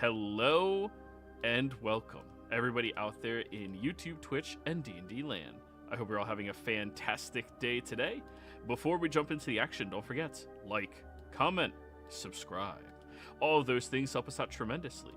Hello and welcome, everybody out there in YouTube, Twitch, and D&D land. I hope you're all having a fantastic day today. Before we jump into the action, don't forget, like, comment, subscribe. All of those things help us out tremendously.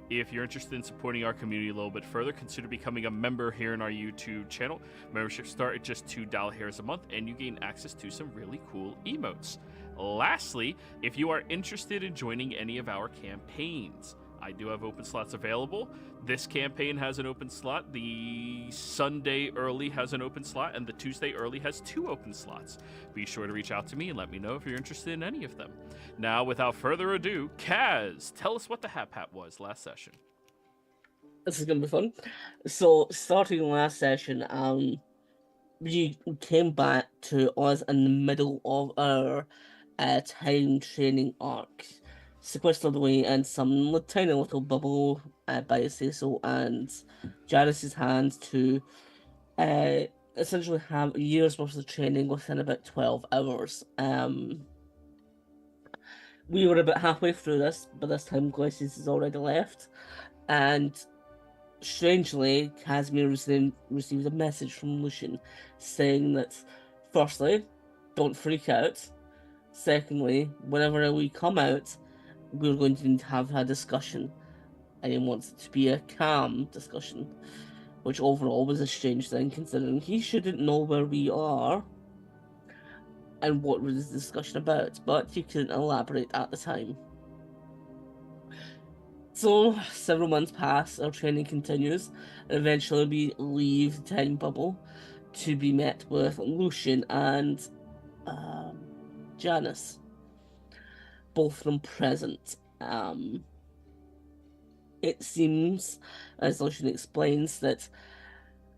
If you're interested in supporting our community a little bit further, consider becoming a member here in our YouTube channel. Memberships start at just $2 a month, and you gain access to some really cool emotes. Lastly, if you are interested in joining any of our campaigns, I do have open slots available. This campaign has an open slot. The Sunday early has an open slot, and the Tuesday early has 2 open slots. Be sure to reach out to me and let me know if you're interested in any of them. Now, without further ado, Kaz, tell us what the Hap Hat was last session. This is gonna be fun. So, starting last session, we came back to us in the middle of our time training arc, sequestered away in some tiny little bubble by Cecil and Janice's hands to essentially have a year's worth of training within about 12 hours. We were about halfway through this, but this time Glacius has already left, and strangely, Casimir received a message from Lucian saying that, firstly, don't freak out. Secondly, whenever we come out, we're going to need to have a discussion. And he wants it to be a calm discussion, which overall was a strange thing, considering he shouldn't know where we are and what was this discussion about, but he couldn't elaborate at the time. So, several months pass, our training continues, and eventually we leave the time bubble to be met with Lucian and Janice. Both of them present. It seems, as Lucian explains, that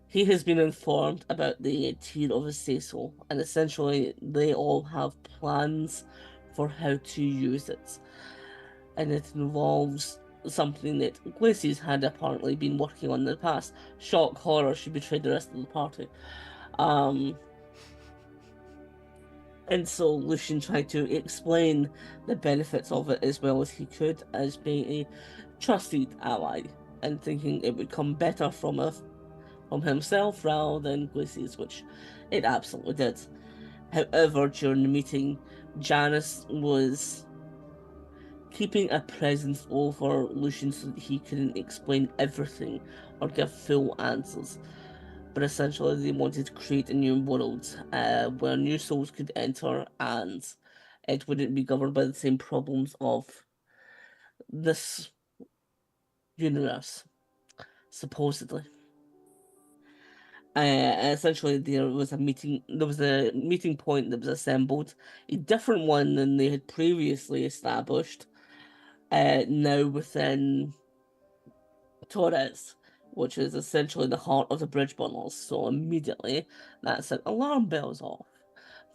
he has been informed about the tier of Cecil, and essentially they all have plans for how to use it. And it involves something that Glacius had apparently been working on in the past. Shock, horror, she betrayed the rest of the party. And so Lucian tried to explain the benefits of it as well as he could, as being a trusted ally, and thinking it would come better from himself rather than Glacius, which it absolutely did. However, during the meeting, Janice was keeping a presence over Lucian so that he couldn't explain everything or give full answers. But essentially, they wanted to create a new world where new souls could enter and it wouldn't be governed by the same problems of this universe, supposedly. Essentially, there was a meeting point that was assembled, a different one than they had previously established, now within Torres, which is essentially the heart of the bridge bundles. So immediately that sent alarm bells off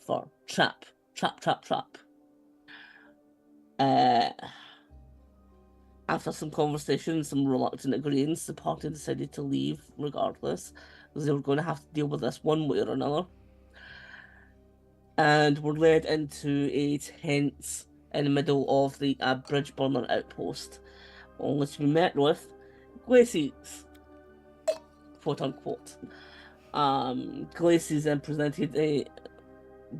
for trap. After some conversation, some reluctant agreements, the party decided to leave regardless, because they were going to have to deal with this one way or another. And were led into a tent in the middle of the bridge burner outpost, only to be met with Glacius, quote unquote. Glacius then presented a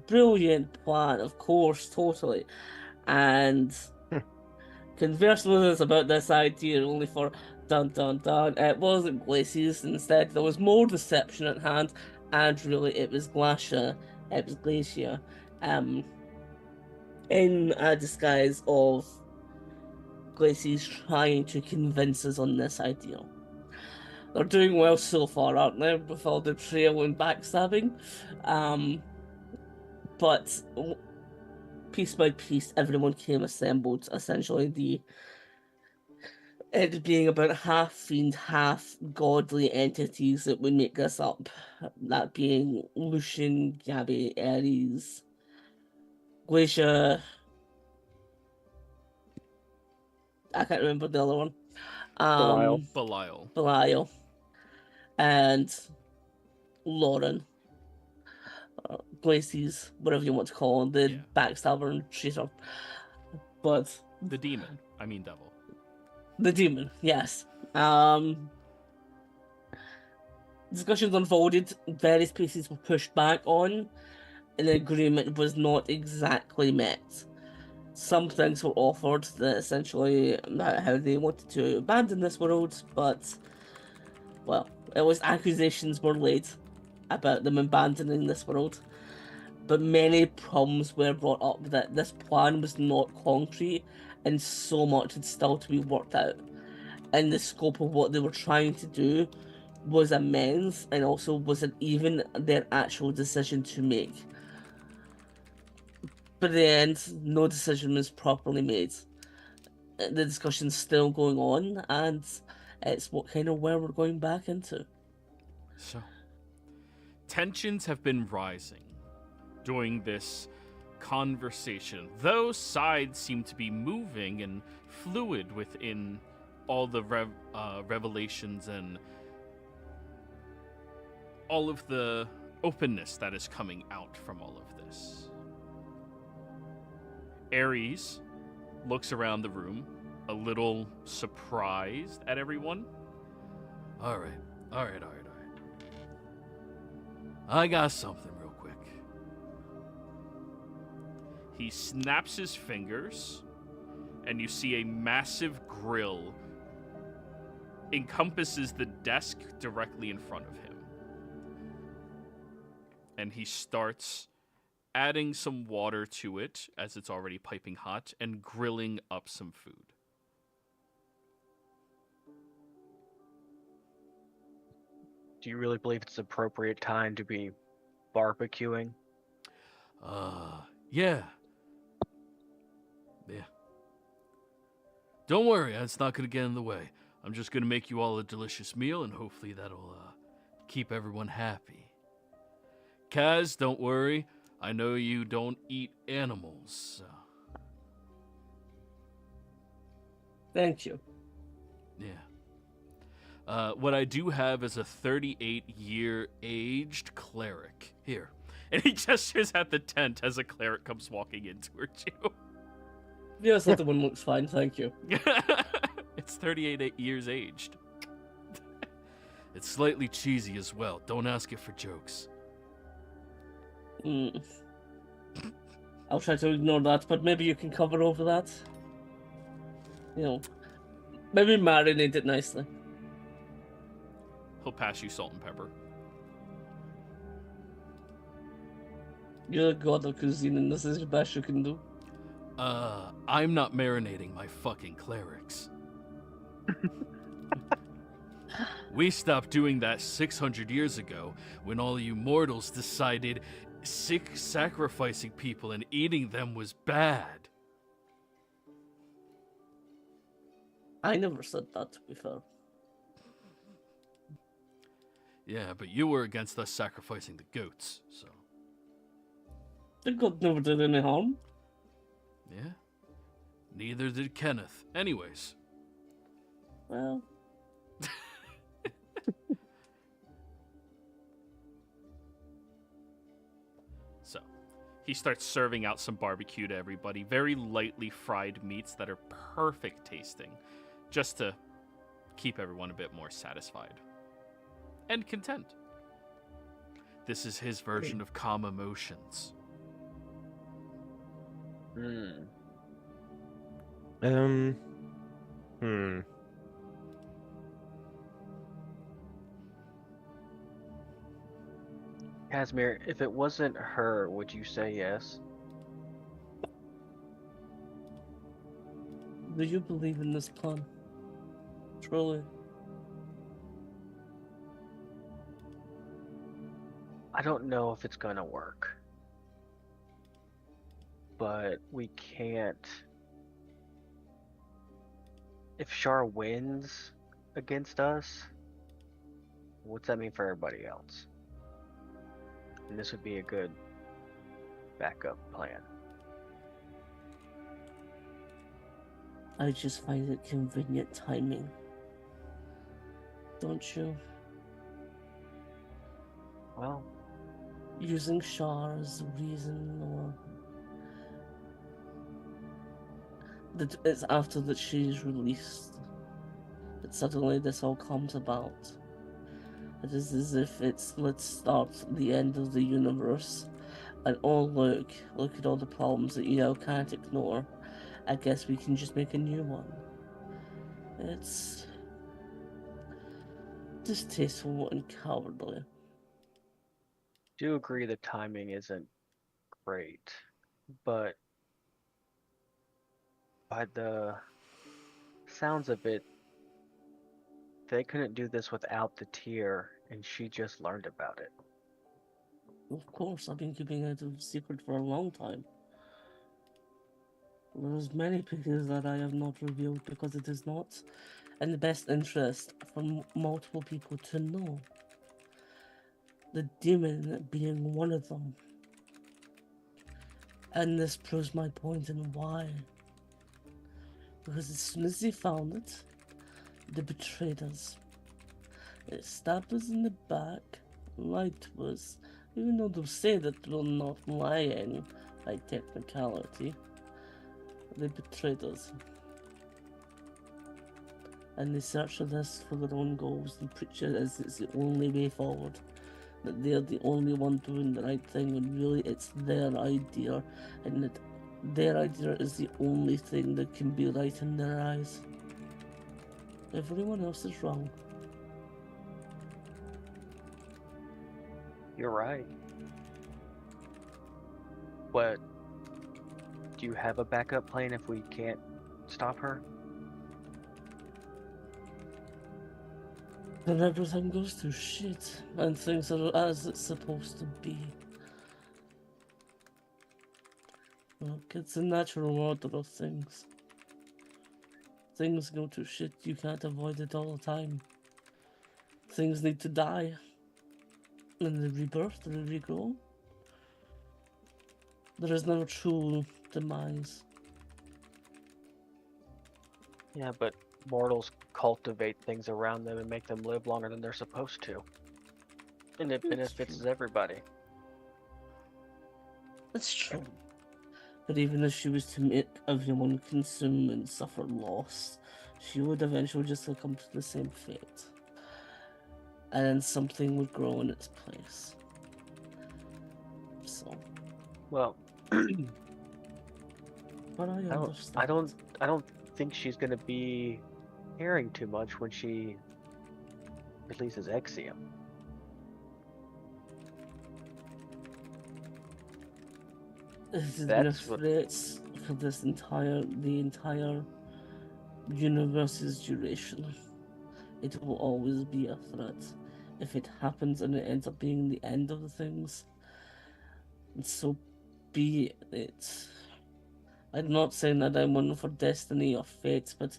brilliant plan, of course, totally, and conversed with us about this idea only for dun dun dun. It wasn't Glacius, instead there was more deception at hand, and really it was Glacia. It was Glacia, in a disguise of Glacius trying to convince us on this idea. They're doing well so far, aren't they, with all the betrayal and backstabbing? But piece by piece, everyone came assembled. Essentially, it being about half fiend, half godly entities that would make this up. That being Lucian, Gabby, Ares, Glacia. I can't remember the other one. Belial. And Lauren. Glacius, whatever you want to call him, backstabber and traitor. But the demon, I mean devil. The demon, yes. Discussions unfolded, various pieces were pushed back on, and an agreement was not exactly met. Some things were offered that essentially about how they wanted to abandon this world, but, well, at least accusations were laid about them abandoning this world. But many problems were brought up that this plan was not concrete and so much had still to be worked out. And the scope of what they were trying to do was immense and also wasn't even their actual decision to make. But in the end, no decision was properly made. The discussion's still going on, and it's what kind of where we're going back into. So, tensions have been rising during this conversation, though sides seem to be moving and fluid within all the revelations and all of the openness that is coming out from all of this. Ares looks around the room, a little surprised at everyone. All right. I got something real quick. He snaps his fingers, and you see a massive grill encompasses the desk directly in front of him. And he starts adding some water to it, as it's already piping hot, and grilling up some food. Do you really believe it's appropriate time to be barbecuing? Yeah. Don't worry, it's not gonna get in the way. I'm just gonna make you all a delicious meal, and hopefully that'll keep everyone happy. Kaz, don't worry. I know you don't eat animals. Thank you. Yeah. What I do have is a 38-year aged cleric. Here. And he gestures at the tent as a cleric comes walking in towards you. Yes, that one looks fine, thank you. It's 38 years aged. It's slightly cheesy as well. Don't ask it for jokes. I'll try to ignore that, but maybe you can cover over that. You know, maybe marinate it nicely. He'll pass you salt and pepper. You're the god of cuisine, and this is the best you can do. I'm not marinating my fucking clerics. We stopped doing that 600 years ago when all you mortals decided sacrificing people and eating them was bad. I never said that, to be fair. Yeah, but you were against us sacrificing the goats, so... The god never did any harm. Yeah? Neither did Kenneth. Anyways. Well... So, he starts serving out some barbecue to everybody. Very lightly fried meats that are perfect tasting. Just to keep everyone a bit more satisfied. And content. This is his version of calm emotions. Casimir, if it wasn't her, would you say yes? Do you believe in this plan? Truly? I don't know if it's gonna work. But we can't... If Shar wins against us, what's that mean for everybody else? And this would be a good backup plan. I just find it convenient timing. Don't you? Well, Using Shar as a reason, or... that it's after that she's released. suddenly this all comes about. It is as if it's let's start the end of the universe. And oh look at all the problems that you now can't ignore. I guess we can just make a new one. It's distasteful and cowardly. Do agree the timing isn't great, but by the sounds of it, they couldn't do this without the tear, and she just learned about it. Of course, I've been keeping it a secret for a long time. There's many pictures that I have not revealed because it is not in the best interest for multiple people to know. The demon being one of them. And this proves my point and why. Because as soon as they found it, they betrayed us. They stabbed us in the back, lied to us, even though they'll say that we're not lying by technicality. They betrayed us. And they searched us for their own goals and preach it as it's the only way forward. That they're the only one doing the right thing when really it's their idea, and that their idea is the only thing that can be right in their eyes. Everyone else is wrong. You're right. But do you have a backup plan if we can't stop her? Then everything goes to shit, and things are as it's supposed to be. Look, it's a natural order of things. Things go to shit, you can't avoid it all the time. Things need to die. And they rebirth, they regrow. There is never true demise. Yeah, but mortals cultivate things around them and make them live longer than they're supposed to. And it benefits everybody. That's true. But even if she was to make everyone consume and suffer loss, she would eventually just succumb to the same fate. And then something would grow in its place. So. Well, But I understand. I don't think she's gonna be caring too much when she releases Exium. It has been a That's what- threat for the entire universe's duration. It will always be a threat. If it happens and it ends up being the end of the things, so be it. I'm not saying that I'm one for destiny or fate, but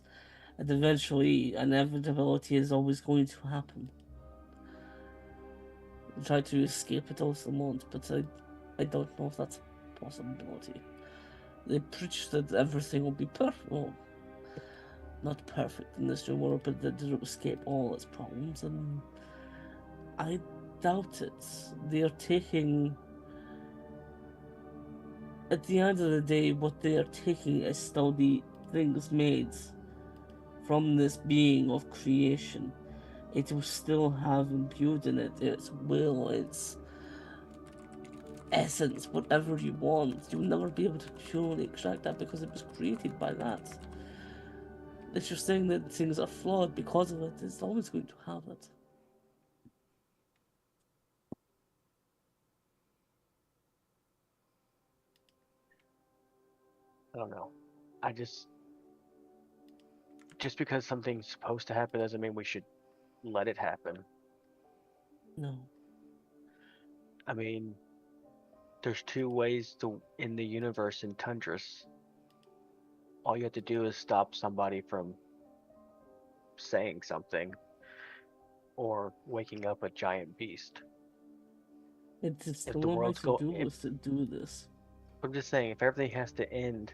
eventually inevitability is always going to happen. I try to escape it all so much, but I don't know if that's a possibility. They preach that everything will be perfect. Well, not perfect in this new world, but that it'll escape all its problems, and I doubt it. They're taking... At the end of the day, what they are taking is still the things made from this being of creation. It will still have imbued in it its will, its essence, whatever you want. You'll never be able to purely extract that because it was created by that. If you're saying that things are flawed because of it, it's always going to have it. I don't know. I just because something's supposed to happen doesn't mean we should let it happen. No. I mean, there's two ways to in the universe in Tundras. All you have to do is stop somebody from saying something or waking up a giant beast. It's If still the on my world's go- to-do if- list to do this. I'm just saying, if everything has to end,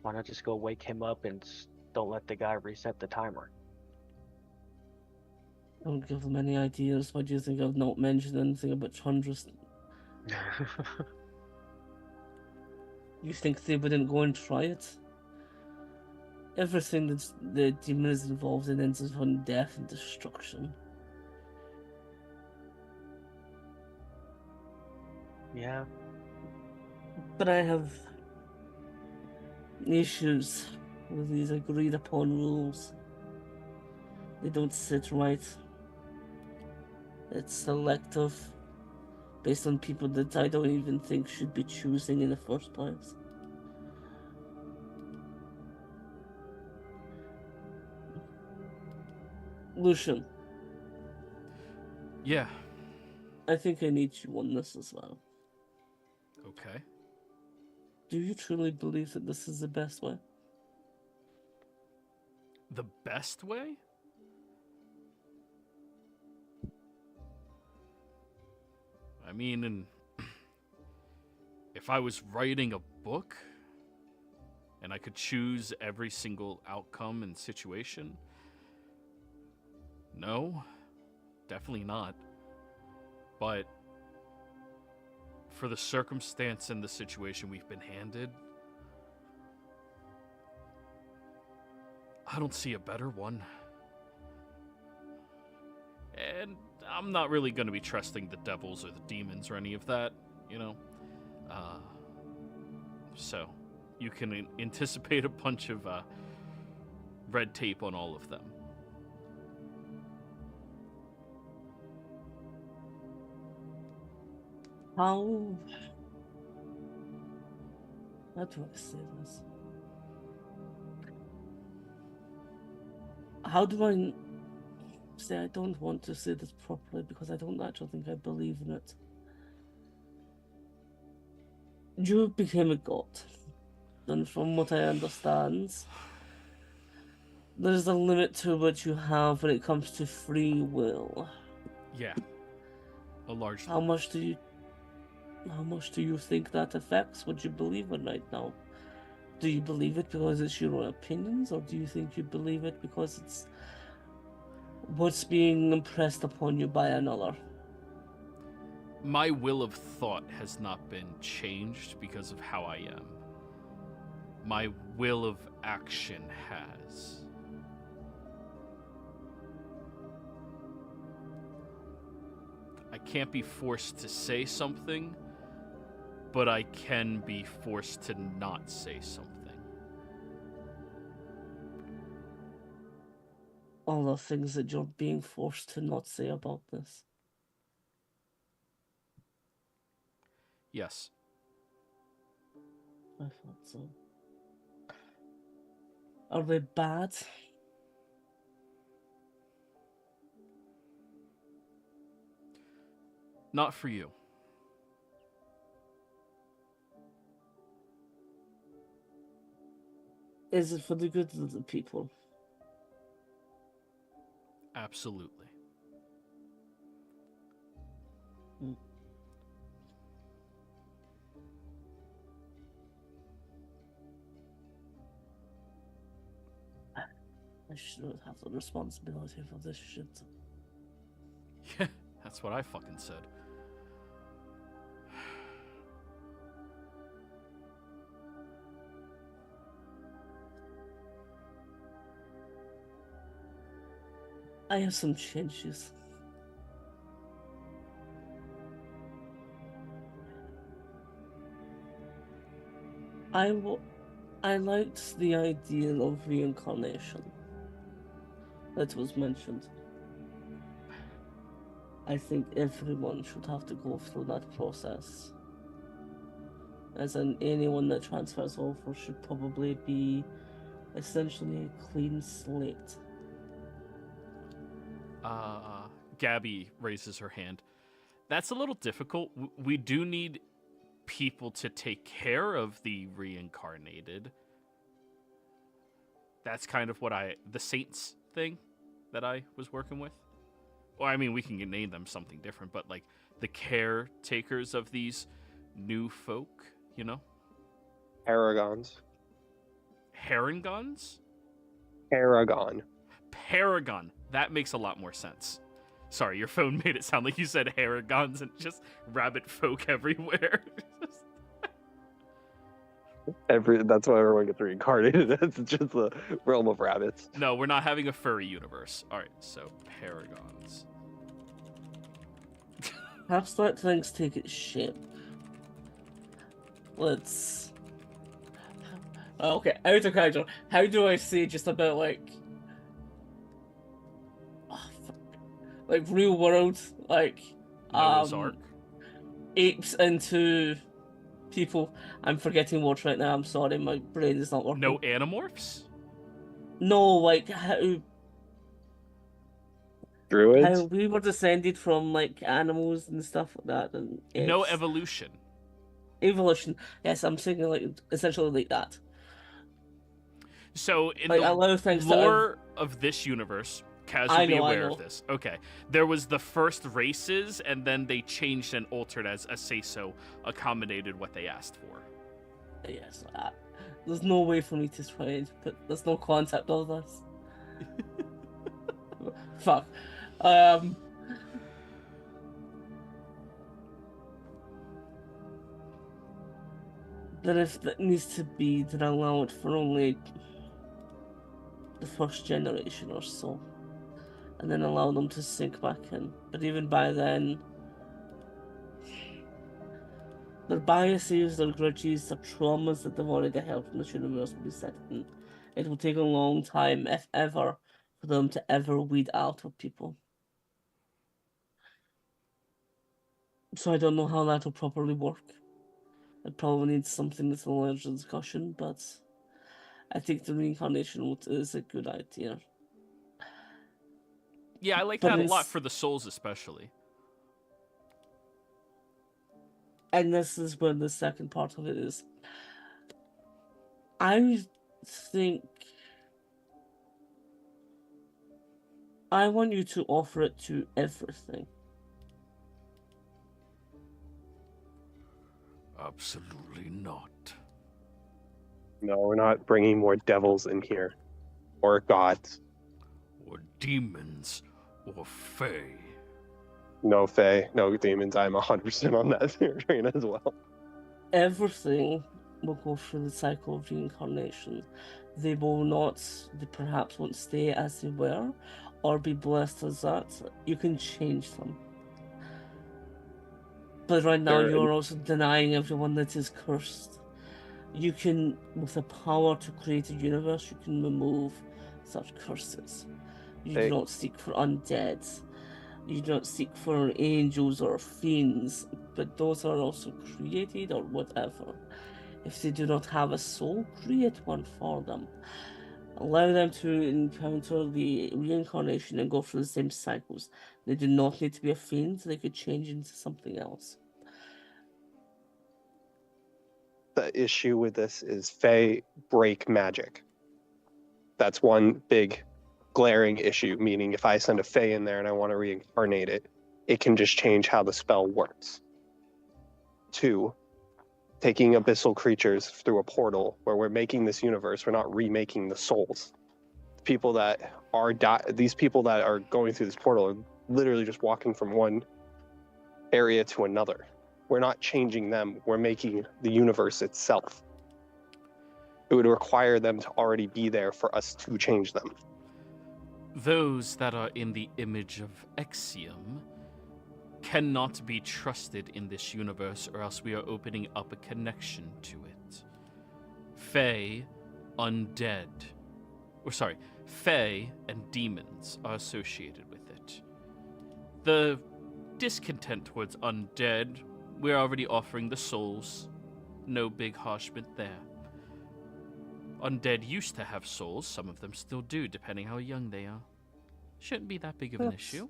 why not just go wake him up and don't let the guy reset the timer? Don't give them any ideas. Why do you think I've not mentioned anything about Chandra's? You think they wouldn't go and try it? everything that the demon is involved in ends in death and destruction. Yeah. But I have issues with these agreed upon rules. They don't sit right. It's selective, based on people that I don't even think should be choosing in the first place. Lucian, Yeah. I think I need you on this as well. Okay. Do you truly believe that this is the best way? The best way? I mean, if I was writing a book and I could choose every single outcome and situation, no, definitely not. But for the circumstance and the situation we've been handed, I don't see a better one. And I'm not really going to be trusting the devils or the demons or any of that, you know? So, you can anticipate a bunch of red tape on all of them. How do I say this? How do I say I don't want to say this properly because I don't actually think I believe in it. You became a god, and from what I understand, there's a limit to what you have when it comes to free will. Yeah. A large How much do you think that affects what you believe in right now? Do you believe it because it's your own opinions, or do you think you believe it because it's what's being impressed upon you by another? My will of thought has not been changed because of how I am. My will of action has. I can't be forced to say something, but I can be forced to not say something. All the things that you're being forced to not say about this. Yes. I thought so. Are they bad? Not for you. Is it for the good of the people? Absolutely. I should have the responsibility for this shit. Yeah, that's what I fucking said. I have some changes. I liked the idea of reincarnation that was mentioned. I think everyone should have to go through that process. As in, anyone that transfers over should probably be essentially a clean slate. Gabby raises her hand. That's a little difficult. We do need people to take care of the reincarnated. That's kind of what the saints thing that I was working with. Well, I mean, we can name them something different, but like the caretakers of these new folk, you know? Paragons. Herringons? Paragon. Paragon. That makes a lot more sense. Sorry, your phone made it sound like you said Haragons and just rabbit folk everywhere. That's why everyone gets reincarnated. It's just the realm of rabbits. No, we're not having a furry universe. All right, so paragons. Perhaps let things take its shape. Let's. Okay, out of character. How do I say just about like. Oh, fuck. Like real world, like. Noah's Ark. Apes into people. I'm forgetting words right now. I'm sorry, my brain is not working. No animorphs? No, like how Druids? we were descended from like animals and stuff like that, and No apes. evolution. Evolution. Yes, I'm thinking like essentially like that. So in Like the allow things lore of this universe, Kaz will be I aware know. of this. Okay. There was the first races, and then they changed and altered as a say-so accommodated what they asked for. Yes, there's no way for me to try and put. There's no concept of this. Fuck. But if that needs to be, then allow it for only the first generation or so, and then allow them to sink back in. But even by then, their biases, their grudges, their traumas that they've already held from this universe will be set in. It will take a long time, if ever, for them to ever weed out of people. So I don't know how that will properly work. It probably needs something that's a larger discussion, but I think the reincarnation route is a good idea. Yeah, I like But that a lot it's- for the souls especially. And this is where the second part of it is. I think I want you to offer it to everything. Absolutely not. No, we're not bringing more devils in here. Or gods. Or demons. Or fae. No fae, no demons. I'm 100% on that train as well. Everything will go through the cycle of reincarnation. They will not, they perhaps won't stay as they were, or be blessed as that. You can change them. But right now you're also denying everyone that is cursed. You can, with the power to create a universe, you can remove such curses. You do not seek for undead. You do not seek for angels or fiends, but those are also created or whatever. If they do not have a soul, create one for them. Allow them to encounter the reincarnation and go through the same cycles. They do not need to be a fiend, they could change into something else. The issue with this is fae break magic. That's one big glaring issue, meaning if I send a fae in there and I want to reincarnate it, it can just change how the spell works. 2, taking abyssal creatures through a portal where we're making this universe, we're not remaking the souls. People that are these people that are going through this portal are literally just walking from one area to another. We're not changing them, we're making the universe itself. It would require them to already be there for us to change them. Those that are in the image of Exium cannot be trusted in this universe, or else we are opening up a connection to it. Fae, undead, Fae and demons are associated with it. The discontent towards undead, we're already offering the souls. No big harshment there. Undead used to have souls, some of them still do, depending how young they are. Shouldn't be that big of an issue.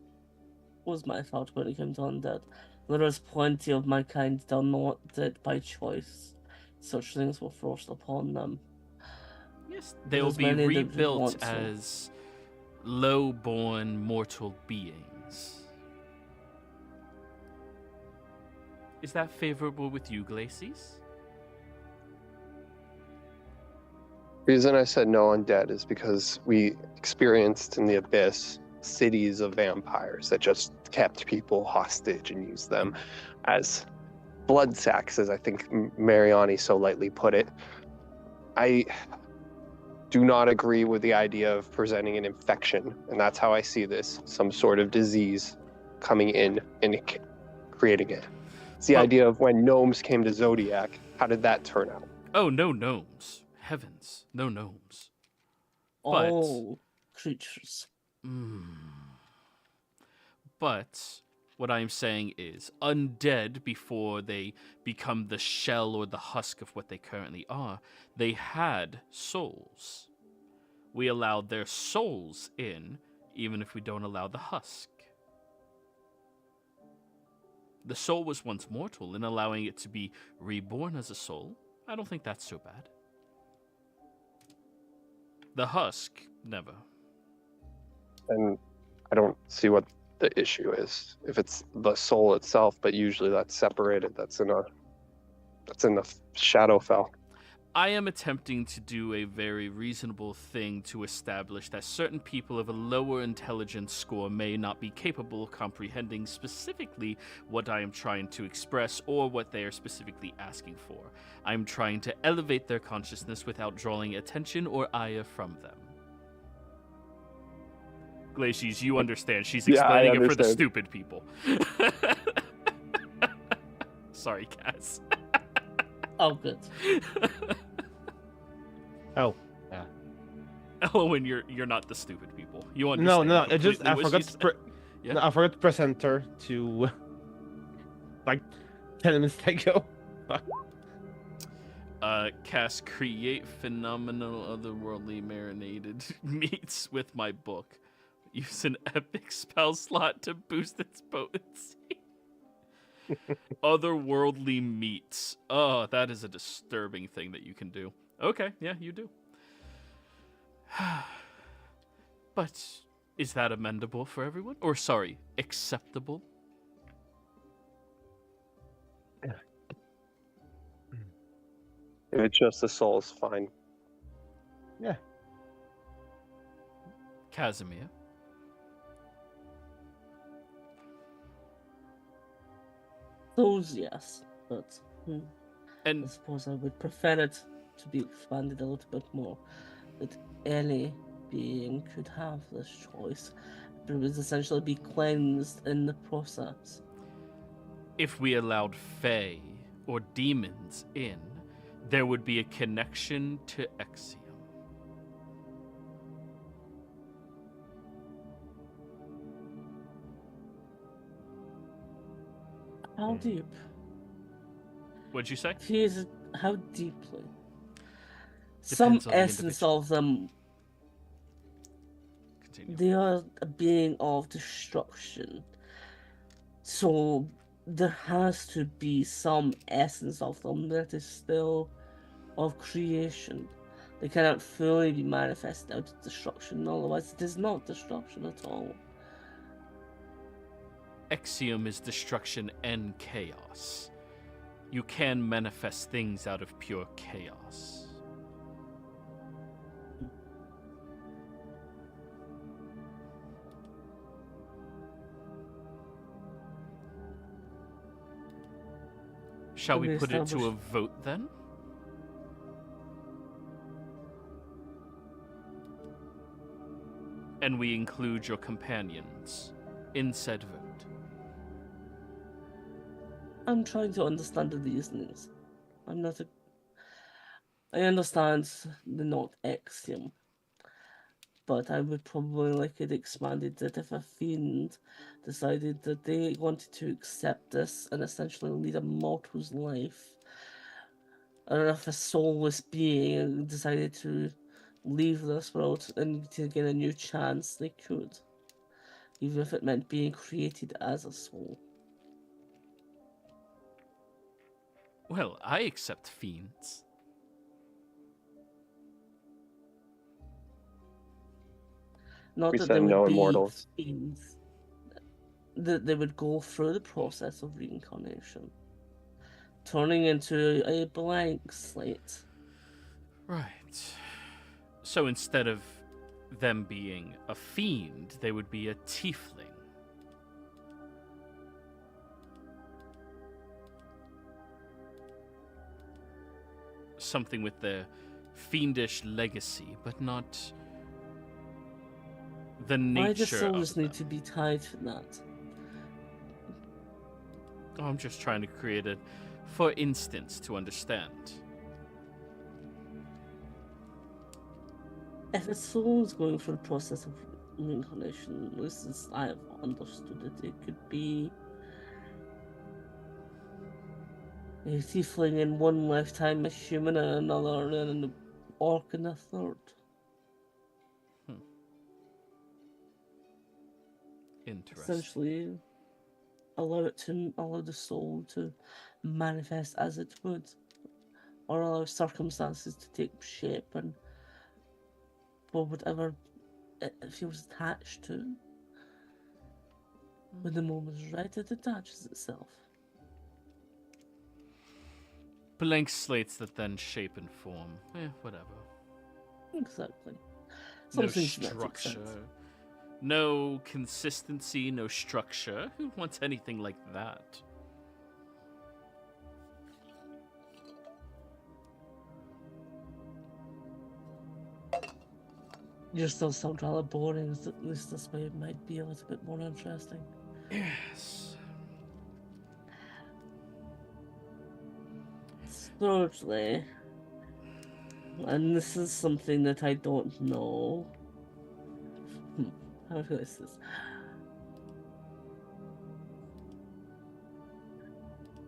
Was my thought when it came to undead. There is plenty of my kind that are not dead by choice. Such things were forced upon them. Yes, they will be rebuilt as low-born mortal beings. Is that favorable with you, Glacies? The reason I said no undead is because we experienced in the Abyss cities of vampires that just kept people hostage and used them as blood sacks, as I think Mariani so lightly put it. I do not agree with the idea of presenting an infection, and that's how I see this, some sort of disease coming in and creating it. It's the idea of when gnomes came to Zodiac. How did that turn out? Oh, no gnomes. Heavens, no gnomes. But- All creatures. But what I'm saying is, undead, before they become the shell or the husk of what they currently are, they had souls. We allowed their souls in, even if we don't allow the husk. The soul was once mortal, and allowing it to be reborn as a soul, I don't think that's so bad. The husk, never. And I don't see what the issue is. If it's the soul itself, but usually that's separated. That's in the Shadowfell. I am attempting to do a very reasonable thing to establish that certain people of a lower intelligence score may not be capable of comprehending specifically what I am trying to express or what they are specifically asking for. I'm trying to elevate their consciousness without drawing attention or ire from them. Glacies, you understand. She's explaining it for the stupid people. Sorry, Cass. Oh, good. Oh, yeah. Oh, when you're not the stupid people. You understand. No, I completely what forgot she to said. Yeah. I forgot to present her to like 10 minutes ago. Cass, create phenomenal otherworldly marinated meats with my book. Use an epic spell slot to boost its potency. Otherworldly meats. Oh, that is a disturbing thing that you can do. Okay, yeah, you do. But is that amendable for everyone? Or, sorry, acceptable? If it's just the soul, it's fine. Yeah. Casimir? Those, yes, but I And suppose I would prefer it to be expanded a little bit more. That any being could have this choice, but it would essentially be cleansed in the process. if we allowed fae or demons in, there would be a connection to Exium. How deep? What'd you say? Here's how deeply. Some Depends on the essence individual. of them, Continue. they are a being of destruction. So there has to be some essence of them that is still of creation. They cannot fully be manifested out of destruction, otherwise it is not destruction at all. Exium is destruction and chaos. You can manifest things out of pure chaos. Shall we put it to a vote then? And we include your companions in said vote. I'm trying to understand the reasonings. I understand the not Exium, but I would probably like it expanded that if a fiend decided that they wanted to accept this and essentially lead a mortal's life, or if a soulless being decided to leave this world and to get a new chance, they could, even if it meant being created as a soul. Well, I accept fiends. Not We that said they no would be immortals. fiends. That they would go through the process of reincarnation, turning into a blank slate. Right. So instead of them being a fiend, they would be a tiefling. Something with the fiendish legacy, but not the Why do nature souls of need them. to be tied to that? Oh, I'm just trying to create a, for instance, to understand. If a soul is going through the process of reincarnation, at least as I have understood it, it could be a tiefling in one lifetime, a human in another, and then an orc in a third. Interesting. Essentially, allow the soul to manifest as it would, or allow circumstances to take shape and for whatever it feels attached to. When the moment is right, it attaches itself. Blank slates that then shape and form. Whatever. Exactly. No Something to that structure. extent. No consistency, no structure. Who wants anything like that? You still sound rather boring, at least this way it might be a little bit more interesting. Yes. Thirdly, and this is something that I don't know. How is this?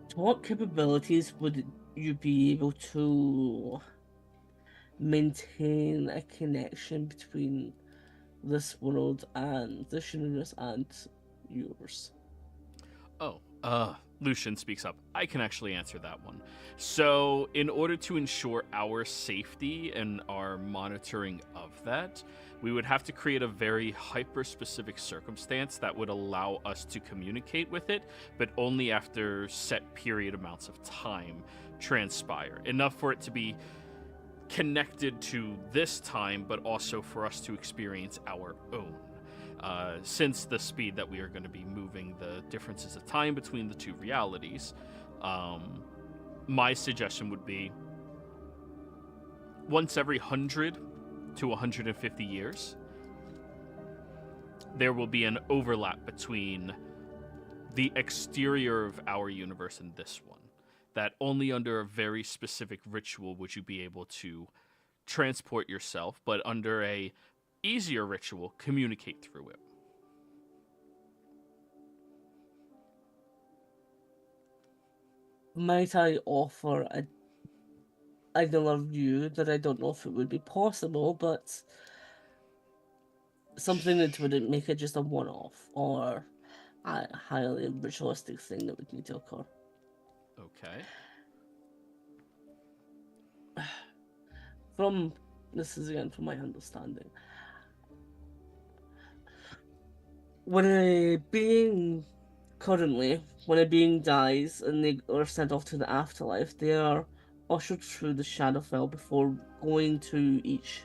To what capabilities would you be able to maintain a connection between this world and this universe and yours? Oh, Lucian speaks up. I can actually answer that one. So, in order to ensure our safety and our monitoring of that, we would have to create a very hyper-specific circumstance that would allow us to communicate with it, but only after set period amounts of time transpire. Enough for it to be connected to this time, but also for us to experience our own. Since the speed that we are going to be moving, the differences of time between the two realities, my suggestion would be once every 100 to 150 years, there will be an overlap between the exterior of our universe and this one. That only under a very specific ritual would you be able to transport yourself, but under a easier ritual, communicate through it. Might I offer another view that I don't know if it would be possible, but something that wouldn't make it just a one-off or a highly ritualistic thing that would need to occur. Okay. This is again from my understanding. When a being dies and they are sent off to the afterlife, they are ushered through the Shadowfell before going to each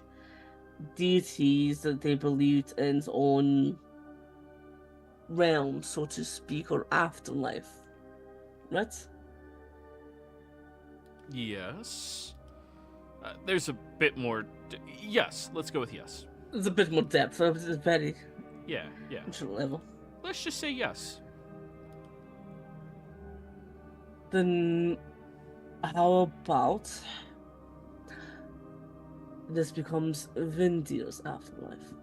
deities that they believed in's own realm, so to speak, or afterlife. Right? Yes. There's a bit more. Yes, let's go with yes. There's a bit more depth. It's very Yeah. different level. Let's just say yes. Then how about this becomes Vindir's afterlife?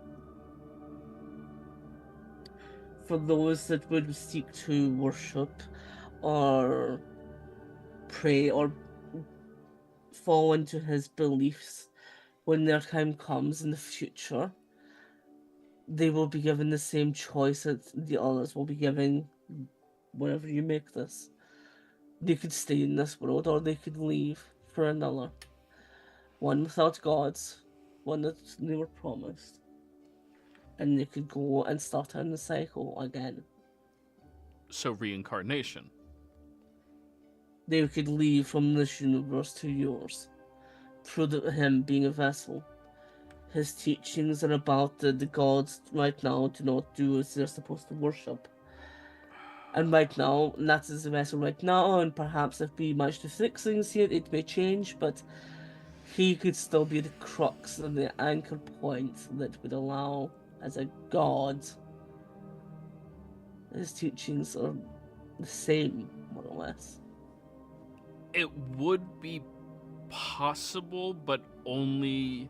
For those that would seek to worship or pray or fall into his beliefs when their time comes in the future, they will be given the same choice that the others will be given whenever you make this. They could stay in this world or they could leave for another. One without gods, one that they were promised. And they could go and start on the cycle again. So reincarnation. They could leave from this universe to yours. Through him being a vessel. His teachings are about the gods right now do not do as they're supposed to worship. And right now, and that is the vessel right now, and perhaps if we manage to fix things here, it may change, but he could still be the crux and the anchor point that would allow, as a god, his teachings are the same, more or less. It would be possible, but only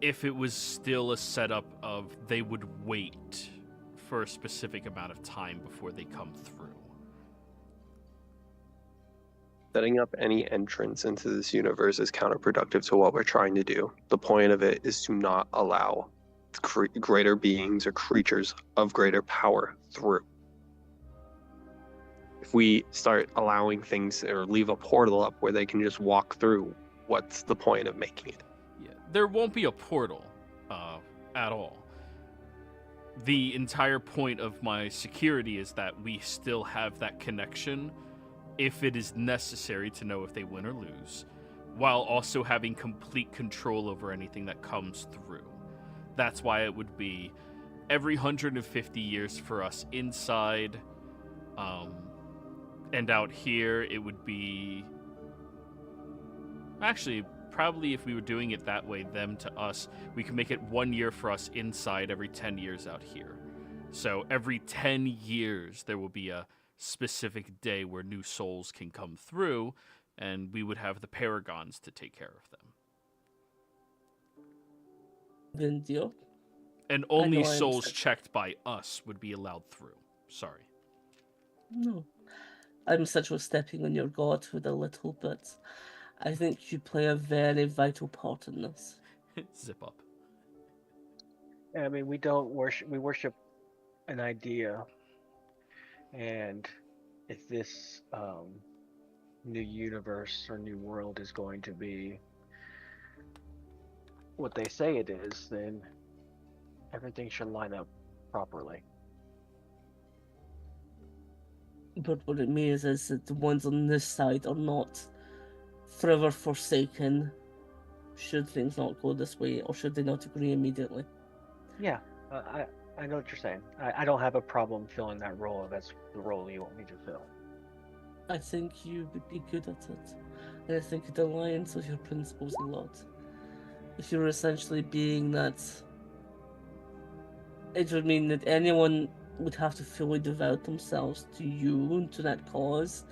if it was still a setup of they would wait for a specific amount of time before they come through. Setting up any entrance into this universe is counterproductive to what we're trying to do. The point of it is to not allow greater beings or creatures of greater power through. If we start allowing things or leave a portal up where they can just walk through, what's the point of making it? Yeah, there won't be a portal at all. The entire point of my security is that we still have that connection if it is necessary to know if they win or lose, while also having complete control over anything that comes through. That's why it would be every 150 years for us inside, and out here it would be... Actually, probably if we were doing it that way, them to us, we could make it 1 year for us inside, every 10 years out here. So every 10 years there will be a specific day where new souls can come through, and we would have the paragons to take care of them. Then deal. And only I souls understand. checked by us would be allowed through. Sorry. No. I'm such a stepping on your godhood a little bit. I think you play a very vital part in this. Zip up. I mean, we don't worship. We worship an idea, and if this new universe or new world is going to be what they say it is, then everything should line up properly. But what it means is that the ones on this side are not forever forsaken should things not go this way, or should they not agree immediately. Yeah, I know what you're saying. I don't have a problem filling that role if that's the role you want me to fill. I think you would be good at it. And I think it aligns with your principles a lot. If you're essentially being that, it would mean that anyone would have to fully devote themselves to you, to that cause,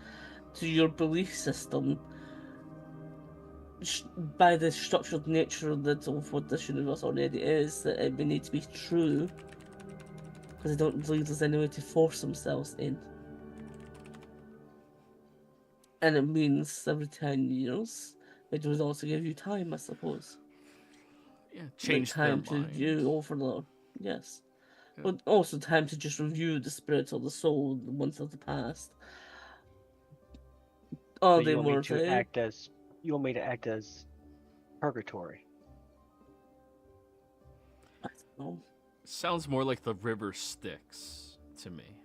to your belief system, by the structured nature of what this universe already is, that it would need to be true, because I don't believe there's any way to force themselves in. And it means every 10 years, it would also give you time, I suppose. Yeah, change their time to mind. review over the... Yes. Yeah. But also time to just review the spirit or the soul, the ones of the past. Are So they you want me worth to it? act as purgatory? I don't know. Sounds more like the river Styx to me.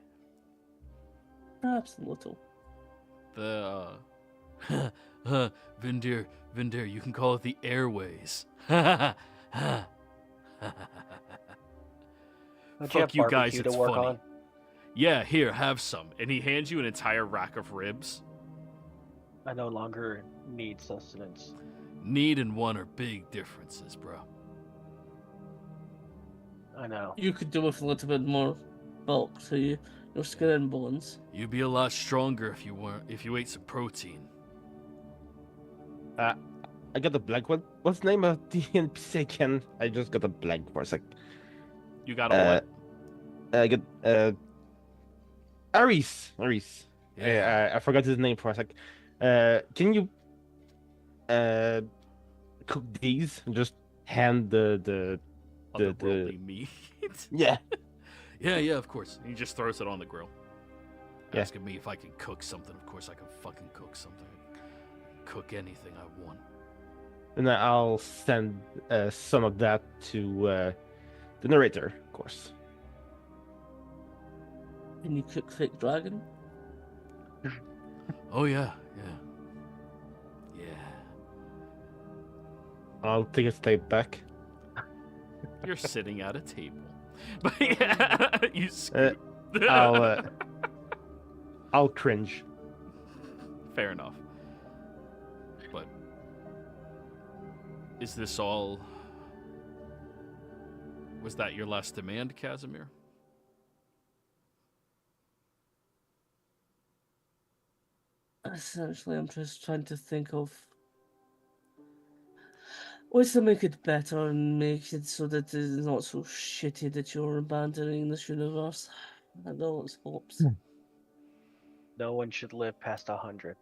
Perhaps a little. The, Vindir, you can call it the airways. Don't Fuck have you guys, barbecue it's to work funny. on? Yeah, here, have some. And he hands you an entire rack of ribs. I no longer need sustenance. Need and want are big differences, bro. I know. You could do with a little bit more bulk to you, your skin and bones. You'd be a lot stronger if you ate some protein. I got a blank. What's the name of the NPC again? I just got a blank for a sec. You got a what? I got Ares. Yeah. I forgot his name for a sec. Can you cook these and just hand the Otherworldly meat. yeah. Yeah, of course. He just throws it on the grill. Yeah. Asking me if I can cook something. Of course I can fucking cook something. Cook anything I want. And I'll send some of that to the narrator, of course. Can you cook fake dragon? Oh yeah. I'll take a step back. You're sitting at a table. But yeah, you scoop. I'll cringe. Fair enough. But Is this all... Was that your last demand, Casimir? Essentially, I'm just trying to think of ways to make it better and make it so that it's not so shitty that you're abandoning this universe. I know it's hopes. No one should live past 100.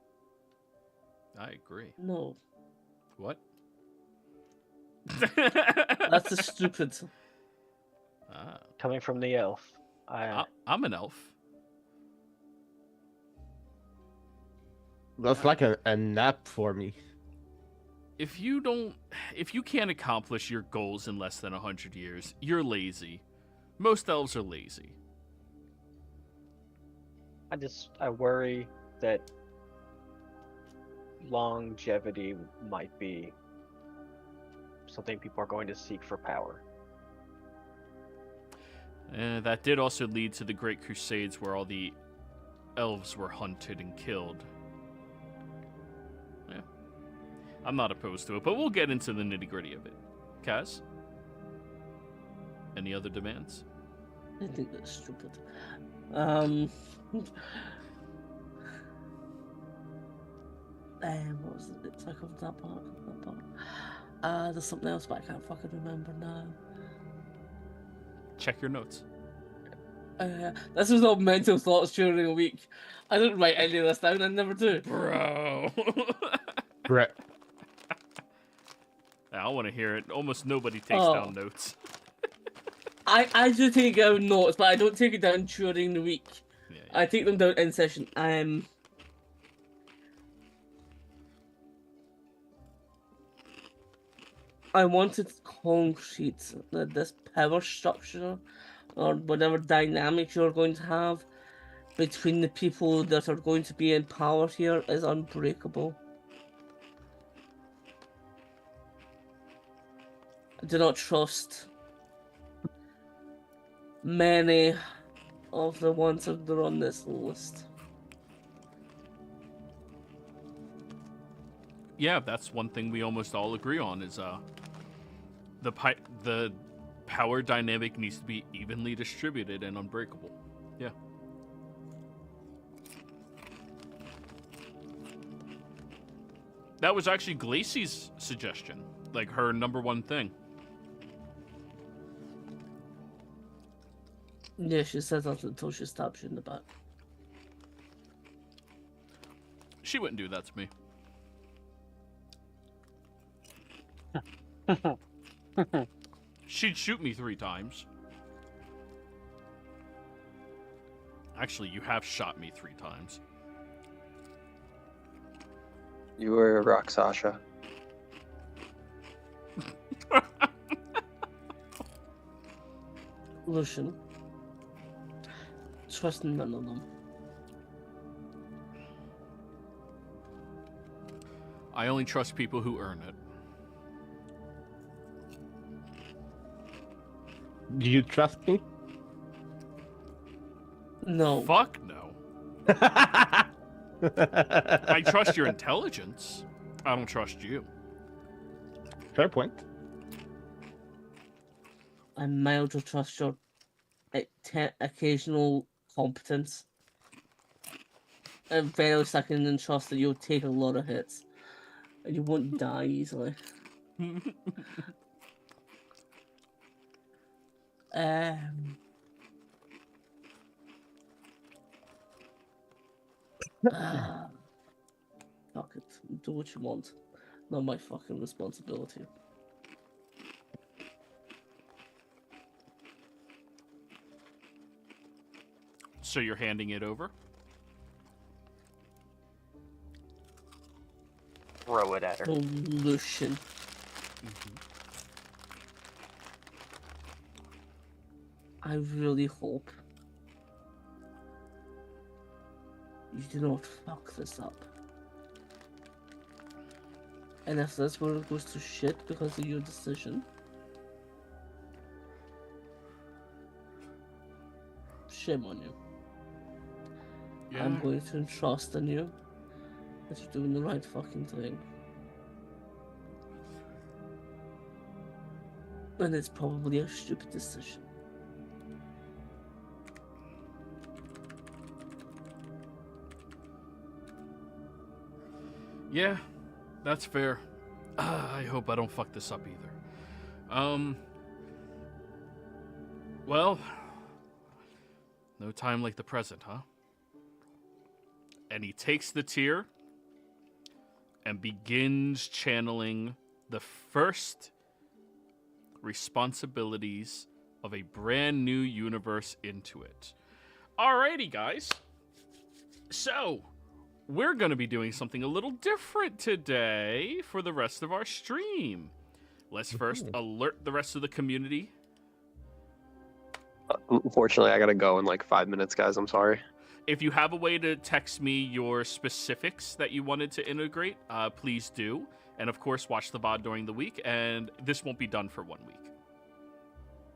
I agree. No, What? that's a stupid. Ah, Coming from the elf, I'm an elf. That's like a nap for me. If you can't accomplish your goals in less than 100 years, you're lazy. Most elves are lazy. I worry that longevity might be something people are going to seek for power. That did also lead to the Great Crusades where all the elves were hunted and killed. Yeah. I'm not opposed to it, but we'll get into the nitty-gritty of it. Kaz? Any other demands? I think that's stupid. What was it? It's like of that part. There's something else, but I can't fucking remember now. Check your notes. This was all mental thoughts during a week. I don't write any of this down. I never do. Bro. Brett. I want to hear it. Almost nobody takes down notes. I do take down notes, but I don't take it down during the week. Yeah. I take them down in session. I wanted concrete that this power structure or whatever dynamic you're going to have between the people that are going to be in power here is unbreakable. I do not trust many of the ones that are on this list. Yeah, that's one thing we almost all agree on is the power dynamic needs to be evenly distributed and unbreakable. Yeah. That was actually Glacey's suggestion, like her number one thing. Yeah, she said that until she stabs you in the back. She wouldn't do that to me. She'd shoot me 3 times. Actually, you have shot me 3 times. You were a rock, Sasha. Lucian, trust none of them. I only trust people who earn it. Do you trust me? No. Fuck no. I trust your intelligence. I don't trust you. Fair point. I mildly trust your occasional competence. And very second and trust that you'll take a lot of hits. And you won't die easily. Fuck it. Do what you want. Not my fucking responsibility. So you're handing it over? Throw it at her. Lucian. I really hope you do not fuck this up. And if that's where it goes to shit because of your decision, shame on you. Yeah. I'm going to trust in you that you're doing the right fucking thing. And it's probably a stupid decision. Yeah, that's fair. I hope I don't fuck this up either. Well, no time like the present, huh? And he takes the tear and begins channeling the first responsibilities of a brand new universe into it. Alrighty, guys. So, we're going to be doing something a little different today for the rest of our stream. Let's first alert the rest of the community. Unfortunately, I gotta go in like 5 minutes, guys. I'm sorry. If you have a way to text me your specifics that you wanted to integrate, please do. And of course, watch the VOD during the week, and this won't be done for 1 week.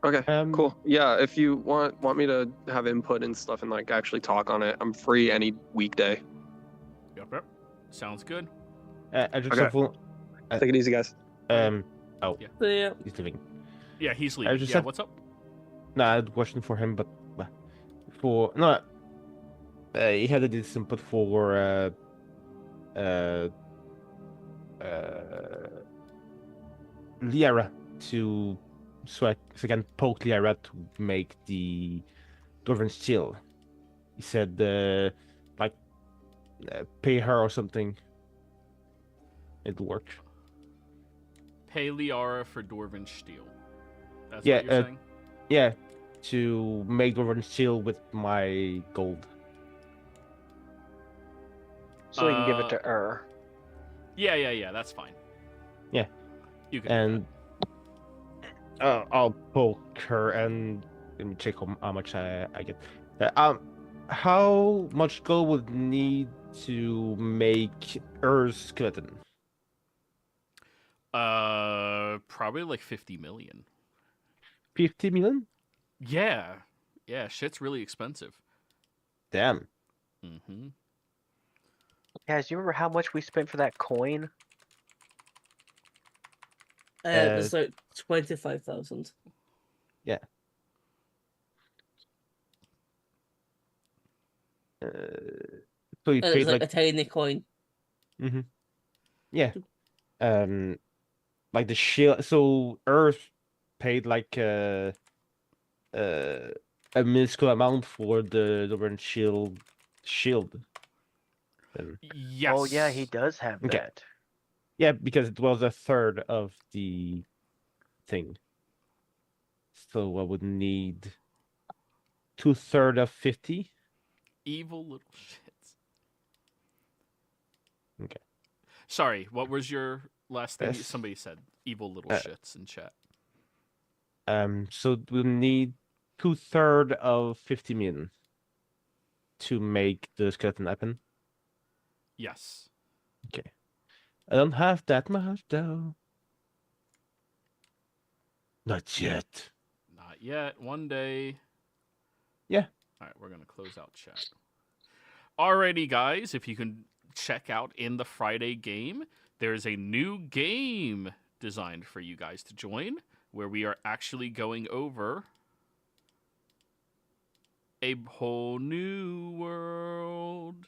Okay, cool. Yeah, if you want me to have input and stuff and like actually talk on it, I'm free any weekday. Yep. Sounds good. I just Okay. have one. Take it easy, guys. Oh, Yeah. he's leaving. Yeah, he's I leaving. just Yeah, said- what's up? No, I had a question for him, but for no, he had this input for Liara so I can poke Liara to make the Dwarven Steel. He said pay her or something. It'll work. Pay Liara for Dwarven Steel. That's Yeah, what you're saying? Yeah, to make Dwarven Steel with my gold. So we can give it to her. Yeah, that's fine. Yeah. You can And I'll poke her and let me check how much I get. How much gold would need to make her skeleton? Probably like 50 million. 50 million? Yeah, shit's really expensive. Damn. Mm-hmm. Guys, you remember how much we spent for that coin? It was like 25,000. Yeah. So you And it paid was like like a tiny coin. yeah, like the shield. So Earth paid like a minuscule amount for the Dwarven shield. Then. Yes. Oh yeah, he does have Okay. that. Yeah, because it was a third of the thing. So I would need 2/3 of 50. Evil little shits. Okay. Sorry, what was your last thing? Yes. Somebody said evil little shits in chat. So we'll need 2/3 of 50 million to make the skeleton happen. Yes. Okay. I don't have that much though. Not yet. Not yet. One day. Yeah. All right, we're going to close out chat. Alrighty, guys, if you can check out in the Friday game, there's a new game designed for you guys to join where we are actually going over a whole new world.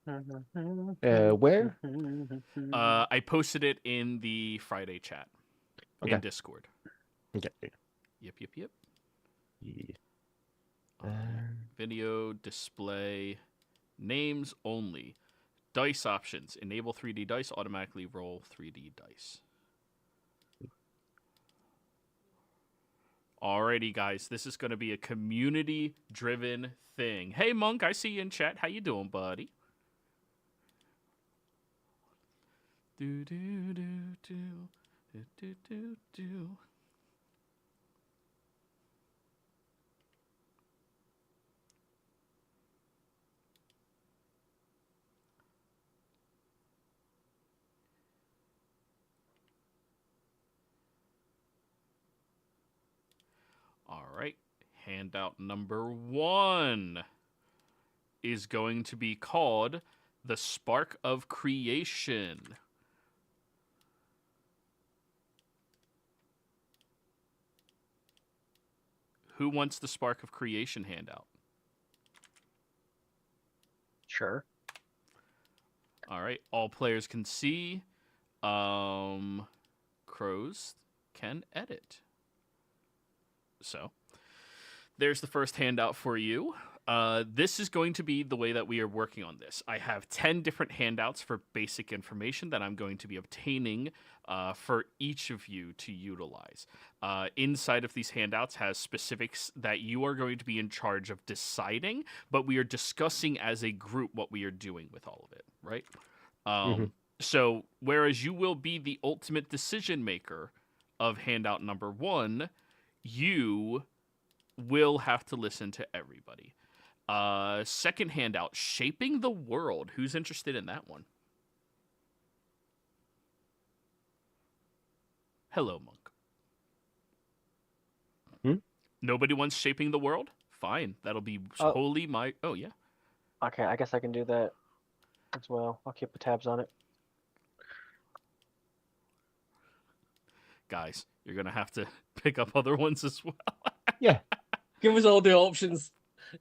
Where? I posted it in the Friday chat in Okay. Discord. Okay. Yep. Yeah. Video display names only. Dice options. Enable 3D dice. Automatically roll 3D dice. Alrighty, guys. This is going to be a community-driven thing. Hey, Monk. I see you in chat. How you doing, buddy? Do do do do do do do do. All right. Handout number 1 is going to be called The Spark of Creation. Who wants the Spark of Creation handout? Sure. All right. All players can see. Crows can edit. So there's the first handout for you. This is going to be the way that we are working on this. I have 10 different handouts for basic information that I'm going to be obtaining for each of you to utilize. Inside of these handouts has specifics that you are going to be in charge of deciding, but we are discussing as a group what we are doing with all of it, right? So whereas you will be the ultimate decision maker of handout number 1, you will have to listen to everybody. Second handout, Shaping the World. Who's interested in that one? Hello, Monk. Nobody wants Shaping the World? Fine. That'll be wholly my... Oh, yeah. Okay, I guess I can do that as well. I'll keep the tabs on it. Guys, you're going to have to pick up other ones as well. Yeah. Give us all the options,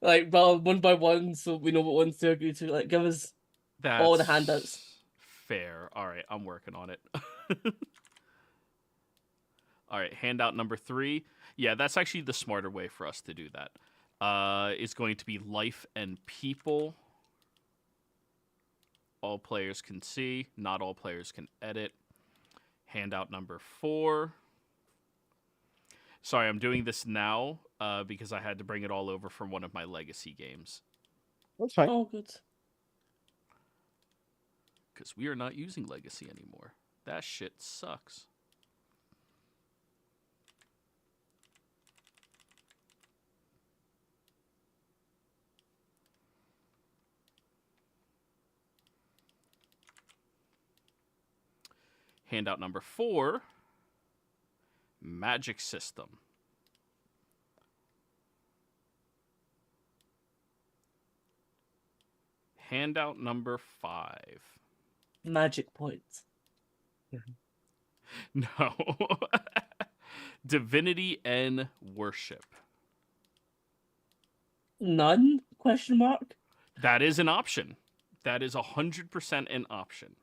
like, well, one by one, so we know what ones to agree to. Like, give us all the handouts. Fair. All right, I'm working on it. All right, handout number 3. Yeah, that's actually the smarter way for us to do that. Is going to be Life and People. All players can see. Not all players can edit. Handout number 4. Sorry, I'm doing this now because I had to bring it all over from one of my legacy games. That's fine. Oh, good. Because we are not using legacy anymore. That shit sucks. Handout number 4, Magic System. Handout number 5. Magic points. No. Divinity and Worship. None? Question mark? That is an option. That is 100% an option.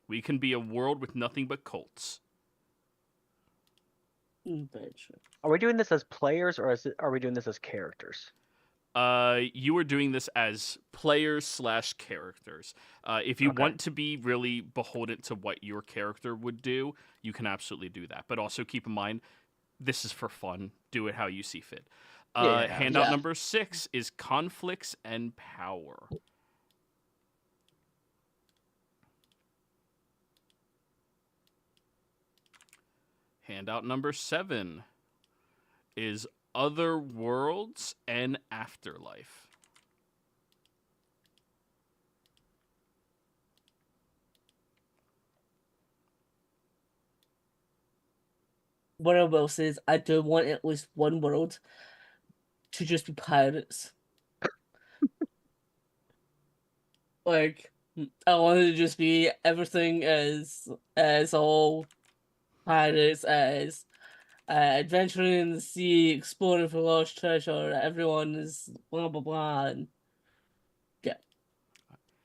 We can be a world with nothing but cults. Very true. Are we doing this as players or are we doing this as characters? You are doing this as players / characters. If you want to be really beholden to what your character would do, you can absolutely do that. But also keep in mind, this is for fun. Do it how you see fit. Handout number 6 is Conflicts and Power. Handout number 7 is Other Worlds and Afterlife. What I will say is I do want at least one world to just be pirates. Like, I want it to just be everything as all pirates, as adventuring in the sea, exploring for lost treasure. Everyone is blah blah blah, and yeah,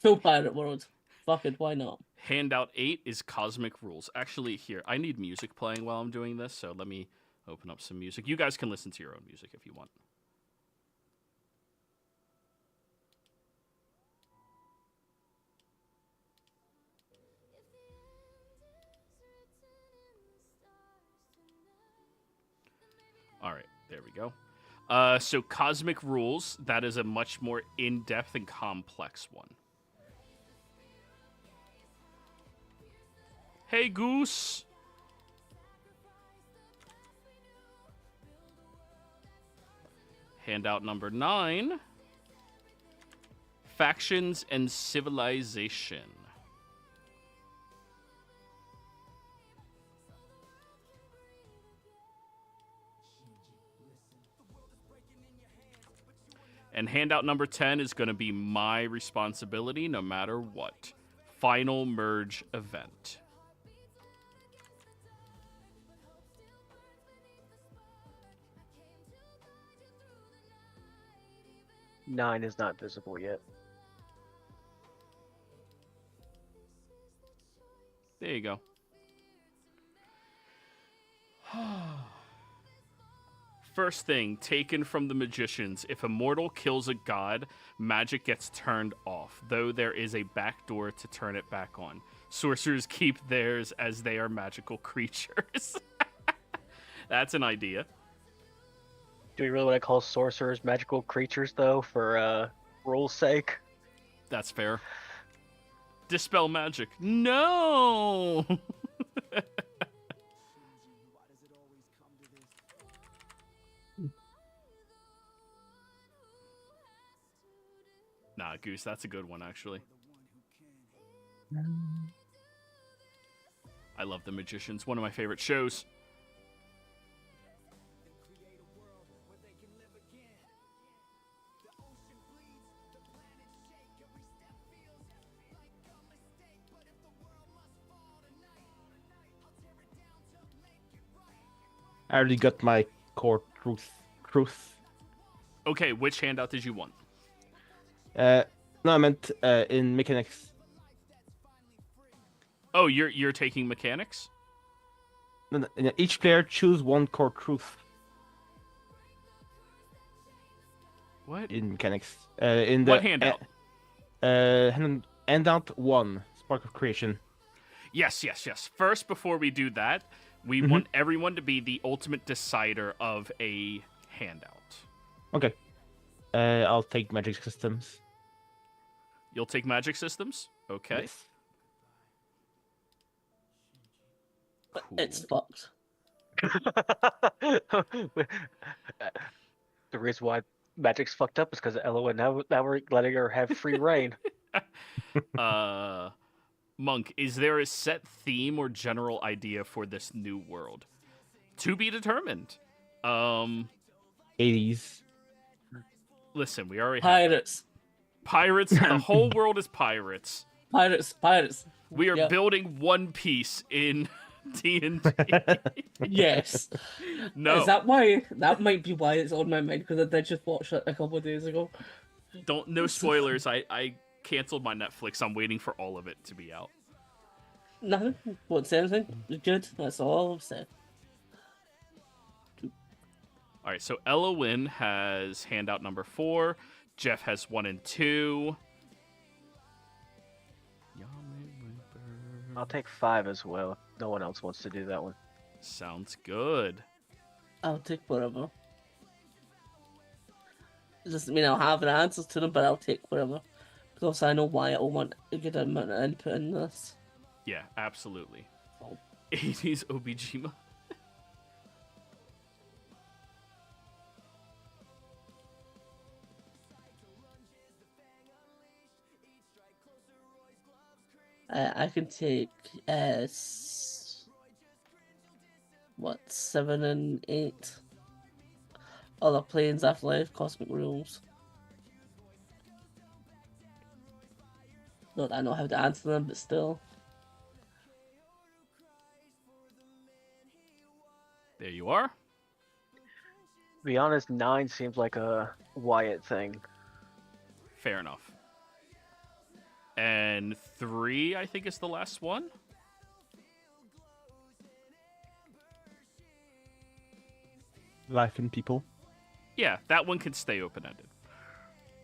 full pirate world. Fuck it, why not? Handout 8 is Cosmic Rules. Actually, here, I need music playing while I'm doing this, so let me open up some music. You guys can listen to your own music if you want. All right, there we go. So Cosmic Rules, that is a much more in-depth and complex one. Hey, Goose! Handout number 9. Factions and Civilization. And handout number 10 is going to be my responsibility no matter what. Final Merge Event. 9 is not visible yet. There you go. First thing taken from the magicians: if a mortal kills a god, magic gets turned off, though there is a back door to turn it back on. Sorcerers keep theirs as they are magical creatures. That's an idea. Do we really want to call sorcerers magical creatures, though, for rule's sake? That's fair. Dispel magic. No! Nah, Goose, that's a good one, actually. I love The Magicians. One of my favorite shows. I already got my core truth. Okay, which handout did you want? No, I meant in mechanics. Oh, you're taking mechanics? No, each player choose one core truth What? in mechanics. In the What handout? Handout 1, Spark of Creation. Yes. First, before we do that, we want everyone to be the ultimate decider of a handout. Okay. I'll take Magic Systems. You'll take magic systems? Okay. Yes. But Cool. it's fucked. The reason why magic's fucked up is because of Ella, and now we're letting her have free reign. Monk, is there a set theme or general idea for this new world? To be determined. 80s. Listen, we already have Pirates. pirates. The whole world is pirates. Pirates. We are Yep. building One Piece in D&D. Yes. No, Is that why? That might be why it's on my mind, because I did just watch it a couple of days ago. no spoilers. I canceled my Netflix. I'm waiting for all of it to be out. Nothing. Won't say anything. Good. That's all I'll say. All right, so Ella Wynn has handout number 4. Jeff has 1 and 2. I'll take 5 as well. If no one else wants to do that one. Sounds good. I'll take whatever. It doesn't mean I'll have the answers to them, but I'll take whatever. Because I know why I want a good amount of input in this. Yeah, absolutely. Oh. 80s Obijima. I can take 7 and 8 other planes afterlife cosmic rules. Not that I know how to answer them, but still. There you are. To be honest, 9 seems like a Wyatt thing. Fair enough. And 3, I think, is the last one. Life and People. Yeah, that one can stay open-ended.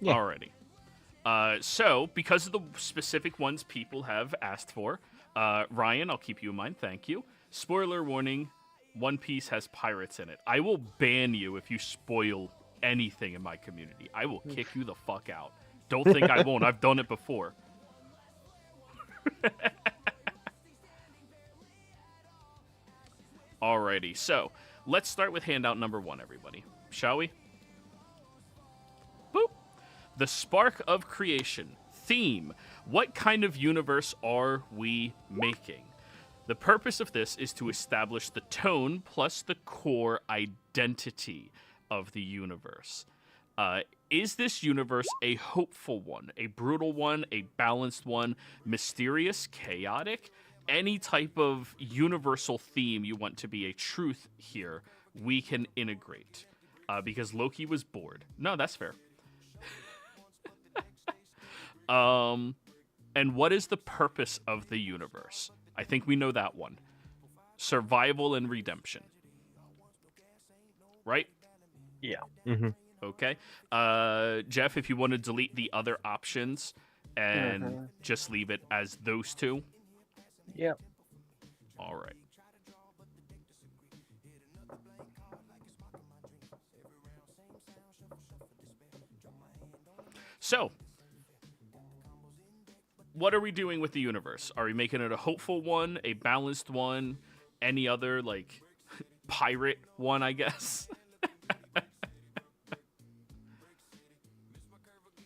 Yeah. Alrighty. So, because of the specific ones people have asked for, Ryan, I'll keep you in mind. Thank you. Spoiler warning, One Piece has pirates in it. I will ban you if you spoil anything in my community. I will kick you the fuck out. Don't think I won't. I've done it before. Alrighty, so let's start with handout number 1, everybody. Shall we? Boop. The Spark of Creation. Theme. What kind of universe are we making? The purpose of this is to establish the tone plus the core identity of the universe. Is this universe a hopeful one, a brutal one, a balanced one, mysterious, chaotic? Any type of universal theme you want to be a truth here, we can integrate. Because Loki was bored. No, that's fair. And what is the purpose of the universe? I think we know that one. Survival and redemption. Right? Yeah. Mm-hmm. Okay. Jeff, if you want to delete the other options and just leave it as those two. Yep. All right. So, what are we doing with the universe? Are we making it a hopeful one, a balanced one, any other, like, pirate one, I guess?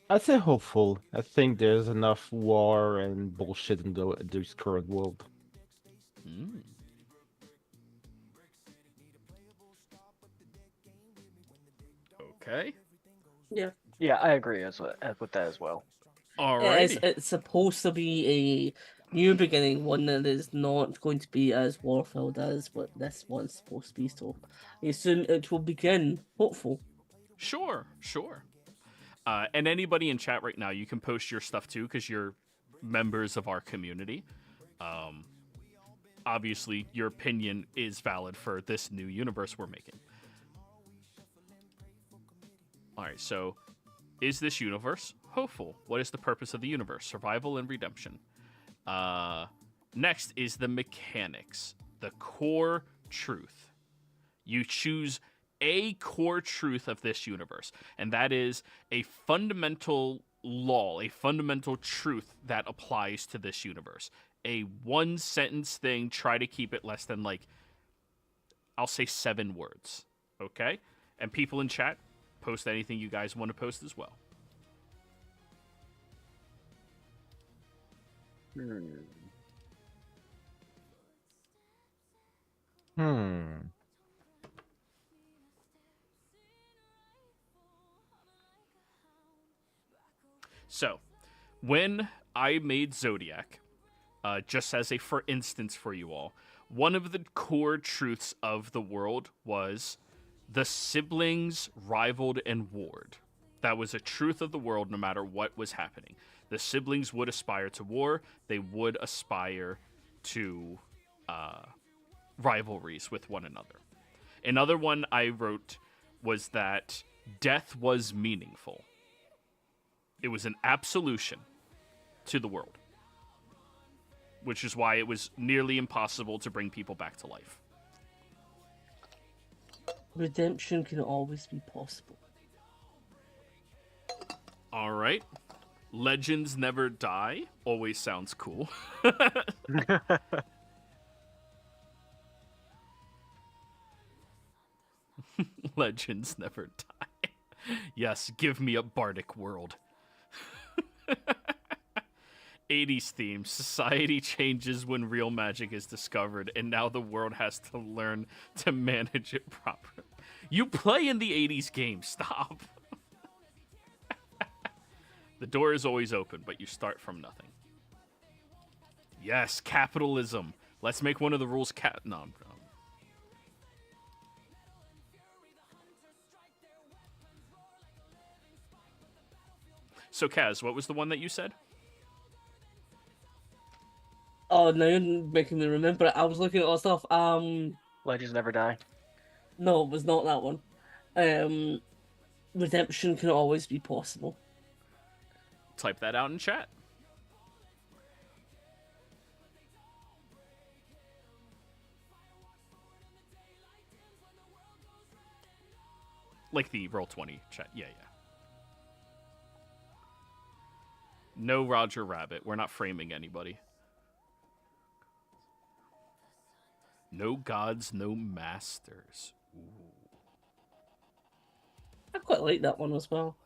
I'd say hopeful. I think there's enough war and bullshit in this current world. Mm. Okay. Yeah. Yeah, I agree with that as well. All It's supposed to be a new beginning, one that is not going to be as war-filled as what this one's supposed to be. So I assume it will begin hopeful. Sure. And anybody in chat right now, you can post your stuff too, because you're members of our community. Obviously, your opinion is valid for this new universe we're making. All right, so is this universe hopeful? What is the purpose of the universe? Survival and redemption. Next is the mechanics, the core truth. You choose a core truth of this universe, and that is a fundamental law, a fundamental truth that applies to this universe. A one-sentence thing, try to keep it less than, like, I'll say 7 words, okay? And people in chat, post anything you guys want to post as well. So, when I made Zodiac, just as a for instance for you all, one of the core truths of the world was the siblings rivaled and warred. That was a truth of the world no matter what was happening. The siblings would aspire to war. They would aspire to rivalries with one another. Another one I wrote was that death was meaningful. It was an absolution to the world, which is why it was nearly impossible to bring people back to life. Redemption can always be possible. All right. Legends never die. Always sounds cool. Legends never die. Yes, give me a bardic world. 80s theme. Society changes when real magic is discovered, and now the world has to learn to manage it properly. You play in the 80s game. Stop. The door is always open, but you start from nothing. Yes, capitalism. Let's make one of the rules no. So, Kaz, what was the one that you said? Oh, now you're making me remember it. I was looking at all stuff. Legends never die. No, it was not that one. Redemption can always be possible. Type that out in chat. Like the Roll20 chat. Yeah. No Roger Rabbit. We're not framing anybody. No gods, no masters. Ooh. I quite like that one as well.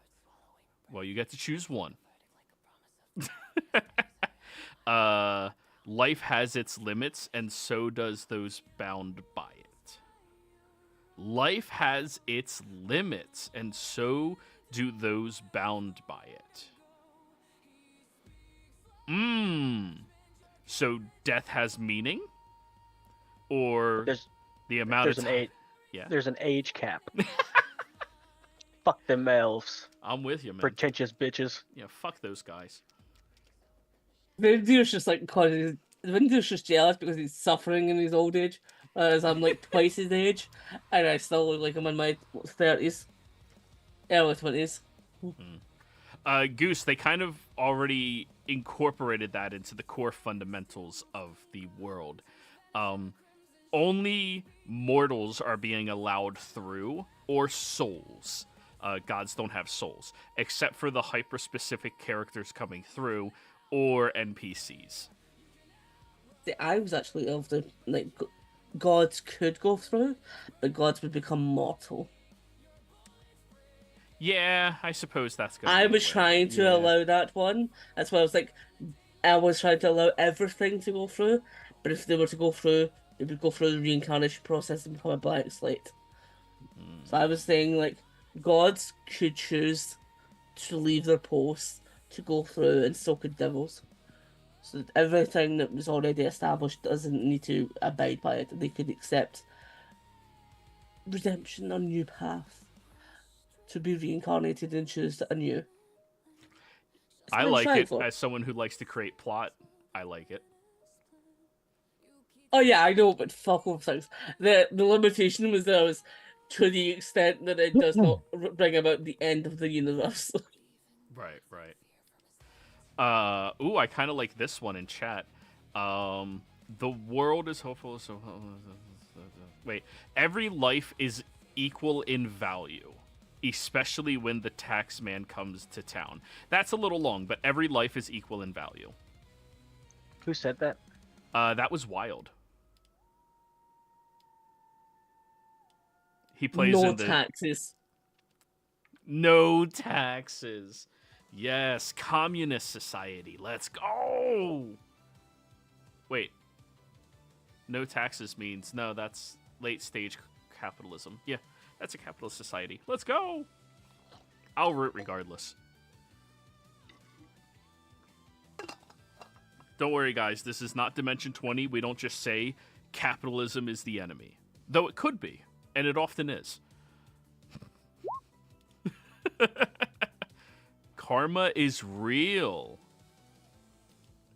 Well, you get to choose one. Life has its limits, and so does those bound by it. Life has its limits, and so do those bound by it. So death has meaning? Or the amount of time? Yeah. There's an age cap. Fuck them elves. I'm with you, man. Pretentious bitches. Yeah, fuck those guys. Reindeer's just like Reindeer's just jealous because he's suffering in his old age, whereas I'm like twice his age, and I still look like I'm in my 30s, early 20s. Goose, they kind of already incorporated that into the core fundamentals of the world. Only mortals are being allowed through, or souls. Gods don't have souls, except for the hyper-specific characters coming through, or NPCs. I was actually of the gods could go through, but gods would become mortal. Yeah, I suppose that's good. I was trying to allow that one. That's why I was like, I was trying to allow everything to go through, but if they were to go through, they would go through the reincarnation process and become a blank slate. So I was saying, like, gods could choose to leave their posts to go through, and so could devils. So that everything that was already established doesn't need to abide by it. They could accept redemption, a new path, to be reincarnated and choose anew. I like it as someone who likes to create plot. I like it. Oh yeah, I know, but fuck off things. The limitation was there was to the extent that it does not bring about the end of the universe. Right. Ooh, I kind of like this one in chat. The world is hopeful. So wait, every life is equal in value, especially when the tax man comes to town. That's a little long, but every life is equal in value. Who said that? That was Wild. He plays no in the taxes. No taxes. Yes, communist society. Let's go. Wait. No taxes means no, that's late stage capitalism. Yeah, that's a capitalist society. Let's go. I'll root regardless. Don't worry, guys. This is not Dimension 20. We don't just say capitalism is the enemy. Though it could be, and it often is. Karma is real.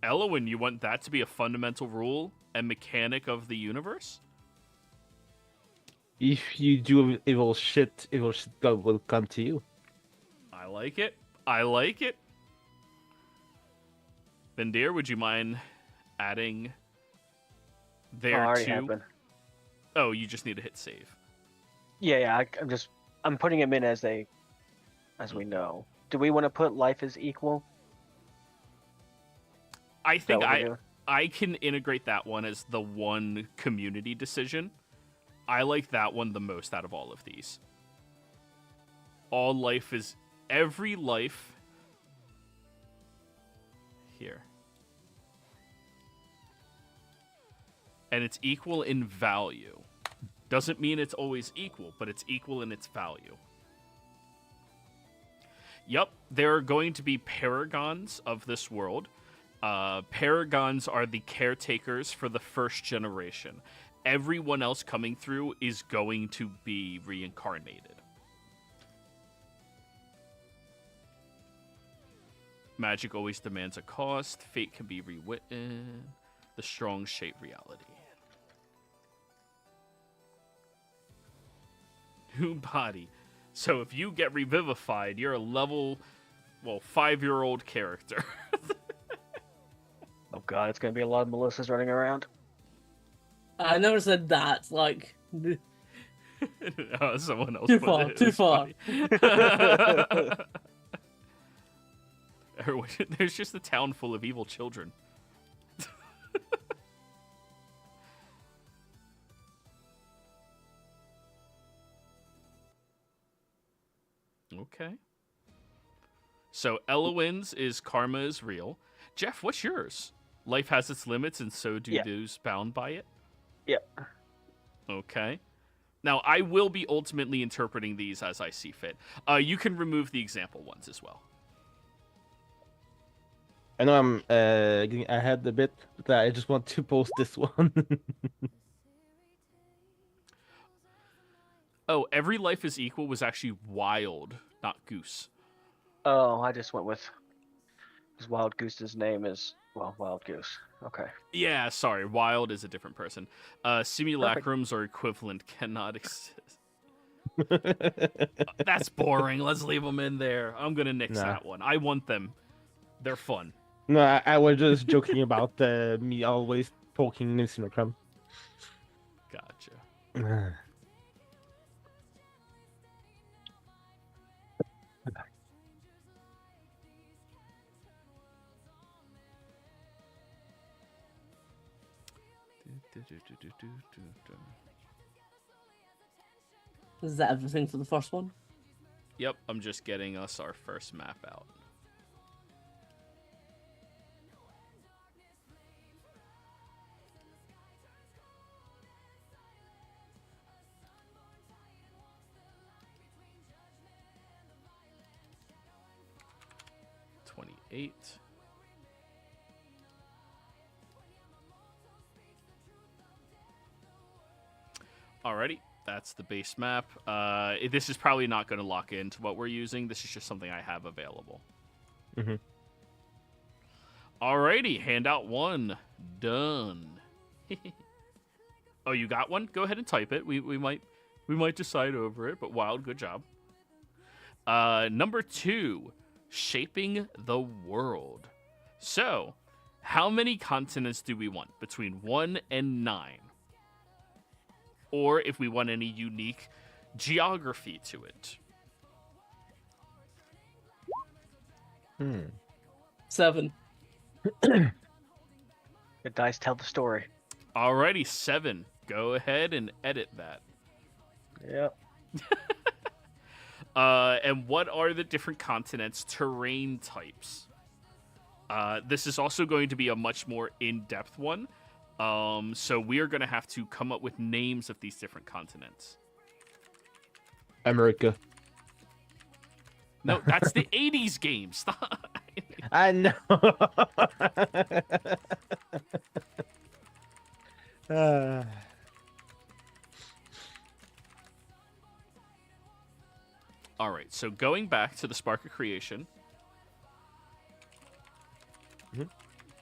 Elowen, you want that to be a fundamental rule and mechanic of the universe? If you do evil shit will come to you. I like it. I like it. Vendir, would you mind adding there too? Happened. Oh, you just need to hit save. Yeah. I'm putting him in as we know. Do we want to put life as equal? I think I can integrate that one as the one community decision. I like that one the most out of all of these. Every life here. And it's equal in value. Doesn't mean it's always equal, but it's equal in its value. Yep, there are going to be paragons of this world. Paragons are the caretakers for the first generation. Everyone else coming through is going to be reincarnated. Magic always demands a cost. Fate can be rewritten. The strong shape reality. New body. So if you get revivified, you're a level, 5-year-old character. Oh god, it's gonna be a lot of Melissas running around. I never said that. Like, Oh, someone else. Too put far, it. too It's far. funny. There's just a town full of evil children. Okay. So Elowen's is karma is real. Jeff, what's yours? Life has its limits, and so do those bound by it? Yep. Okay. Now, I will be ultimately interpreting these as I see fit. You can remove the example ones as well. I know I'm getting ahead a bit, but I just want to post this one. Oh, every life is equal was actually Wild, not Goose. Oh, I just went with... Because Wild Goose's name is Well, wild goose. Okay. Yeah, sorry. Wild is a different person. Simulacrums or equivalent cannot exist. That's boring. Let's leave them in there. I'm going to nix Nah. that one. I want them. They're fun. No, I was just joking about me always poking in Simulacrum. Gotcha. Is that everything for the first one? Yep, I'm just getting us our first map out. $28. Alrighty, that's the base map. This is probably not going to lock into what we're using. This is just something I have available. Mm-hmm. Alrighty, handout 1 done. Oh, you got one? Go ahead and type it. We might decide over it. But wild, good job. Number 2, shaping the world. So, how many continents do we want? Between 1 and 9. Or if we want any unique geography to it. 7. The dice tell the story. Alrighty, 7. Go ahead and edit that. Yep. And what are the different continents' terrain types? This is also going to be a much more in-depth one. So we are going to have to come up with names of these different continents. America. No, that's the 80s game. Stop. I know. All right, so going back to the Spark of Creation.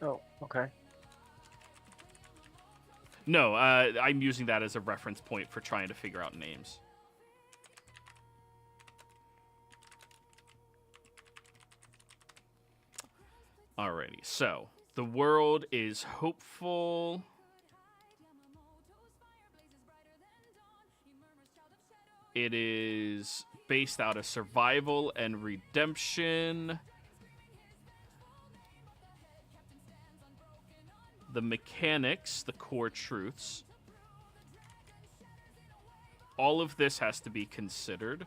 Oh, okay. No, I'm using that as a reference point for trying to figure out names. Alrighty, so the world is hopeful. It is based out of survival and redemption. The mechanics, the core truths. All of this has to be considered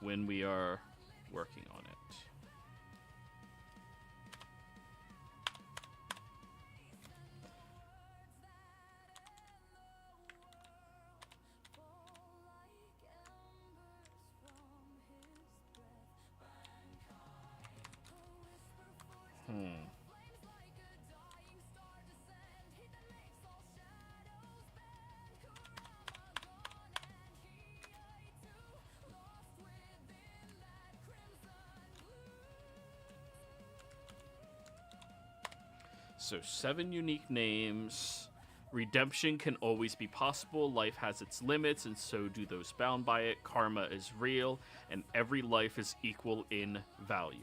when we are working on it. So 7 unique names. Redemption can always be possible. Life has its limits, and so do those bound by it. Karma is real, and every life is equal in value.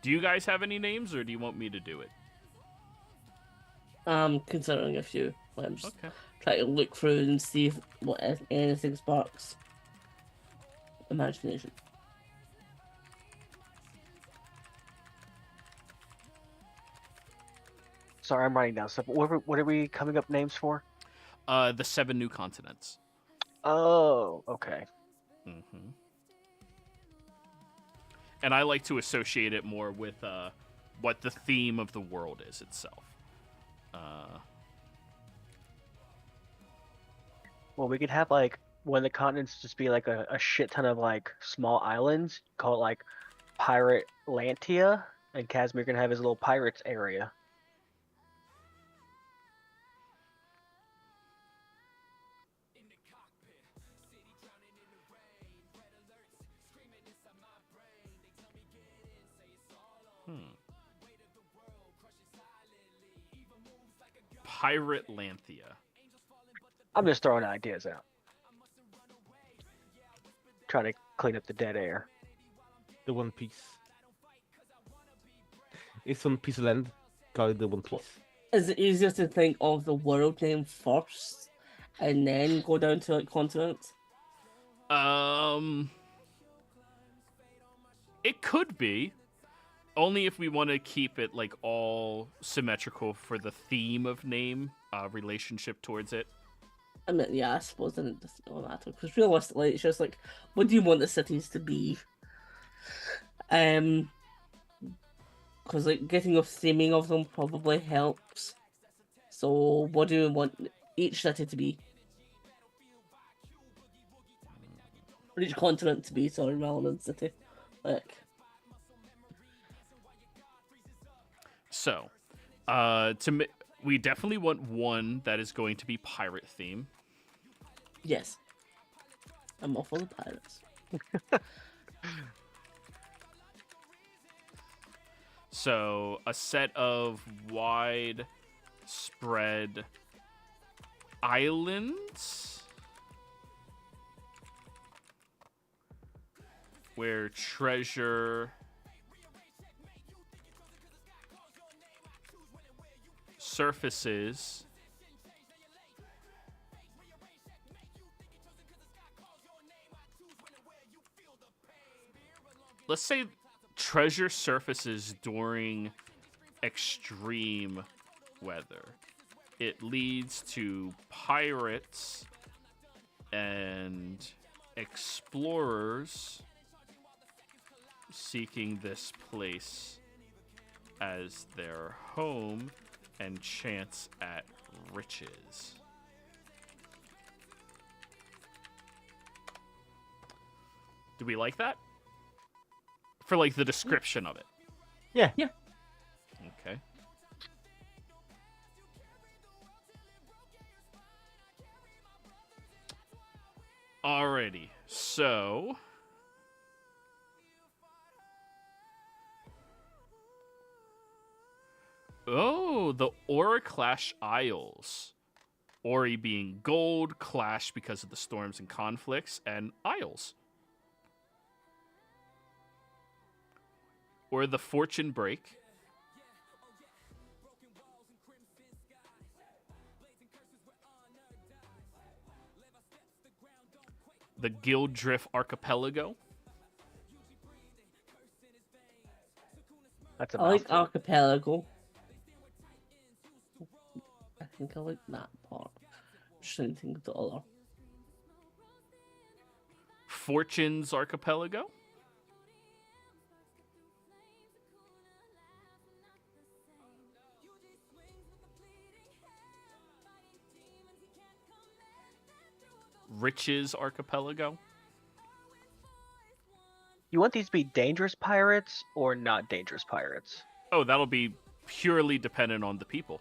Do you guys have any names, or do you want me to do it? I'm considering a few. I'm just Okay. trying to look through and see if anything sparks imagination. Sorry, I'm writing down stuff. What are we coming up names for? The 7 new continents. Oh, okay. Mm-hmm. And I like to associate it more with what the theme of the world is itself. Well, we could have like when the continents just be like a shit ton of like small islands, call it like Pirate Lantia, and Casimir can have his little pirates area. Pirate Lanthia. I'm just throwing ideas out. Trying to clean up the dead air. The One Piece. It's One Piece land. Call it the One Piece. Is it easier to think of the world name first and then go down to like continents? It could be. Only if we want to keep it like all symmetrical for the theme of name, relationship towards it. I mean, yeah, I suppose then it doesn't matter because realistically, it's just like, what do you want the cities to be? Because like getting a theming of them probably helps. So, what do you want each city to be? Or each continent to be? Sorry, rather than city. Like. So, we definitely want one that is going to be pirate theme. Yes. I'm all for the pirates. So, a set of wide-spread islands where treasure surfaces let's say treasure surfaces during extreme weather. It leads to pirates and explorers seeking this place as their home and chance at riches. Do we like that? For like the description of it. Yeah. Yeah. Okay. Alrighty. So oh, the Aura Clash Isles. Ori being gold, Clash because of the storms and conflicts, and Isles. Or the Fortune Break. The Guild Drift Archipelago. That's a I like mouthful. archipelago. I think I like that part. Just trying to think of the other. Fortune's Archipelago. Riches Archipelago. You want these to be dangerous pirates or not dangerous pirates? Oh, that'll be purely dependent on the people.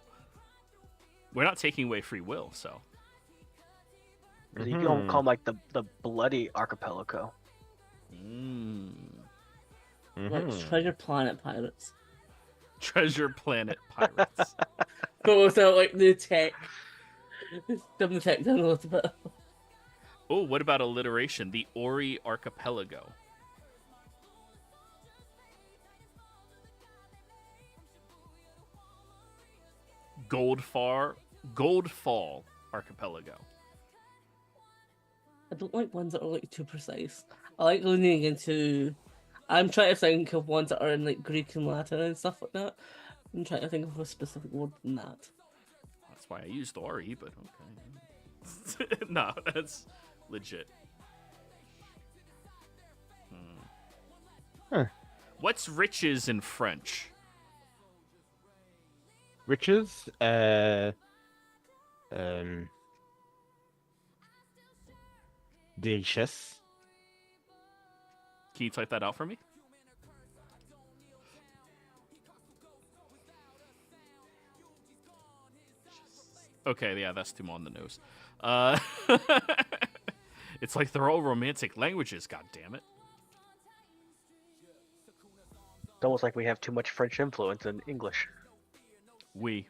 We're not taking away free will, so. You don't call them like the bloody archipelago. Like Treasure Planet Pirates. Treasure Planet Pirates. But without like the tech. Dumb the tech down a little bit. Oh, what about alliteration? The Ori Archipelago. Goldfall Archipelago. I don't like ones that are like too precise. I like leaning into. I'm trying to think of ones that are in like Greek and Latin and stuff like that. I'm trying to think of a specific word than that. That's why I used Ori, but okay. No, that's legit. Huh. What's riches in French? Riches? Delicious. Can you type that out for me? Okay, yeah, that's too on the nose. It's like they're all romantic languages, god damn it. It's almost like we have too much French influence in English. We.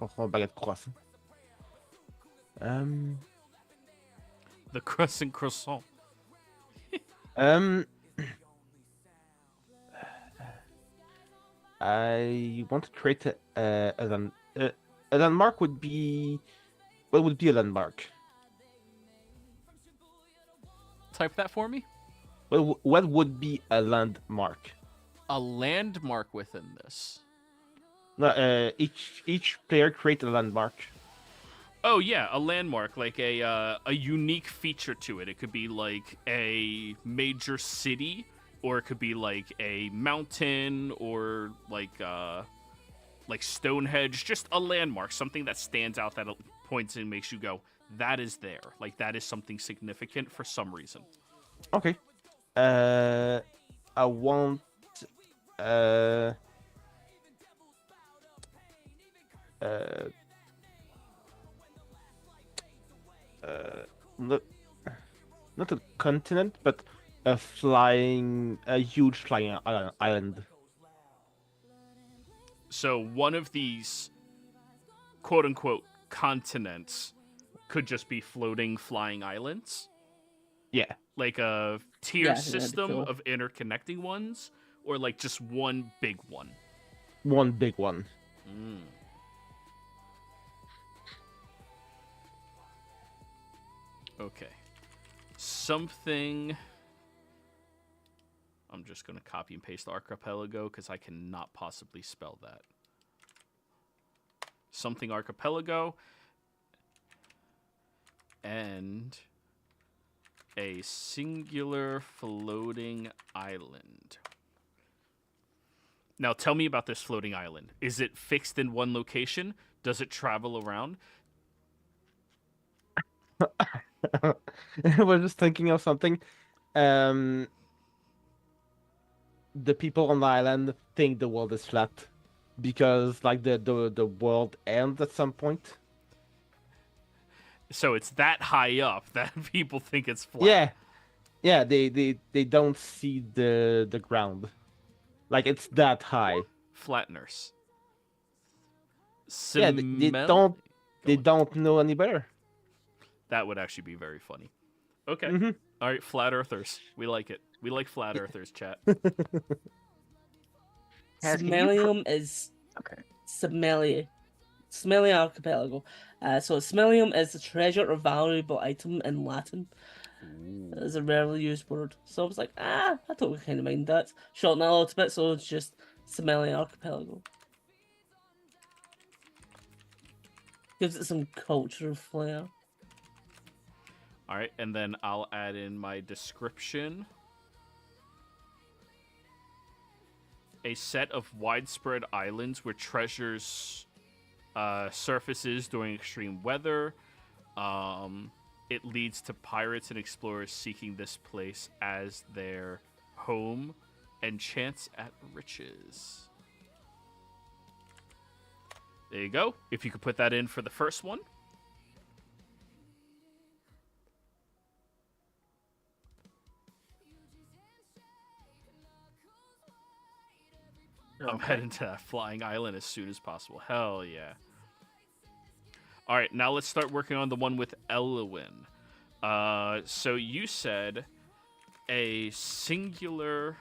Oh, baguette croissant. The crescent croissant. I want to create a landmark would be... What would be a landmark? Type that for me. What would be a landmark? A landmark within this. No, each player create a landmark. Oh yeah, a landmark, like a unique feature to it. It could be like a major city, or it could be like a mountain, or like Stonehenge. Just a landmark, something that stands out, that points and makes you go, that is there. Like that is something significant for some reason. Okay. I want not a continent, but a huge flying island. So one of these quote unquote continents could just be floating flying islands. Yeah. Like a tier Yeah, I think that'd be system cool. of interconnecting ones, or like just one big one. One big one. Okay. Something. I'm just going to copy and paste archipelago because I cannot possibly spell that. Something archipelago. And a singular floating island. Now tell me about this floating island. Is it fixed in one location? Does it travel around? I was just thinking of something. The people on the island think the world is flat because, like, the world ends at some point. So it's that high up that people think it's flat. Yeah. They don't see the ground. Like, it's that high. Flatteners. Yeah, they don't know any better. That would actually be very funny. Okay. Mhm. All right, flat earthers. We like it. We like flat earthers, chat. Has, can you Smelium is Okay. Smelia. Smelia Archipelago. So Smelium is a treasure or valuable item in Latin. It is a rarely used word. So I was like, I don't kind of mind that. Shorten that a little bit, so it's just Smelia Archipelago. Gives it some cultural flair. All right, and then I'll add in my description. A set of widespread islands where treasures surfaces during extreme weather. It leads to pirates and explorers seeking this place as their home and chance at riches. There you go. If you could put that in for the first one. I'm heading to that flying island as soon as possible. Hell yeah. All right, now let's start working on the one with Elwyn. So you said a singular...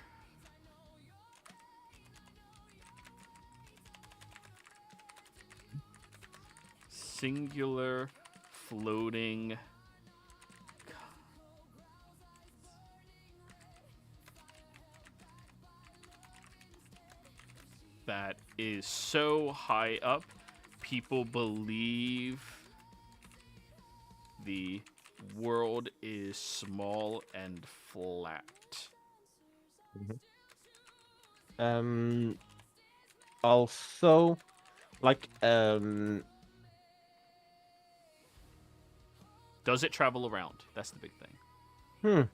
Singular floating... that is so high up, people believe the world is small and flat. Also, like Does it travel around? That's the big thing.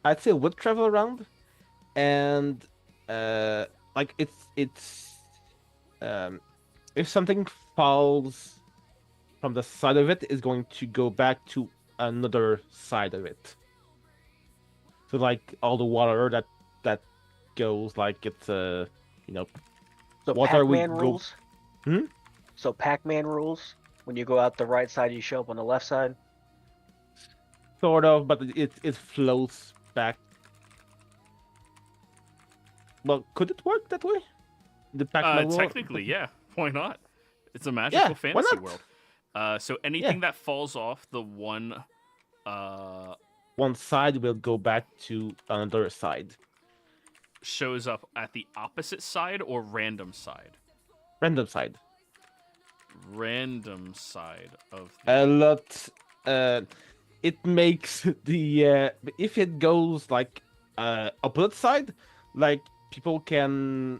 I'd say it would travel around, and like it's if something falls from the side of it, it's going to go back to another side of it. So like all the water that goes, like it's you know, So water would Pac-Man go- rules. Hmm? So Pac-Man rules. When you go out the right side, you show up on the left side. sort of, but it flows back. Well, could it work that way? The Pac-Man world? Technically, yeah. Why not? It's a magical why fantasy not? world. So anything that falls off the one, One side will go back to another side. shows up at the opposite side or random side. Random side. Random side of A lot. It makes the if it goes like opposite side, like people can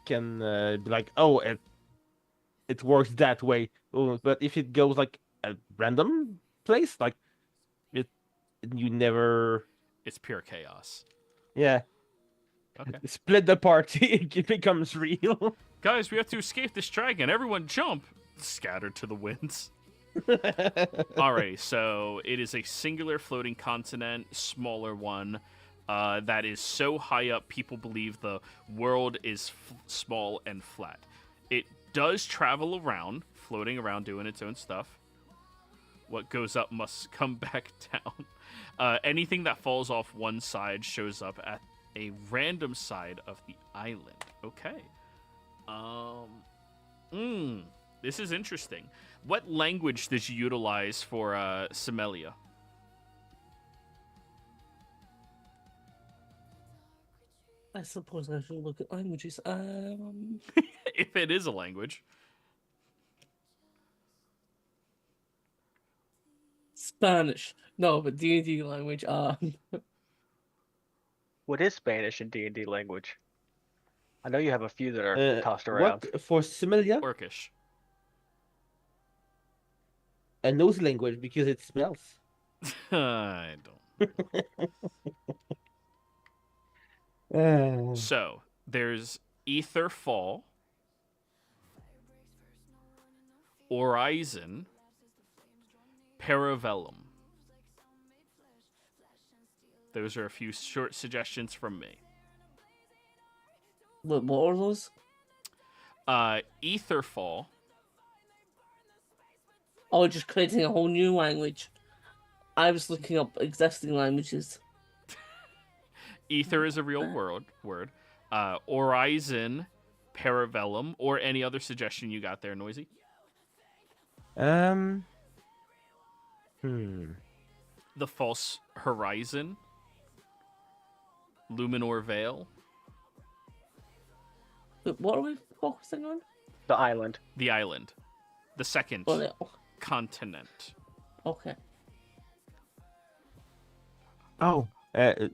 be like, oh, it works that way. Oh, but if it goes like a random place, like you never, It's pure chaos. yeah, Okay. split the party. It becomes real. Guys, we have to escape this dragon. Everyone jump! Scattered to the winds. Alrighty, so it is a singular floating continent, smaller one, that is so high up people believe the world is small and flat. It does travel around, floating around, doing its own stuff. What goes up must come back down. Anything that falls off one side shows up at a random side of the island. Okay. This is interesting. What language did you utilize for Semelia? I suppose I should look at languages. If it is a language. Spanish. No, but D&D language. What is Spanish and D&D language? I know you have a few that are tossed around. What for Similia? Orcish. A nose language because it smells. I don't. So, there's Etherfall, Horizon, Paravelum. Those are a few short suggestions from me. what are those? Etherfall. Oh, just creating a whole new language. I was looking up existing languages. Ether is a real word. Horizon, Paravelum, or any other suggestion you got there, Noisy? Hmm. The False Horizon, Luminor Vale, But what are we focusing on? The island. the island, the second continent. Okay. Oh,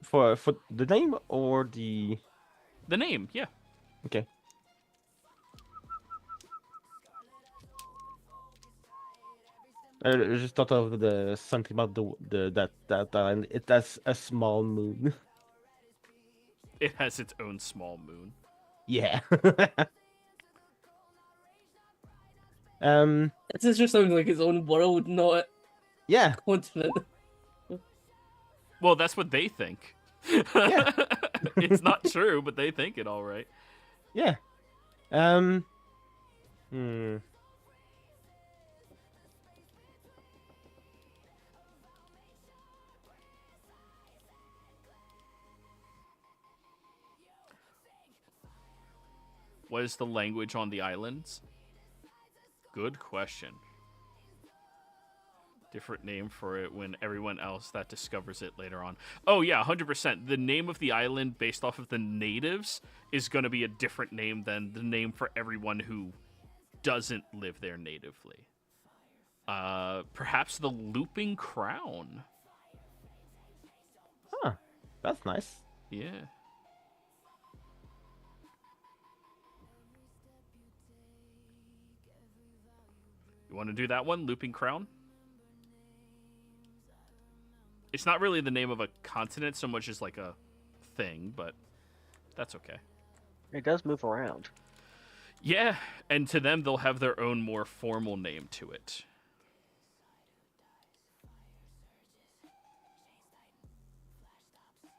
for the name or the The name, yeah. okay. I just thought of the something about that island. It has a small moon. It has its own small moon. Yeah. It just sounds like its own world, not a Yeah. continent. Well, that's what they think. Yeah. It's not true, but they think it all right. Yeah. What is the language on the islands? Good question. Different name for it when everyone else that discovers it later on. Oh yeah, 100%. The name of the island based off of the natives is going to be a different name than the name for everyone who doesn't live there natively. Perhaps the Looping Crown. Huh. That's nice. Yeah. want to do that one? Looping Crown? It's not really the name of a continent so much as like a thing, but that's okay. It does move around. Yeah, and to them, they'll have their own more formal name to it.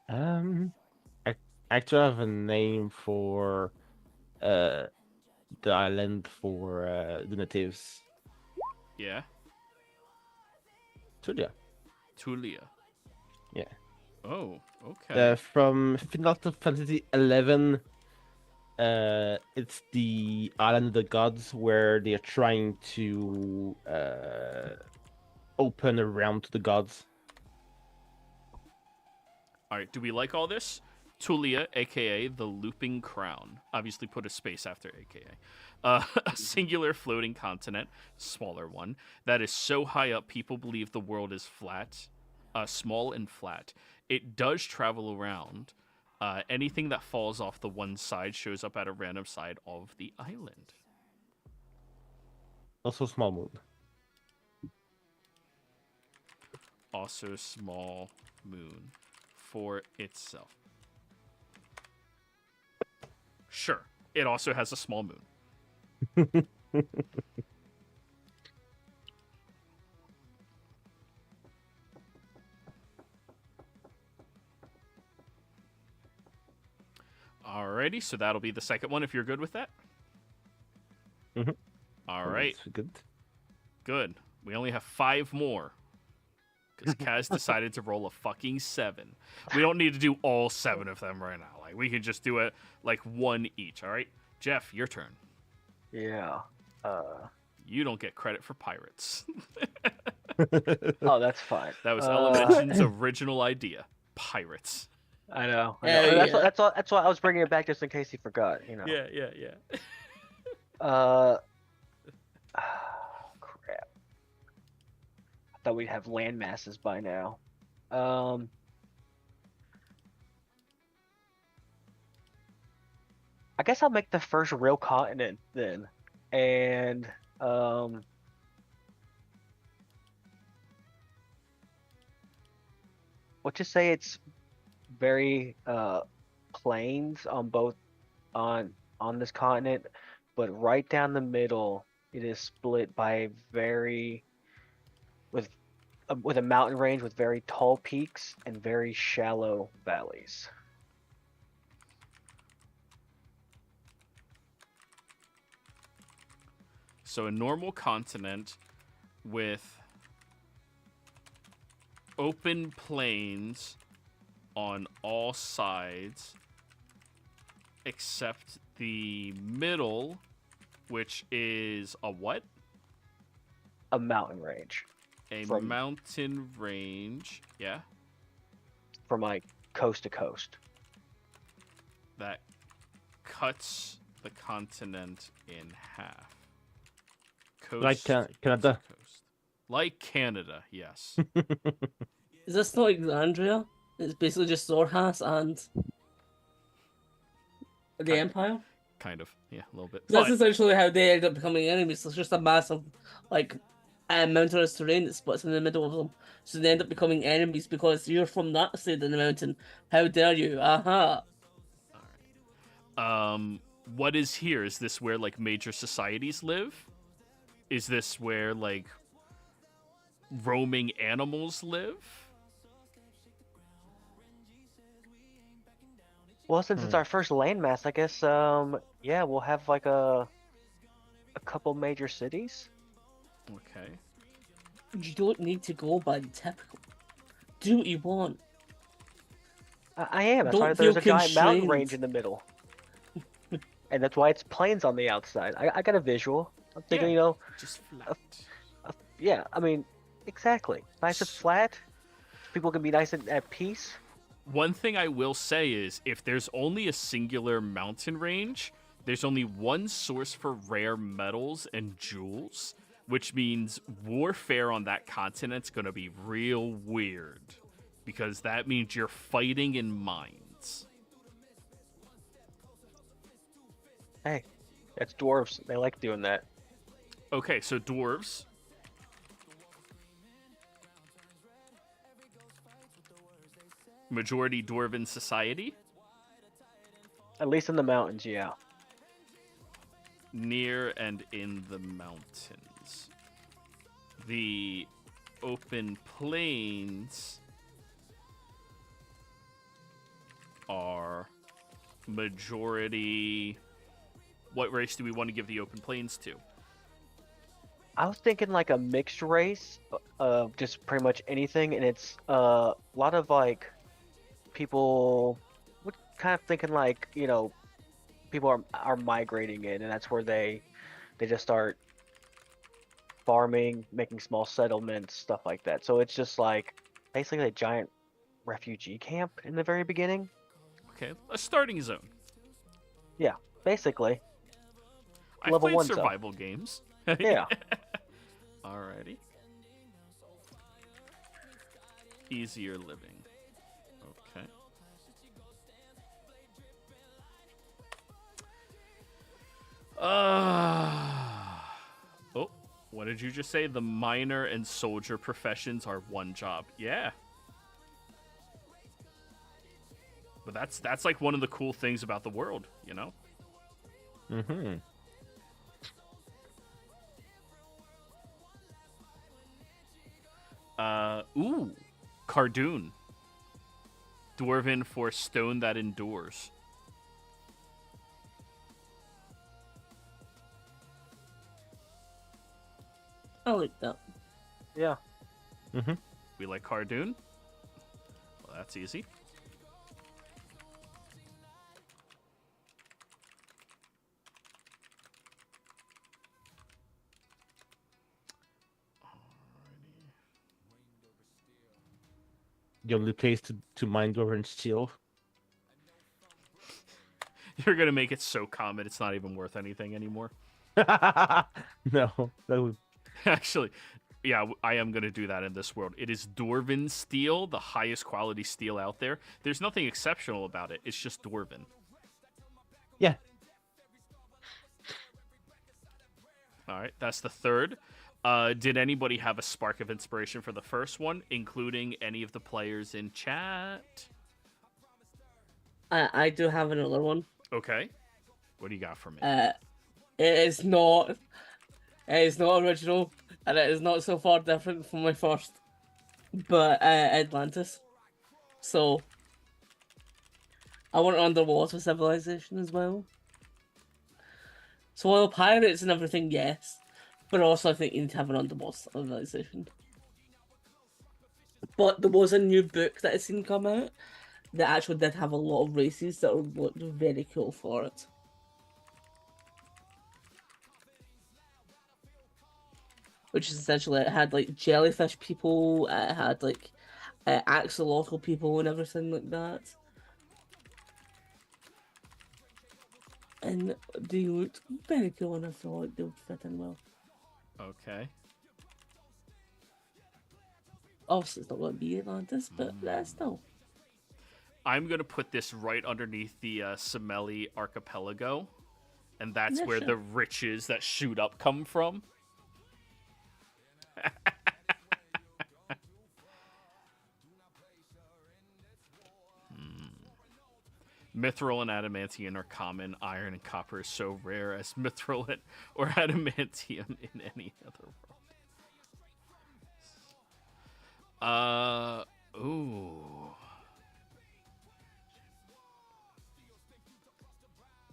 I actually have a name for the island for the natives. Yeah? Tulia. Tulia. Yeah. Oh, okay. From Final Fantasy 11, it's the island of the gods where they are trying to open a realm to the gods. All right, do we like all this? Tulia, aka the Looping Crown. Obviously, put a space after aka. A singular floating continent, smaller one, that is so high up people believe the world is flat, small and flat. It does travel around. Anything that falls off the one side shows up at a random side of the island. Also, small moon. Also, small moon for itself. Sure, it also has a small moon. Alrighty, so that'll be the second one if you're good with that. Mhm. All right, That's good. good. We only have 5 more. Because Kaz decided to roll a fucking 7. We don't need to do all 7 of them right now. Like, we can just do it like one each, all right? Jeff, your turn. Yeah. You don't get credit for pirates. Oh, that's fine. That was Elemention's original idea. Pirates. I know. Yeah, That's, yeah. that's why I was bringing it back just in case he forgot. You know. Yeah. Crap. I thought we'd have land masses by now. I guess I'll make the first real continent then, and let's just say it's very plains on both on this continent, but right down the middle it is split by very with a mountain range with very tall peaks and very shallow valleys. So a normal continent with open plains on all sides except the middle, which is a what? A mountain range A From- mountain range, yeah, from like coast to coast. that cuts the continent in half. Coast Like Canada. to coast. Like Canada, yes. Is this not Exandria? It's basically just Zorhas and the Kind- Empire. Kind of, yeah, a little bit. That's But essentially how they end up becoming enemies. It's just a massive, like, mountainous terrain that splits in the middle of them. So they end up becoming enemies because you're from that side of the mountain. How dare you? Aha! what is here? Is this where like major societies live? Is this where like roaming animals live? Well, since it's our first landmass, I guess yeah, we'll have like a couple major cities. Okay. You don't need to go by the typical. Do what you want. I am. That's Don't why there's a feel giant mountain constrained. range in the middle. And that's why it's plains on the outside. I got a visual. I'm thinking, Yeah. you know, Just flat. yeah, I mean, exactly. Nice and flat. People can be nice and at peace. One thing I will say is if there's only a singular mountain range, there's only one source for rare metals and jewels, which means warfare on that continent's going to be real weird because that means you're fighting in mines. Hey, that's dwarves. They like doing that. Okay, so dwarves, Majority Dwarven society. At least in the mountains, yeah. Near and in the mountains. The open plains are majority. What race do we want to give the open plains to? I was thinking like a mixed race of just pretty much anything, and it's a lot of like people. What kind of thinking like people are migrating in, and that's where they just start farming, making small settlements, stuff like that. So it's just like basically a giant refugee camp in the very beginning. Okay, a starting zone. Yeah, basically. I Level played 1 zone. survival games. Yeah. Alrighty. Easier living. Okay. Oh, what did you just say? The miner and soldier professions are one job. Yeah. But that's like one of the cool things about the world, you know? Mm-hmm. Ooh, Cardoon. Dwarven for stone that endures. I like that. Yeah. Mm-hmm. We like Cardoon. Well, that's easy. The only place to mine Dwarven steel. You're gonna make it so common it's not even worth anything anymore. No, that would. Actually, yeah, I am gonna do that in this world. It is Dwarven steel, the highest quality steel out there. There's nothing exceptional about it. It's just Dwarven. Yeah. All right, that's the third. Did anybody have a spark of inspiration for the first one, including any of the players in chat? I do have another one. Okay. What do you got for me? It is not original, and it is not so far different from my first. But Atlantis. So I want an underwater civilization as well. So while pirates and everything, yes. But also I think you need to have an underwater civilization. But there was a new book that I've seen come out that actually did have a lot of races that looked very cool for it. Which is essentially, it had like jellyfish people, it had like axolotl people and everything like that. And they looked very cool, and I thought they would fit in well. Okay. Obviously, it's not going to be Atlantis, but still. I'm going to put this right underneath the Semeli archipelago, and that's Yeah, where sure. the riches that shoot up come from. Mithril and adamantium are common. Iron and copper is so rare as mithril or adamantium in any other world. Ooh.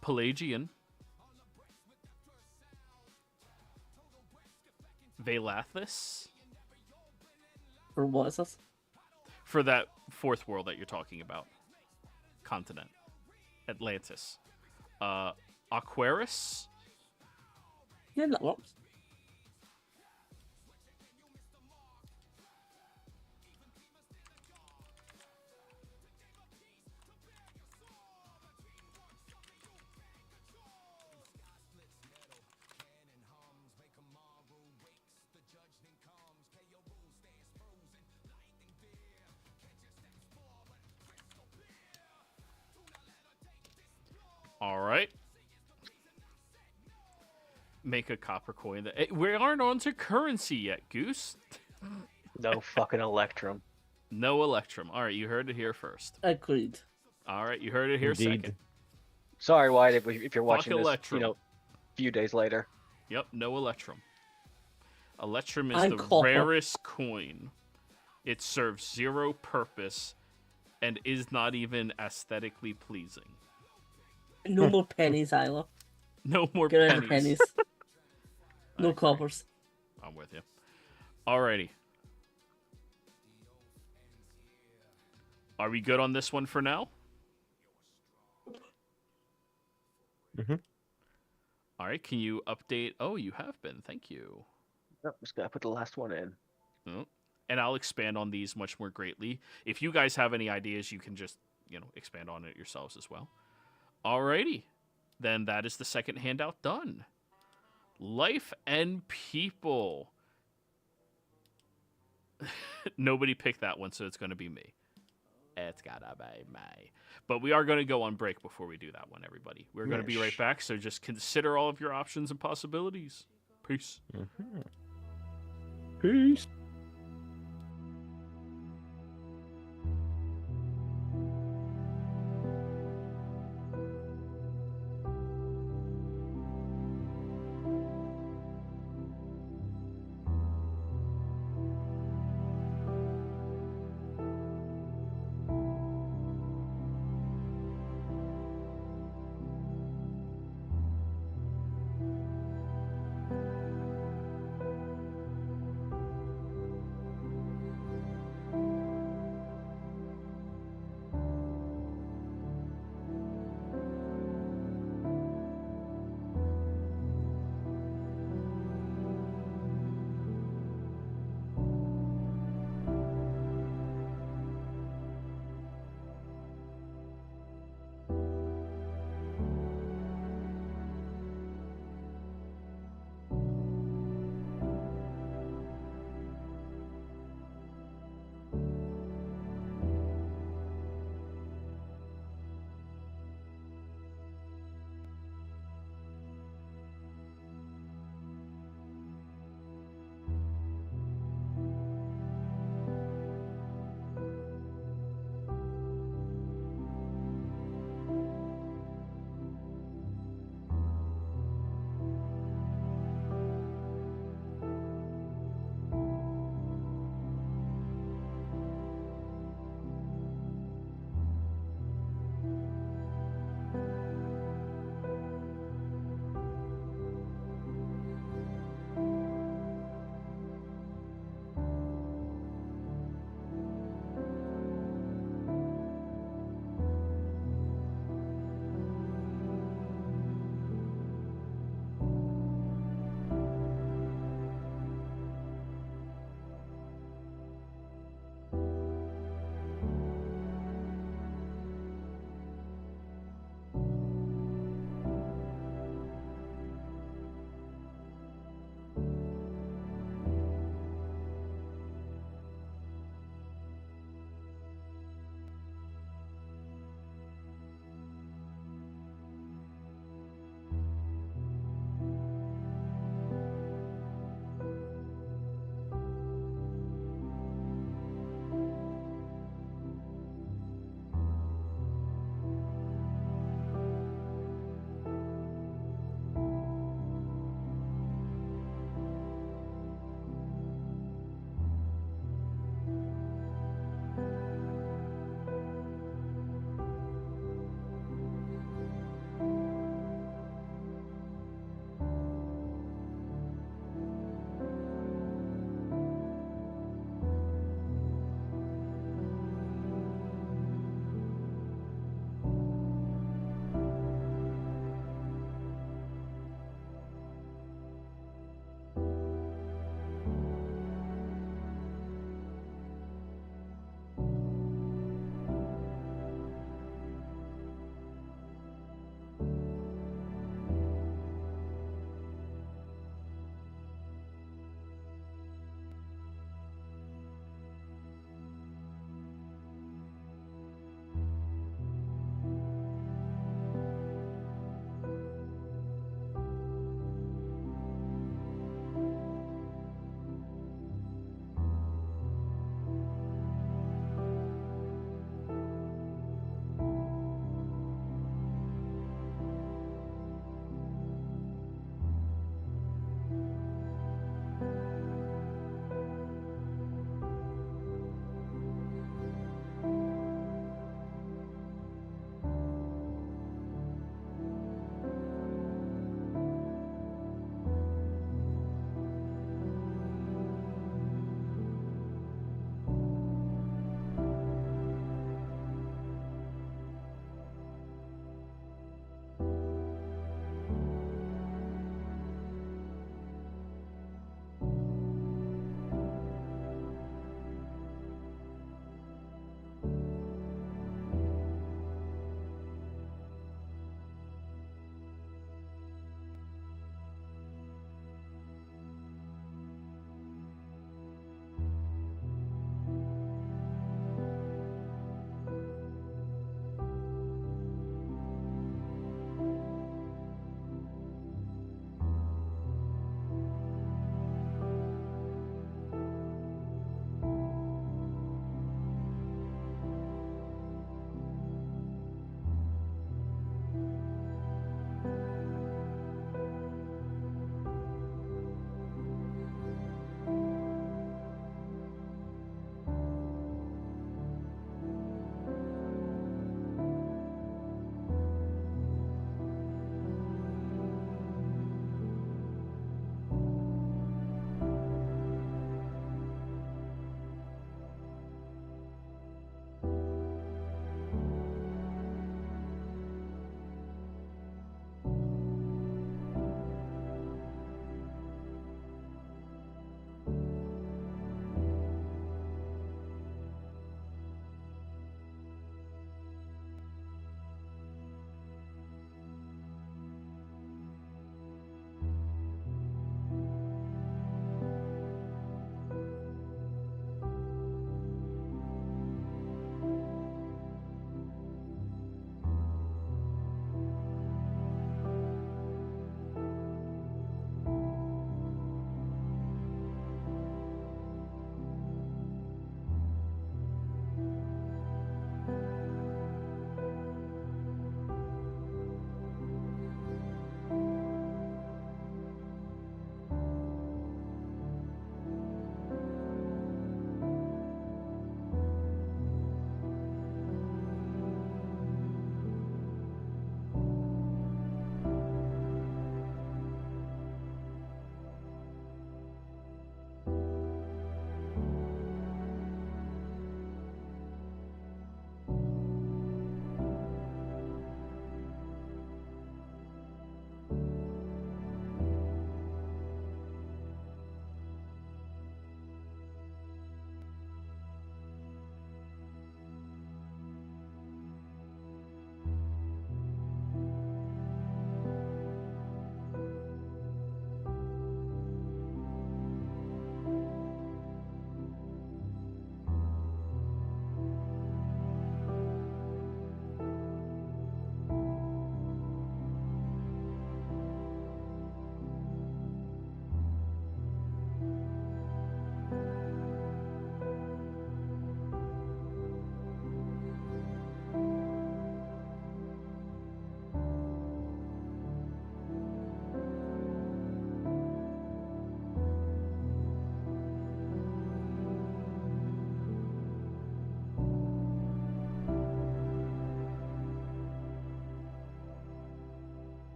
Pelagian. Valathis. For what is this? For that fourth world that you're talking about. Continent. Atlantis. Aquarius. Yeah, that works. All right. Make a copper coin. We aren't on to currency yet, Goose. No fucking Electrum. No Electrum. All right, you heard it here first. Agreed. All right, you heard it here Indeed. second. Sorry, Wyatt, if you're watching this, Electrum. a few days later. Yep, no Electrum. Electrum is And the copper. rarest coin. It serves zero purpose and is not even aesthetically pleasing. No more pennies, Isla. No more Get rid of pennies. the pennies. No I agree. coppers. I'm with you. Alrighty. Are we good on this one for now? Mm-hmm. All right, can you update? Oh, you have been. Thank you. Oh, just gotta put the last one in. Oh, and I'll expand on these much more greatly. If you guys have any ideas, you can just, expand on it yourselves as well. Alrighty. Then that is the second handout done. Life and people. Nobody picked that one, so it's going to be me. It's gotta be me. But we are going to go on break before we do that one, everybody. We're going to be right back, so just consider all of your options and possibilities. Peace. Mm-hmm. Peace.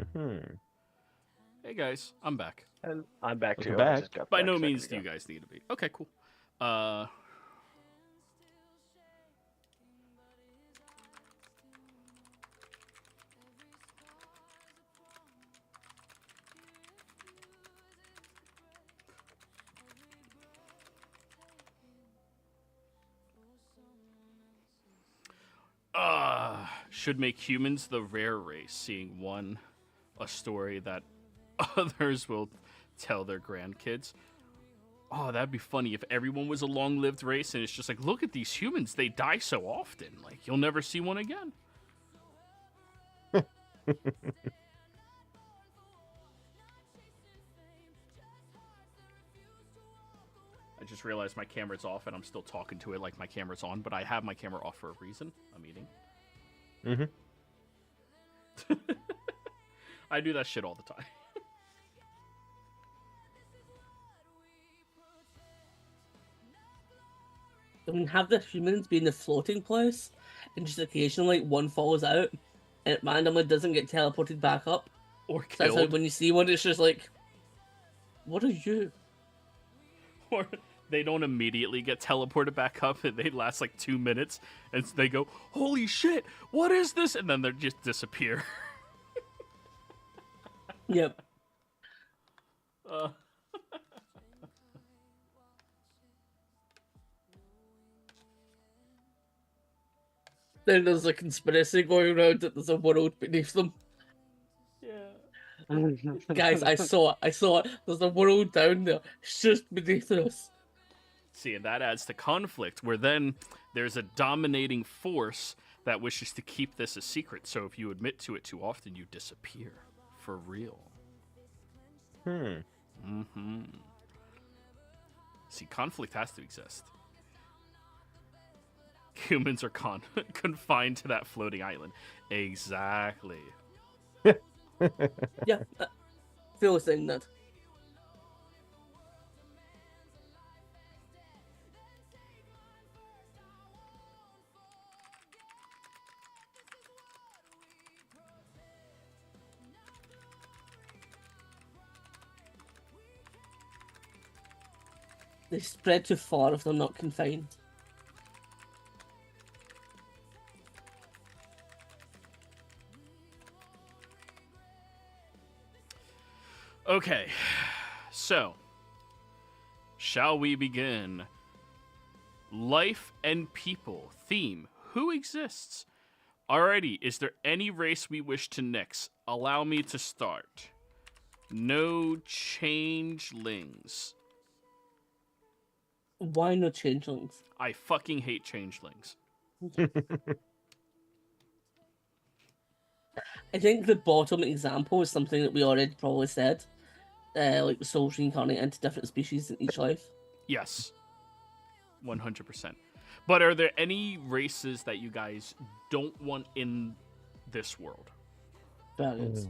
Mhm. Hey guys, I'm back. And I'm back Welcome too. I back. just got By back no a second means do ago. you guys need to be. Okay, cool. Should make humans the rare race, seeing a story that others will tell their grandkids. Oh, that'd be funny if everyone was a long-lived race and it's just like, look at these humans, they die so often. Like, you'll never see one again. I just realized my camera's off and I'm still talking to it like my camera's on, but I have my camera off for a reason. I'm eating. Mm-hmm. I do that shit all the time. I mean, have the humans be in the floating place, and just occasionally one falls out, and it randomly doesn't get teleported back up. Or So that's why killed. when you see one, it's just like, what are you? Or they don't immediately get teleported back up and they last like 2 minutes and they go, holy shit, what is this? And then they just disappear. Yep. Uh, Then there's a conspiracy going around that there's a world beneath them. yeah. Guys, I saw it. There's a world down there. It's just beneath us. See, and that adds to conflict, where then there's a dominating force that wishes to keep this a secret. So if you admit to it too often, you disappear. For real. Mm-hmm. See, conflict has to exist. Humans are confined to that floating island. Exactly. Yeah. Feel saying that. They spread too far if they're not confined. Okay, so shall we begin? Life and people theme. Who exists? Alrighty, is there any race we wish to nix? Allow me to start. No changelings. Why no changelings? I fucking hate changelings. I think the bottom example is something that we already probably said. Like the souls reincarnate into different species in each life. Yes. 100%. But are there any races that you guys don't want in this world? Dragons.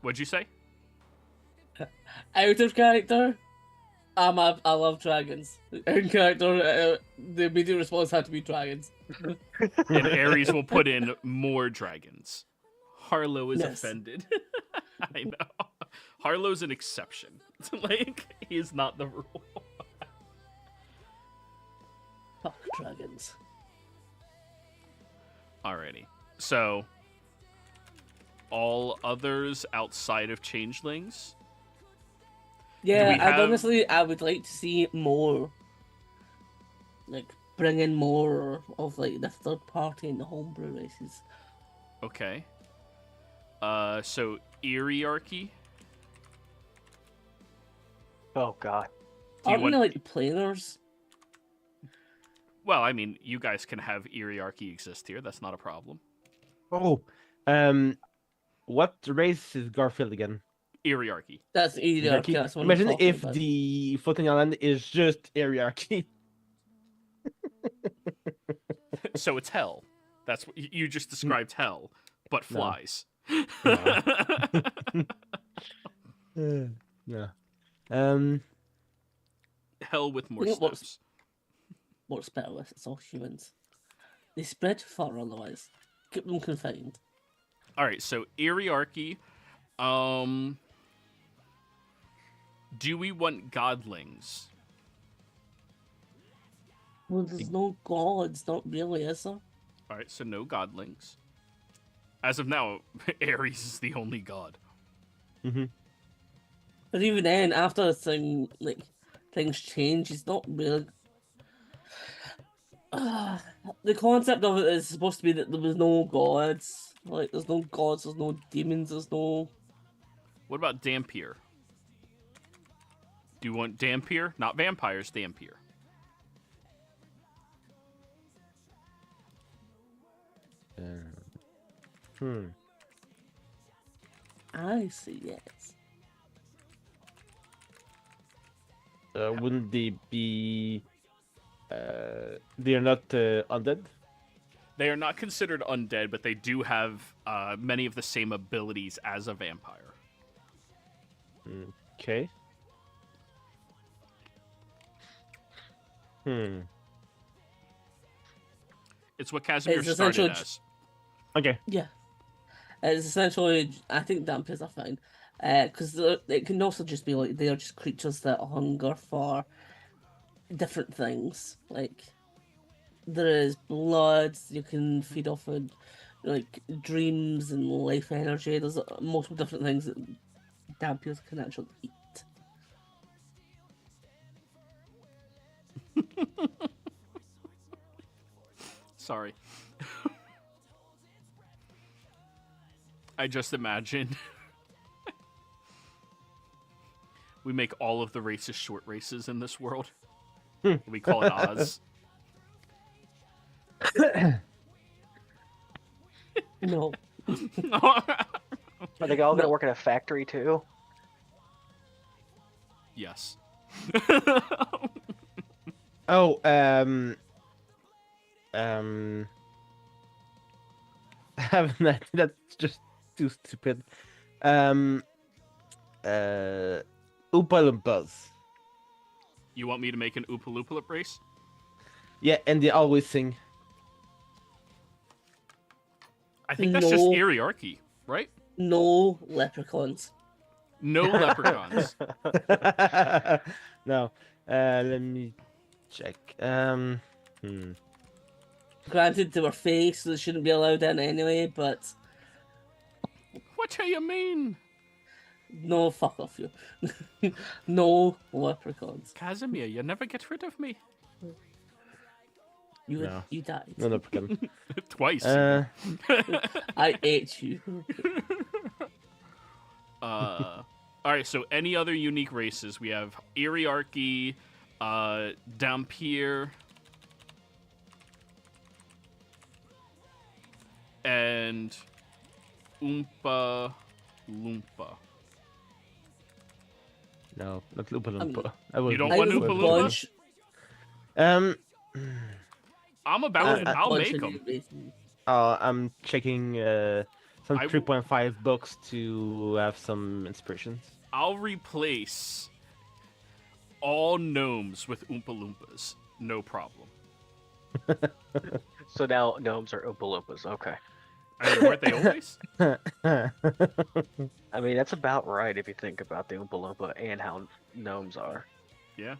What'd you say? Out of character, I love dragons. In character, the immediate response had to be dragons. And Ares will put in more dragons. Harlow is Yes. offended. I know. Harlow's an exception. Like, he is not the rule. Fuck dragons. Alrighty. So, all others outside of changelings? Yeah, we have- I would like to see more. Like, bring in more of like the third party and the homebrew races. Okay. So, Eriarchy? Oh god. Do you Aren't want- they like the planers? Well, I mean, you guys can have Eriarchy exist here. That's not a problem. Oh, what race is Garfield again? Eriarchy. That's either. Hierarchy? That's what I'm Imagine talking if about. the floating island is just hierarchy. So it's hell. That's what you just described hell, but No. flies. Yeah. Hell with more You know what's- steps. What's better with it's all humans. They spread too far otherwise. Keep them confined. All right, so Ariarchy. Do we want godlings? Well, there's no gods, not really, is there? All right, so no godlings. As of now, Ares is the only god. Mm-hmm. But even then, after things change, it's not really. The concept of it is supposed to be that there was no gods. Like, there's no gods, there's no demons, there's no. What about Dampier? Do you want Dampier? Not vampires, Dampier. I see, yes. Wouldn't they be? They are not undead. They are not considered undead, but they do have many of the same abilities as a vampire. Okay. It's what Casimir It's started essentially as. Okay. Yeah. It's essentially, I think dampers are fine. Because it can also just be like they are just creatures that hunger for different things. Like, there is blood, you can feed off of like dreams and life energy. There's multiple different things that dampiers can actually eat. Sorry. I just imagine we make all of the races short races in this world. We call it Oz. No. Are they all gonna No. work in a factory too? Yes. Oh, I have an idea that's just too stupid. Oompa Loompas. You want me to make an Oompa Loompa race? Yeah, and they always sing. I think that's just No. Ariarchy, right? No leprechauns. No leprechauns. No. Let me check. Granted, they were fake, so they shouldn't be allowed in anyway, but What do you mean? no, fuck off you. No leprechauns. Casimir, you never get rid of me. No. You died. No leprechaun. Twice. I ate you. Alright, so any other unique races? We have Ariarchy, Dampier, and Oompa Loompa. No, not Oompa Loompa. I will You don't I want know Oompa a Loompa? bunch. I'm about it. I'll bunch make of them. new races. I'm checking some I will- 3.5 books to have some inspirations. I'll replace all gnomes with Oompa Loompas. No problem. So now gnomes are Oompa Loompas. Okay. I mean, weren't they always? I mean, that's about right if you think about the Oompa Loompa and how gnomes are. Yeah.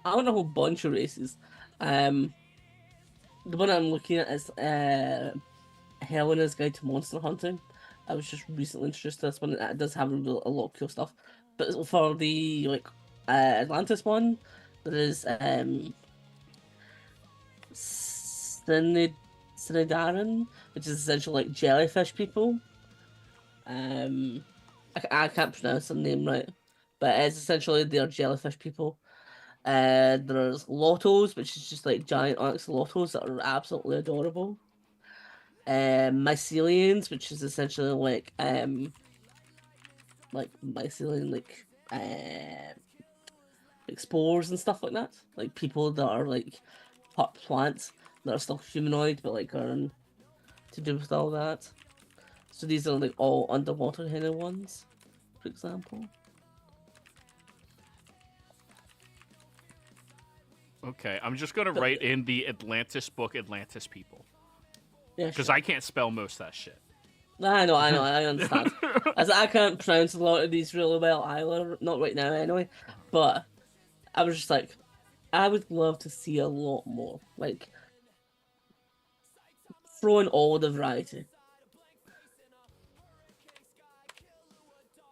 I want a whole bunch of races. The one I'm looking at is Helena's Guide to Monster Hunting. I was just recently introduced to this one. It does have a lot of cool stuff. But for the Atlantis one, there is Sinidaran, which is essentially like jellyfish people. I can't pronounce their name right, but it's essentially they're jellyfish people. There's Lottos, which is just like giant axolotls that are absolutely adorable. Mycelians, which is essentially like mycelian like spores and stuff like that. Like people that are like part plants that are still humanoid but like are to do with all that. So these are like all underwater kind of ones, for example. Okay, I'm just gonna write in the Atlantis book Atlantis people. Yeah, Because sure. I can't spell most of that shit. I know, I understand. As I can't pronounce a lot of these really well either, not right now anyway. But I was just like, I would love to see a lot more. Like, throw in all the variety.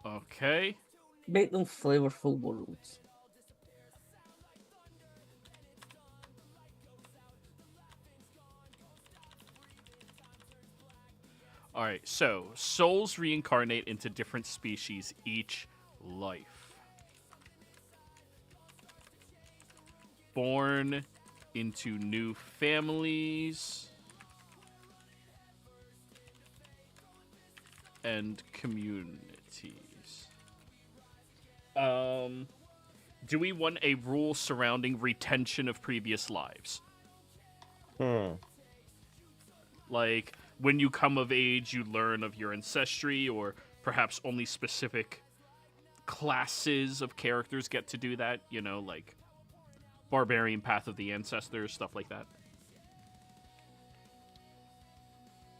Okay. Make them flavorful worlds. All right. So souls reincarnate into different species each life. Born into new families and communities. Do we want a rule surrounding retention of previous lives? Like, when you come of age, you learn of your ancestry, or perhaps only specific classes of characters get to do that, you know, like Barbarian Path of the Ancestors, stuff like that.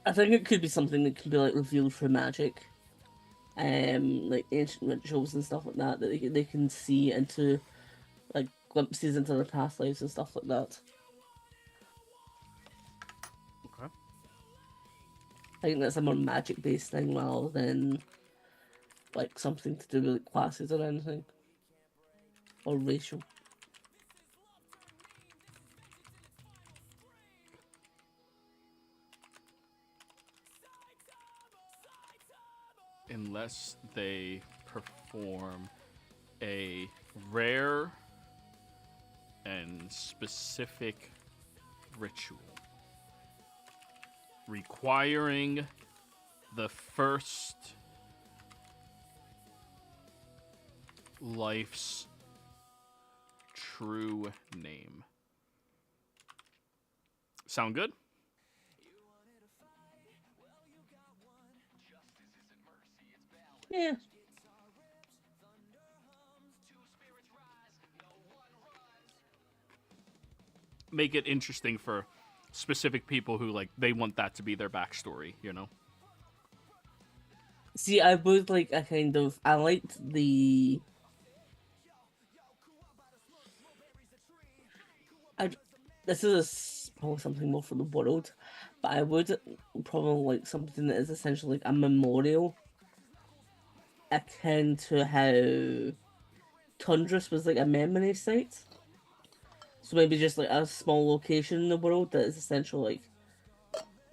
I think it could be something that can be like revealed through magic, like ancient rituals and stuff like that they can see into, like glimpses into their past lives and stuff like that. Okay. I think that's a more magic based thing rather than like something to do with like, classes or anything, or racial. Unless they perform a rare and specific ritual requiring the first life's true name. Sound good? Yeah. Make it interesting for specific people who, like, they want that to be their backstory, you know? See, I would like a kind of. I liked the. This is probably something more for the world, but I would probably like something that is essentially like a memorial, akin to how Tundras was like a memory site. So maybe just like a small location in the world that is essentially like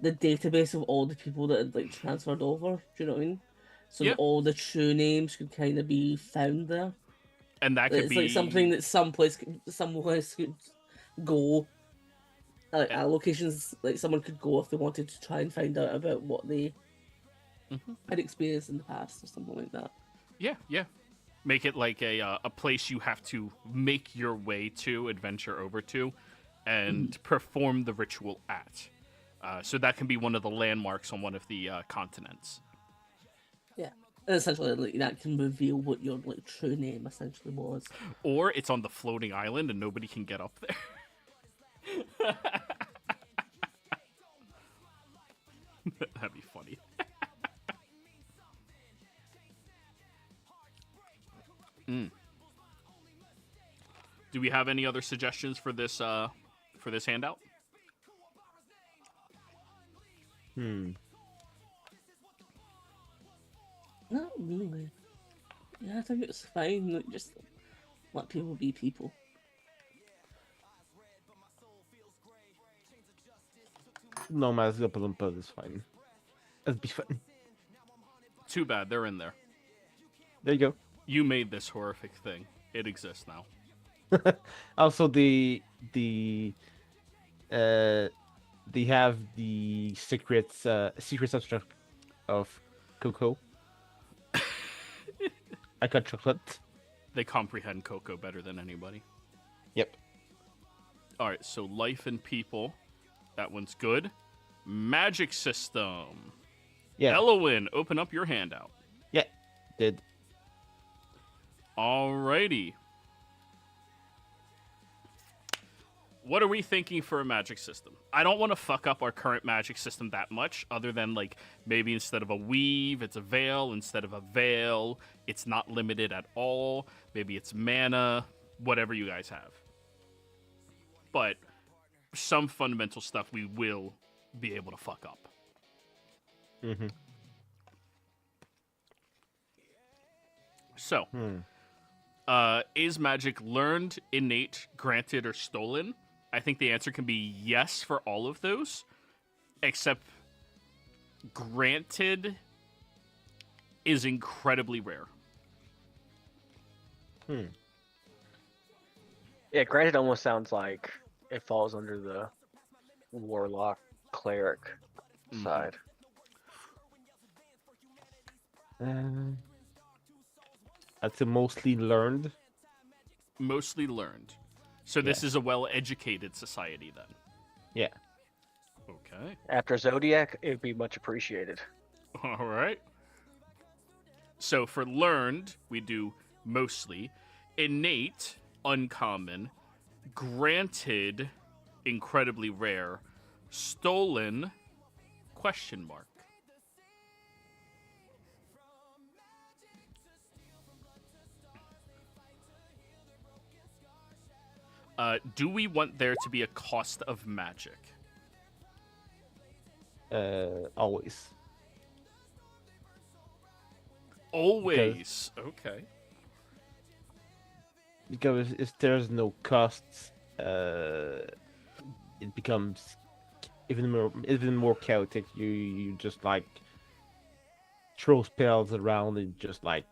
the database of all the people that had like transferred over. Do you know what I mean? So Yeah. that all the true names could kind of be found there. And that could It's be like something that some place could go. Like locations like someone could go if they wanted to try and find out about what they had experienced in the past or something like that. Yeah, yeah. Make it like a place you have to make your way to, adventure over to, and perform the ritual at. So that can be one of the landmarks on one of the continents. Yeah, and essentially like, that can reveal what your like true name essentially was. Or it's on the floating island and nobody can get up there. That'd be funny. Do we have any other suggestions for this handout? Not really. Yeah, I think it's fine. Like, just let people be people. No, mas Oompa is fine. That'd be fun. Too bad they're in there. There you You made this horrific thing. It exists now. go. Also, they have the secret substance of cocoa. I got chocolate. They comprehend Coco better than anybody. Yep. All right, so life and people. That one's good. Magic system. Yeah. Elowin, open up your handout. Yeah. Did. Alrighty. what are we thinking for a magic system? I don't want to fuck up our current magic system that much, other than like maybe instead of a weave, it's a veil. Instead of a veil, it's not limited at all. Maybe it's mana, whatever you guys have. But some fundamental stuff we will be able to fuck up. Mm-hmm. So, is magic learned, innate, granted, or stolen? I think the answer can be yes for all of those, except granted is incredibly rare. Yeah, granted almost sounds like it falls under the warlock cleric side. I'd say mostly learned. Mostly learned. So this is a well-educated society then. Yeah. Okay. After Zodiac, it'd be much appreciated. All right. So for learned, we do mostly. Innate, uncommon. Granted, incredibly rare. Stolen, question mark. Do we want there to be a cost of magic? Always. Always. Okay. Because if there's no costs, it becomes even more chaotic. You just like throw spells around and just like.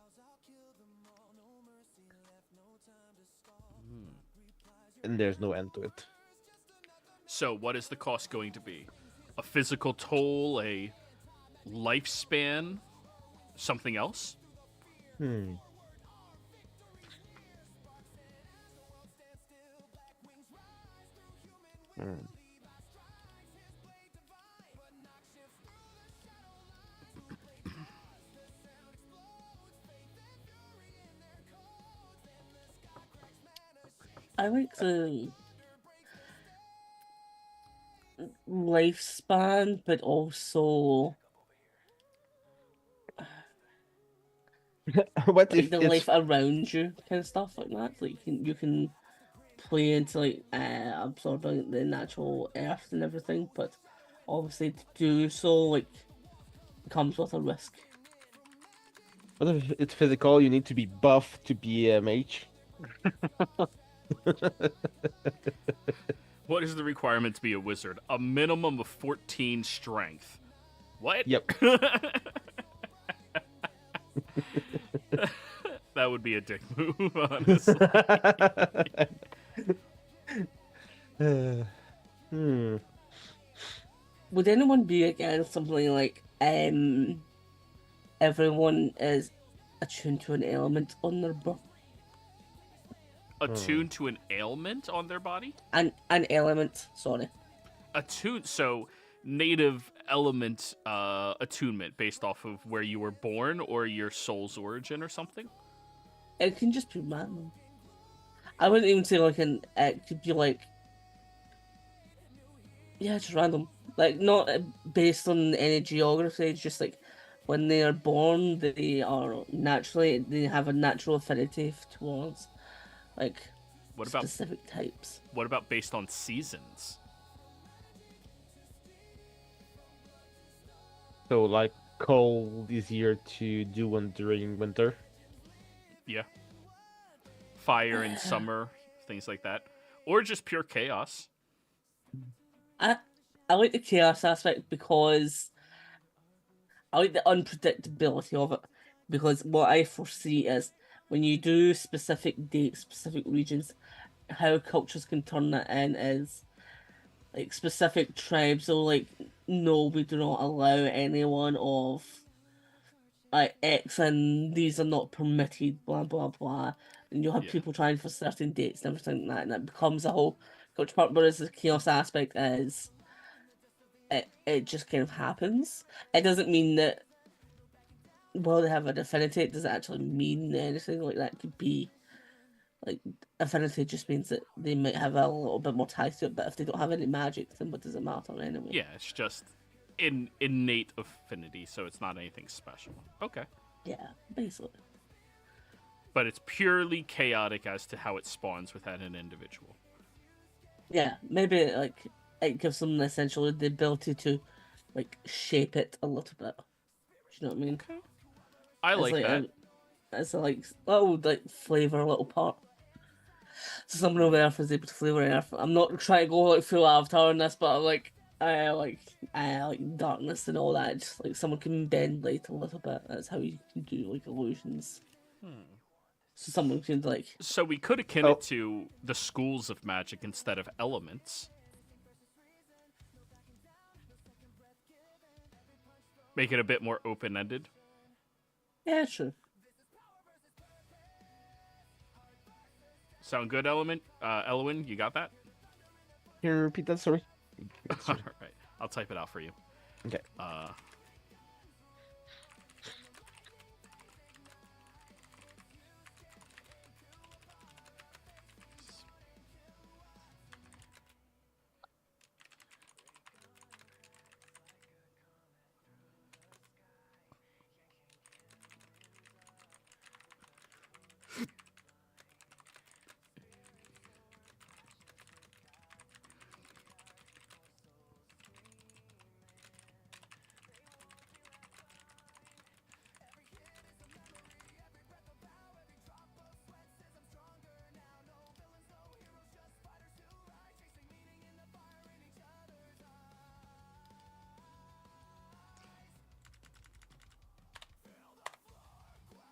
And there's no end to it. So what is the cost going to be? A physical toll, a lifespan, something else? I like the lifespan, but also What like if the it's life around you, kind of stuff like that. Like you can play into like absorbing the natural earth and everything, but obviously to do so like comes with a risk. what if it's physical? You need to be buff to be a mage. What is the requirement to be a wizard? A minimum of 14 strength. What? Yep. That would be a dick move, honestly. Would anyone be against something like everyone is attuned to an element on their birth? Attuned to an ailment on their body? An element, sorry. Attuned, so native element attunement based off of where you were born or your soul's origin or something? It can just be random. I wouldn't even say like it could be like, yeah, just random. Like not based on any geography. It's just like when they are born, they have a natural affinity towards like specific types. What about based on seasons? So like cold easier to do one during winter. Yeah. Fire in summer, things like that. Or just pure chaos. I like the chaos aspect because I like the unpredictability of it. Because what I foresee is when you do specific dates, specific regions, how cultures can turn that in is like specific tribes will like, no, we do not allow anyone of like X and these are not permitted, blah blah blah. And you'll have people trying for certain dates and everything like that, and it becomes a whole culture part. Whereas the chaos aspect is it just kind of happens. It doesn't mean that well they have an affinity, it doesn't actually mean anything like that. It could be Like, affinity just means that they might have a little bit more ties to it, but if they don't have any magic, then what does it matter anyway? Yeah, it's just innate affinity, so it's not anything special. Okay. Yeah, basically. But it's purely chaotic as to how it spawns within an individual. Yeah, maybe like it gives them essentially the ability to like shape it a little bit. Do you know what I mean? Okay. I like that. It's like little like flavor, little part. So someone over Earth is able to flavor Earth. I'm not trying to go like full Avatar in this, but I'm like darkness and all that. Just like someone can bend light a little bit. That's how you can do like illusions. So someone can like. So we could akin it to the schools of magic instead of elements. Make it a bit more open-ended. Yeah, sure. Sound good, Elwin? You got that? Can you repeat that? Sorry. All right. I'll type it out for you. Okay.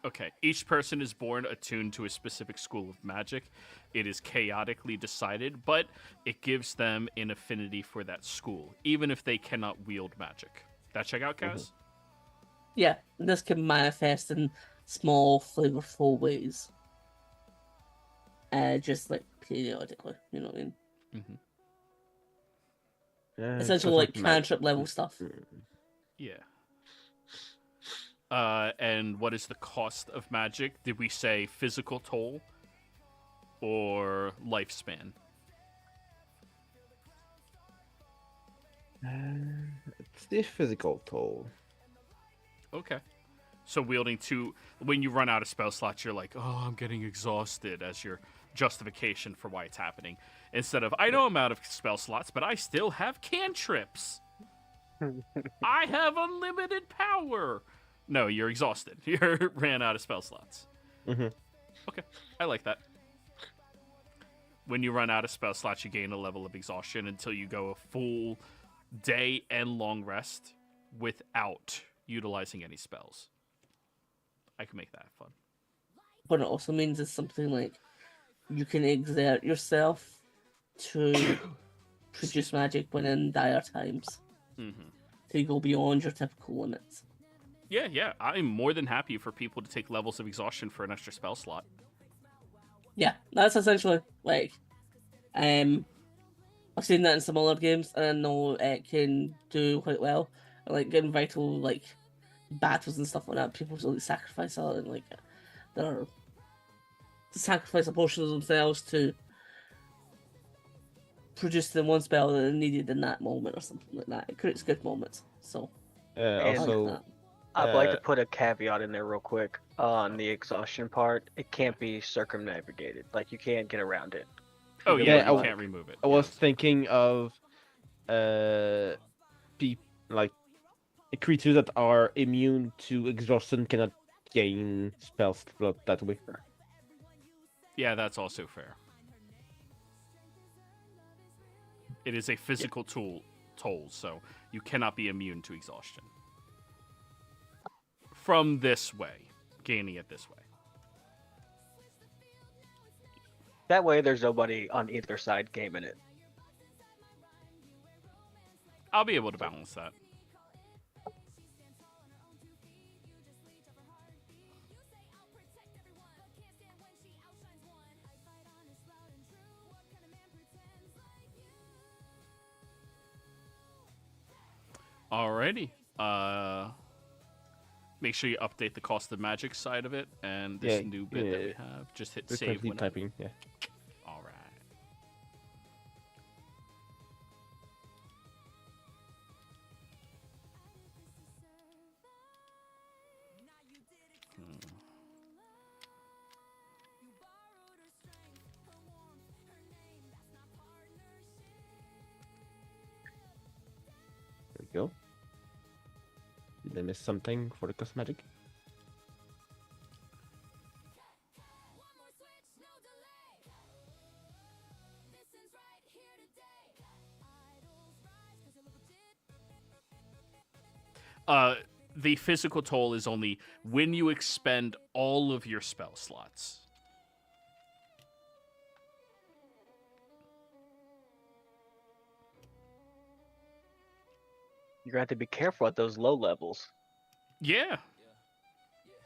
Okay, each person is born attuned to a specific school of magic. It is chaotically decided, but it gives them an affinity for that school, even if they cannot wield magic. That check out, Kaz? Yeah, this can manifest in small, flavorful ways. Just like periodically, you know what I mean? Essentially, like cantrip level stuff. Yeah. And what is the cost of magic? Did we say physical toll or lifespan? It's the physical toll. Okay. So wielding when you run out of spell slots, you're like, oh, I'm getting exhausted as your justification for why it's happening. Instead of, I know I'm out of spell slots, but I still have cantrips. I have unlimited power. No, you're exhausted. You ran out of spell slots. Okay, I like that. When you run out of spell slots, you gain a level of exhaustion until you go a full day and long rest without utilizing any spells. I can make that fun. But it also means it's something like you can exert yourself to produce magic when in dire times. To go beyond your typical limits. Yeah. I'm more than happy for people to take levels of exhaustion for an extra spell slot. Yeah, that's essentially like, I've seen that in some other games, and I know it can do quite well. Like getting vital like battles and stuff like that, people like sacrifice a and like they're sacrifice a portion of themselves to produce the one spell that they needed in that moment or something like that. It creates good moments. So Also, I'd like to put a caveat in there real quick on the exhaustion part. It can't be circumnavigated. Like, you can't get around it. Oh, Yeah, yeah, you can't remove it. I was thinking of like creatures that are immune to exhaustion cannot gain spell slot that way. Yeah, that's also fair. It is a physical toll, so you cannot be immune to exhaustion. From this way, gaining it this way. That way, there's nobody on either side gaming it. I'll be able to balance that. Alrighty. Make sure you update the cost of magic side of it, and this Yeah, new bit that we yeah. have. Just hit Just save keep when. typing. Yeah. All right. There we go. Did I miss something for the cosmetic? The physical toll is only when you expend all of your spell slots. You're gonna have to be careful at those low levels. Yeah.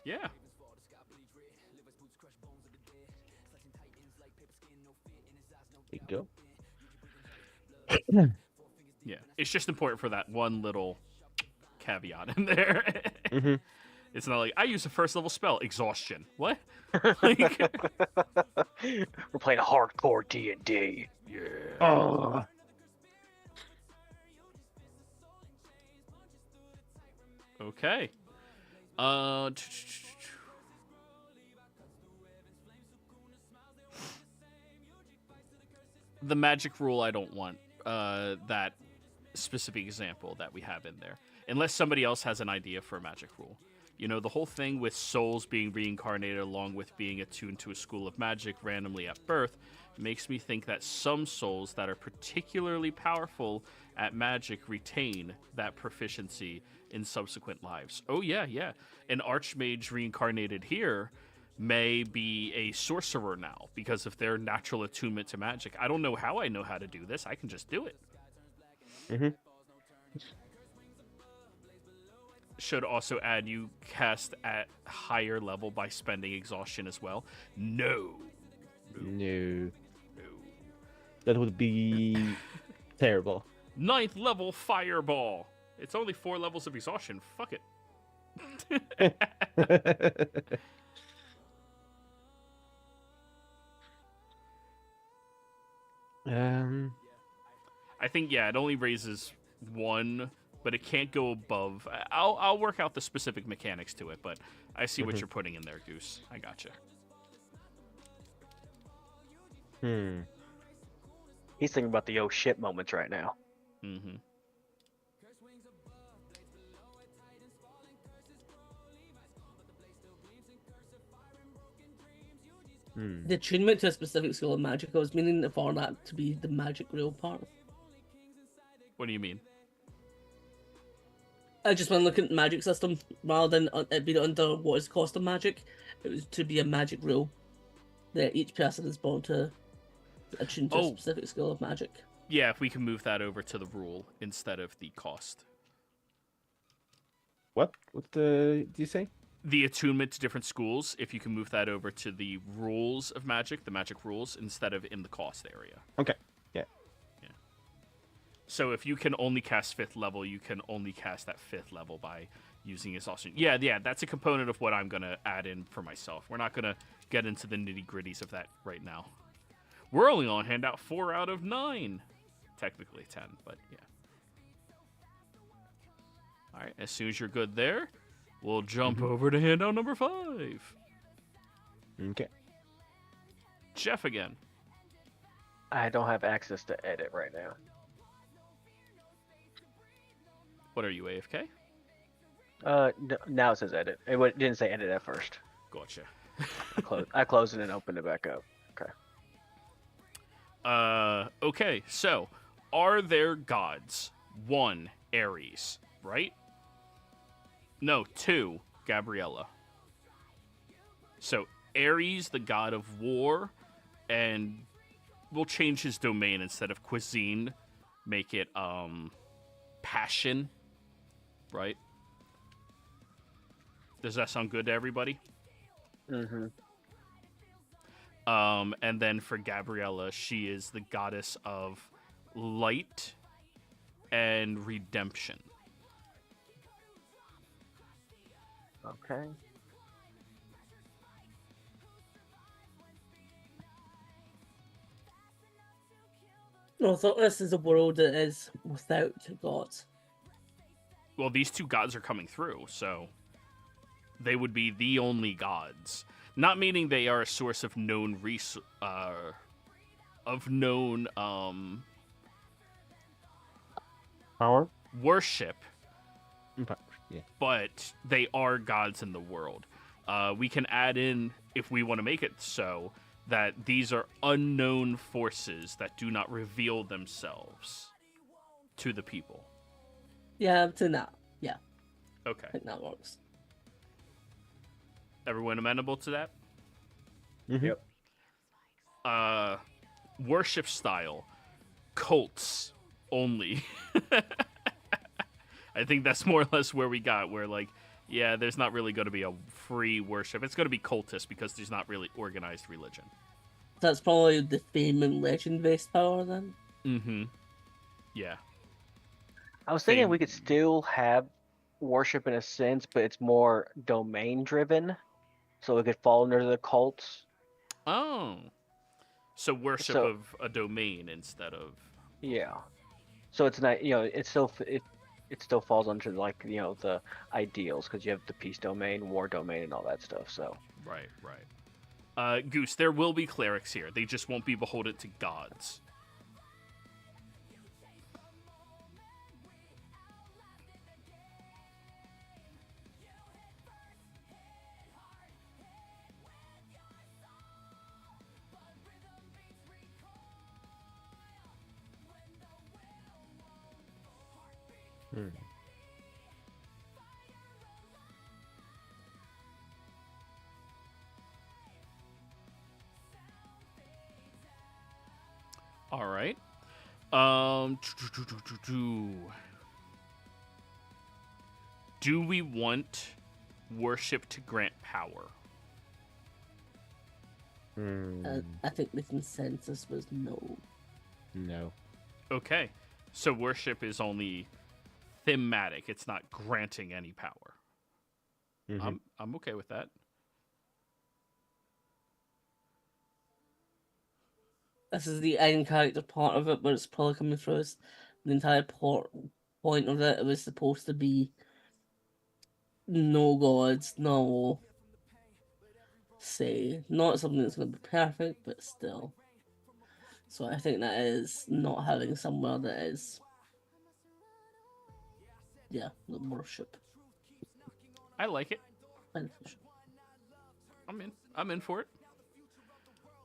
Yeah. There you Yeah. It's just important for that one little caveat in there. go. Mm-hmm. It's not like I use a first level spell, exhaustion. What? Like, We're playing hardcore D&D. yeah. Oh. Okay. The magic rule, I don't want that specific example that we have in there. Unless somebody else has an idea for a magic rule. You know, the whole thing with souls being reincarnated along with being attuned to a school of magic randomly at birth makes me think that some souls that are particularly powerful at magic retain that proficiency in subsequent lives. Oh, yeah, yeah. An archmage reincarnated here may be a sorcerer now because of their natural attunement to magic. I don't know how I know how to do this. I can just do it. Mm-hmm. Should also add you cast at higher level by spending exhaustion as well. No. No. No. That would be terrible. 9th level fireball. It's only 4 levels of exhaustion. Fuck it. I think, yeah, it only raises 1, but it can't go above. I'll work out the specific mechanics to it, but I see what you're putting in there, Goose. I gotcha. He's thinking about the oh shit moments right now. Mm-hmm. The attunement to a specific skill of magic, I was meaning for that to be the magic real part. What do you mean? I just when looking at the magic system, rather than it being under what is cost of magic, it was to be a magic rule that each person is born to attune to a specific skill of magic. Yeah, if we can move that over to the rule instead of the cost. What? What do you say? The attunement to different schools, if you can move that over to the rules of magic, the magic rules, instead of in the cost area. Okay. Yeah. Yeah. So if you can only cast 5th level, you can only cast at 5th level by using exhaustion. Yeah, that's a component of what I'm going to add in for myself. We're not going to get into the nitty-gritties of that right now. We're only on handout 4 out of 9. Technically 10, but yeah. All right, as soon as you're good there, we'll jump over to handout number 5. Okay. Jeff again. I don't have access to edit right now. What are you, AFK? Now it says edit. It didn't say edit at first. Gotcha. I closed it and opened it back up. Okay. Okay, so are there gods? 1, Ares, right? No, 2, Gabriella. So Ares, the god of war, and we'll change his domain instead of cuisine, make it passion, right? Does that sound good to everybody? Mm-hmm. And then for Gabriella, she is the goddess of light and redemption. Okay. No, I thought this is a world that is without gods. Well, these two gods are coming through, so they would be the only gods. Not meaning they are a source of known Power. worship, Yeah. but they are gods in the world. We can add in, if we want to make it so, that these are unknown forces that do not reveal themselves to the people. Yeah, to that. Yeah, I Okay. think that works. Everyone amenable to that? Mhm. Yep. Worship style, cults only. I think that's more or less where we got. Where like, yeah, there's not really going to be a free worship. It's going to be cultist because there's not really organized religion. That's probably the fame and legend based power then. Mm-hmm. Yeah. I was thinking Fame. we could still have worship in a sense, but it's more domain driven, so it could fall under the cults. Oh. So worship So- of a domain instead of. Yeah. So it's not, it's still it still falls under like the ideals because you have the peace domain, war domain, and all that stuff. So Right. Goose, there will be clerics here. They just won't be beholden to gods. Hmm. All right. Do we want worship to grant power? I think the consensus was no. No. Okay. So worship is only thematic. It's not granting any power. Mhm. I'm okay with that. This is the end character part of it, but it's probably coming through as the entire point of it. It was supposed to be no gods, no say, not something that's going to be perfect, but still. So I think that is not having somewhere that is, yeah, the worship I like it. beneficial. I'm in for it.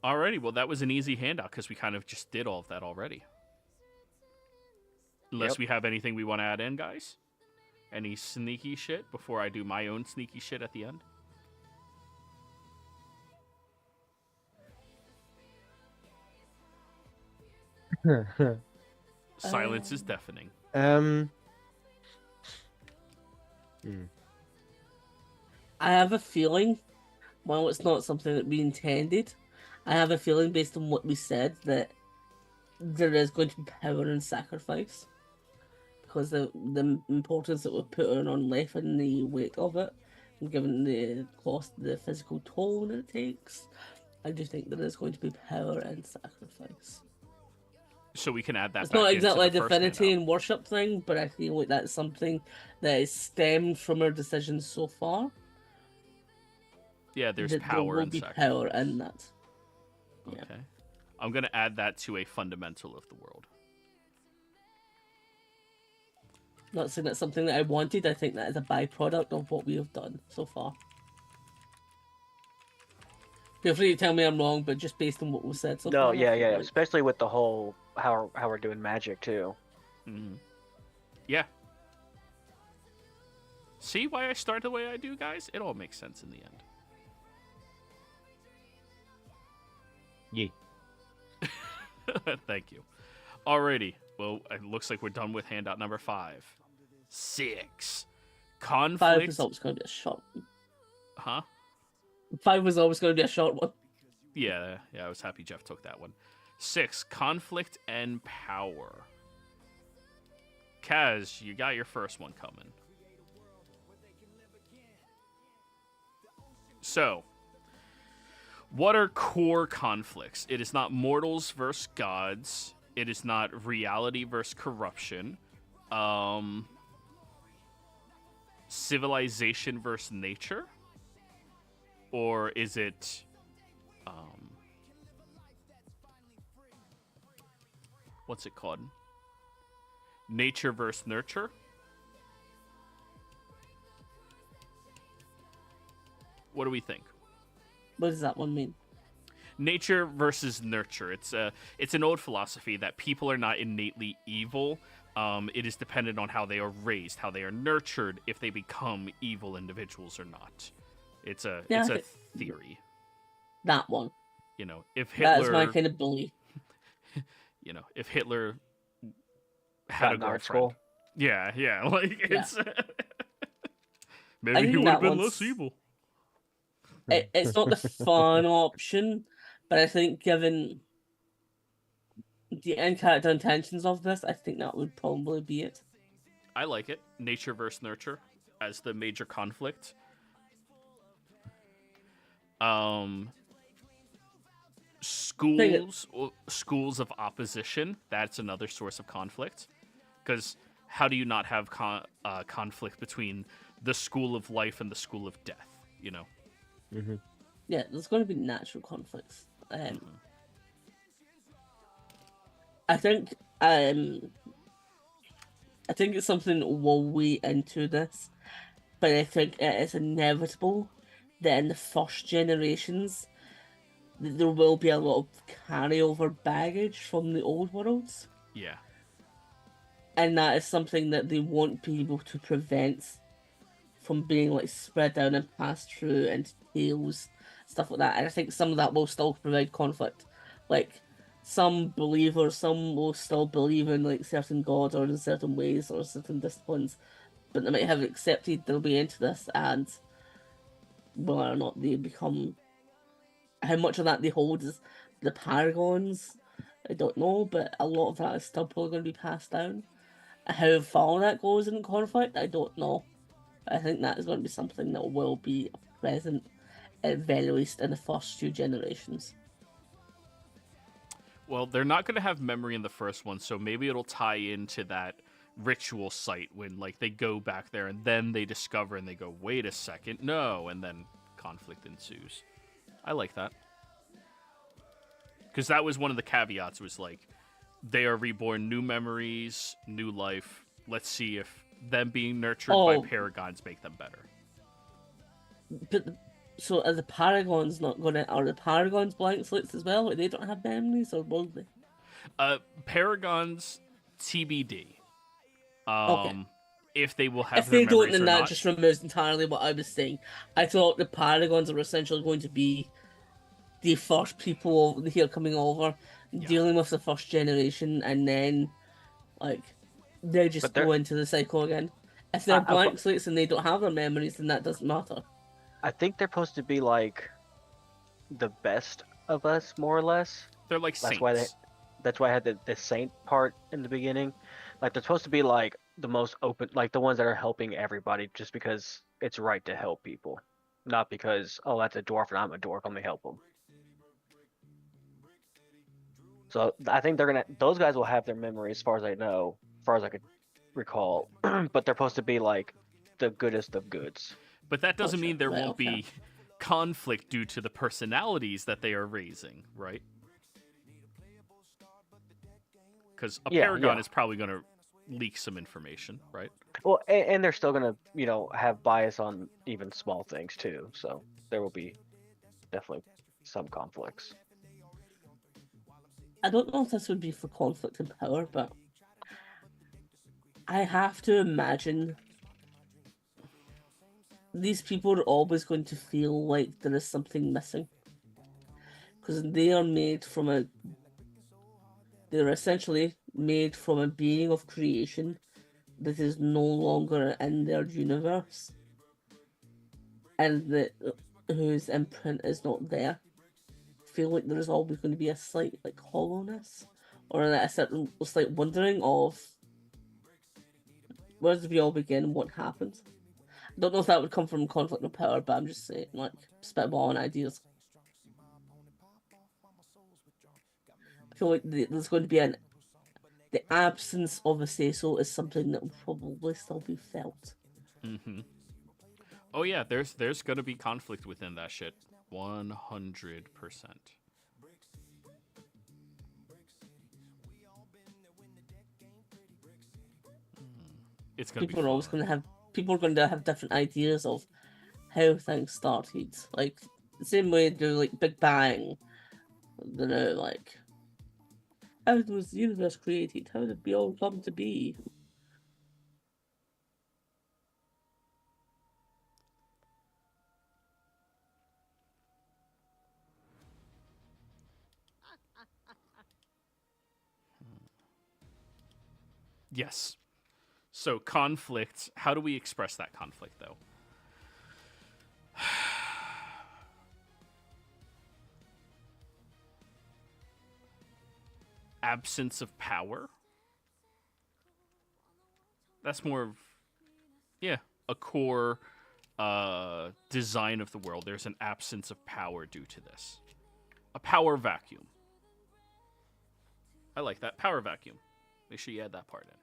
Alrighty, well that was an easy handout because we kind of just did all of that already. Unless Yep. we have anything we want to add in, guys. Any sneaky shit before I do my own sneaky shit at the end? Silence is deafening. Hmm. I have a feeling, while it's not something that we intended, I have a feeling based on what we said that there is going to be power in sacrifice. Because the importance that we're putting on life and the weight of it, and given the cost, the physical toll that it takes, I do think there is going to be power in sacrifice. So we can add that It's back not into exactly a the first divinity handout. and worship thing, but I feel like that's something that is stemmed from our decisions so far. Yeah, there's that there power will in be sacrifice. power in that. Yeah. Okay. I'm going to add that to a fundamental of the world. Not saying that's something that I wanted, I think that is a byproduct of what we have done so far. Feel free to tell me I'm wrong, but just based on what was said so no, far. I yeah, feel yeah, like- especially with the whole how we're doing magic too. Mm-hmm. Yeah. See why I start the way I do, guys? It all makes sense in the end. Yeah. Thank you. Alrighty. Well, it looks like we're done with handout number 5. 6. 5 Conflict. was always going to be a short. Huh? 5 was always going to be a short one. Yeah, I was happy Jeff took that one. 6. Conflict and power. Kaz, you got your first one coming. So, what are core conflicts? It is not mortals versus gods. It is not reality versus corruption. Civilization versus nature? Or is it what's it called? Nature versus nurture? What do we think? What does that one mean? Nature versus nurture. It's an old philosophy that people are not innately evil. It is dependent on how they are raised, how they are nurtured, if they become evil individuals or not. It's a theory. That one. You know, if Hitler, That is my kind of belief. you know, if Hitler had a Got in art girlfriend, school. yeah, like it's maybe I he think would have that been one's- less evil. It's not the fun option, but I think given the in-character intentions of this, I think that would probably be it. I like it. Nature versus nurture as the major conflict. Schools of opposition. That's another source of conflict. Because how do you not have conflict between the school of life and the school of death? You know. Mm-hmm. Yeah, there's going to be natural conflicts. I think it's something we'll weigh into this, but I think it is inevitable that in the first generations there will be a lot of carryover baggage from the old worlds, Yeah. and that is something that they won't be able to prevent from being like spread down and passed through into tales, stuff like that. And I think some of that will still provide conflict. Like some believers, some will still believe in like certain gods or in certain ways or certain disciplines, but they might have accepted they'll be into this, and whether or not they become, how much of that they hold as the paragons, I don't know, but a lot of that is still probably going to be passed down. How far that goes in conflict, I don't know. I think that is going to be something that will be present, at very least in the first few generations. Well, they're not going to have memory in the first one, so maybe it'll tie into that ritual site when like they go back there and then they discover and they go, wait a second, no, and then conflict ensues. I like that. Because that was one of the caveats, was like, they are reborn, new memories, new life. Let's see if them being nurtured by paragons make them better. But so are the paragons not going to? Are the paragons blank slates as well? Like they don't have memories, or will they? Paragons, TBD. Okay. If they will have If their they don't, memories then or that not. just removes entirely what I was saying. I thought the paragons are essentially going to be the first people here coming over, dealing with the first generation, and then like they just But they're- go into the cycle again. If they're I- blank slates and they don't have their memories, then that doesn't matter. I think they're supposed to be like the best of us, more or less. They're like That's saints. why that's why I had the saint part in the beginning. Like they're supposed to be like the most open, like the ones that are helping everybody, just because it's right to help people, not because that's a dwarf and I'm a dwarf, let me help them. So I think those guys will have their memory as far as I know, as far as I could recall, but they're supposed to be like the goodest of goods. But that doesn't Gotcha. mean there Right, won't okay. be conflict due to the personalities that they are raising, right? Because a paragon is probably going to leak some information, right? Well, and they're still gonna, have bias on even small things too. So there will be definitely some conflicts. I don't know if this would be for conflict and power, but I have to imagine these people are always going to feel like there is something missing. Because they're essentially made from a being of creation that is no longer in their universe. And whose imprint is not there. Feel like there is always going to be a slight like hollowness, or a certain slight wondering of where did we all begin and what happened. Don't know if that would come from conflict of power, but I'm just saying, like, spitballing ideas. I feel like there's going to be the absence of a say-so is something that will probably still be felt. Mm-hmm. Oh yeah, there's gonna be conflict within that shit. 100%. It's gonna People be are always fun. going to have different ideas of how things started. Like the same way they do like Big Bang. You know, like how was the universe created? How did we all come to be? Yes. So conflict, how do we express that conflict though? Absence of power? That's more of, yeah, a core design of the world. There's an absence of power due to this. A power vacuum. I like that. Power vacuum. Make sure you add that part in.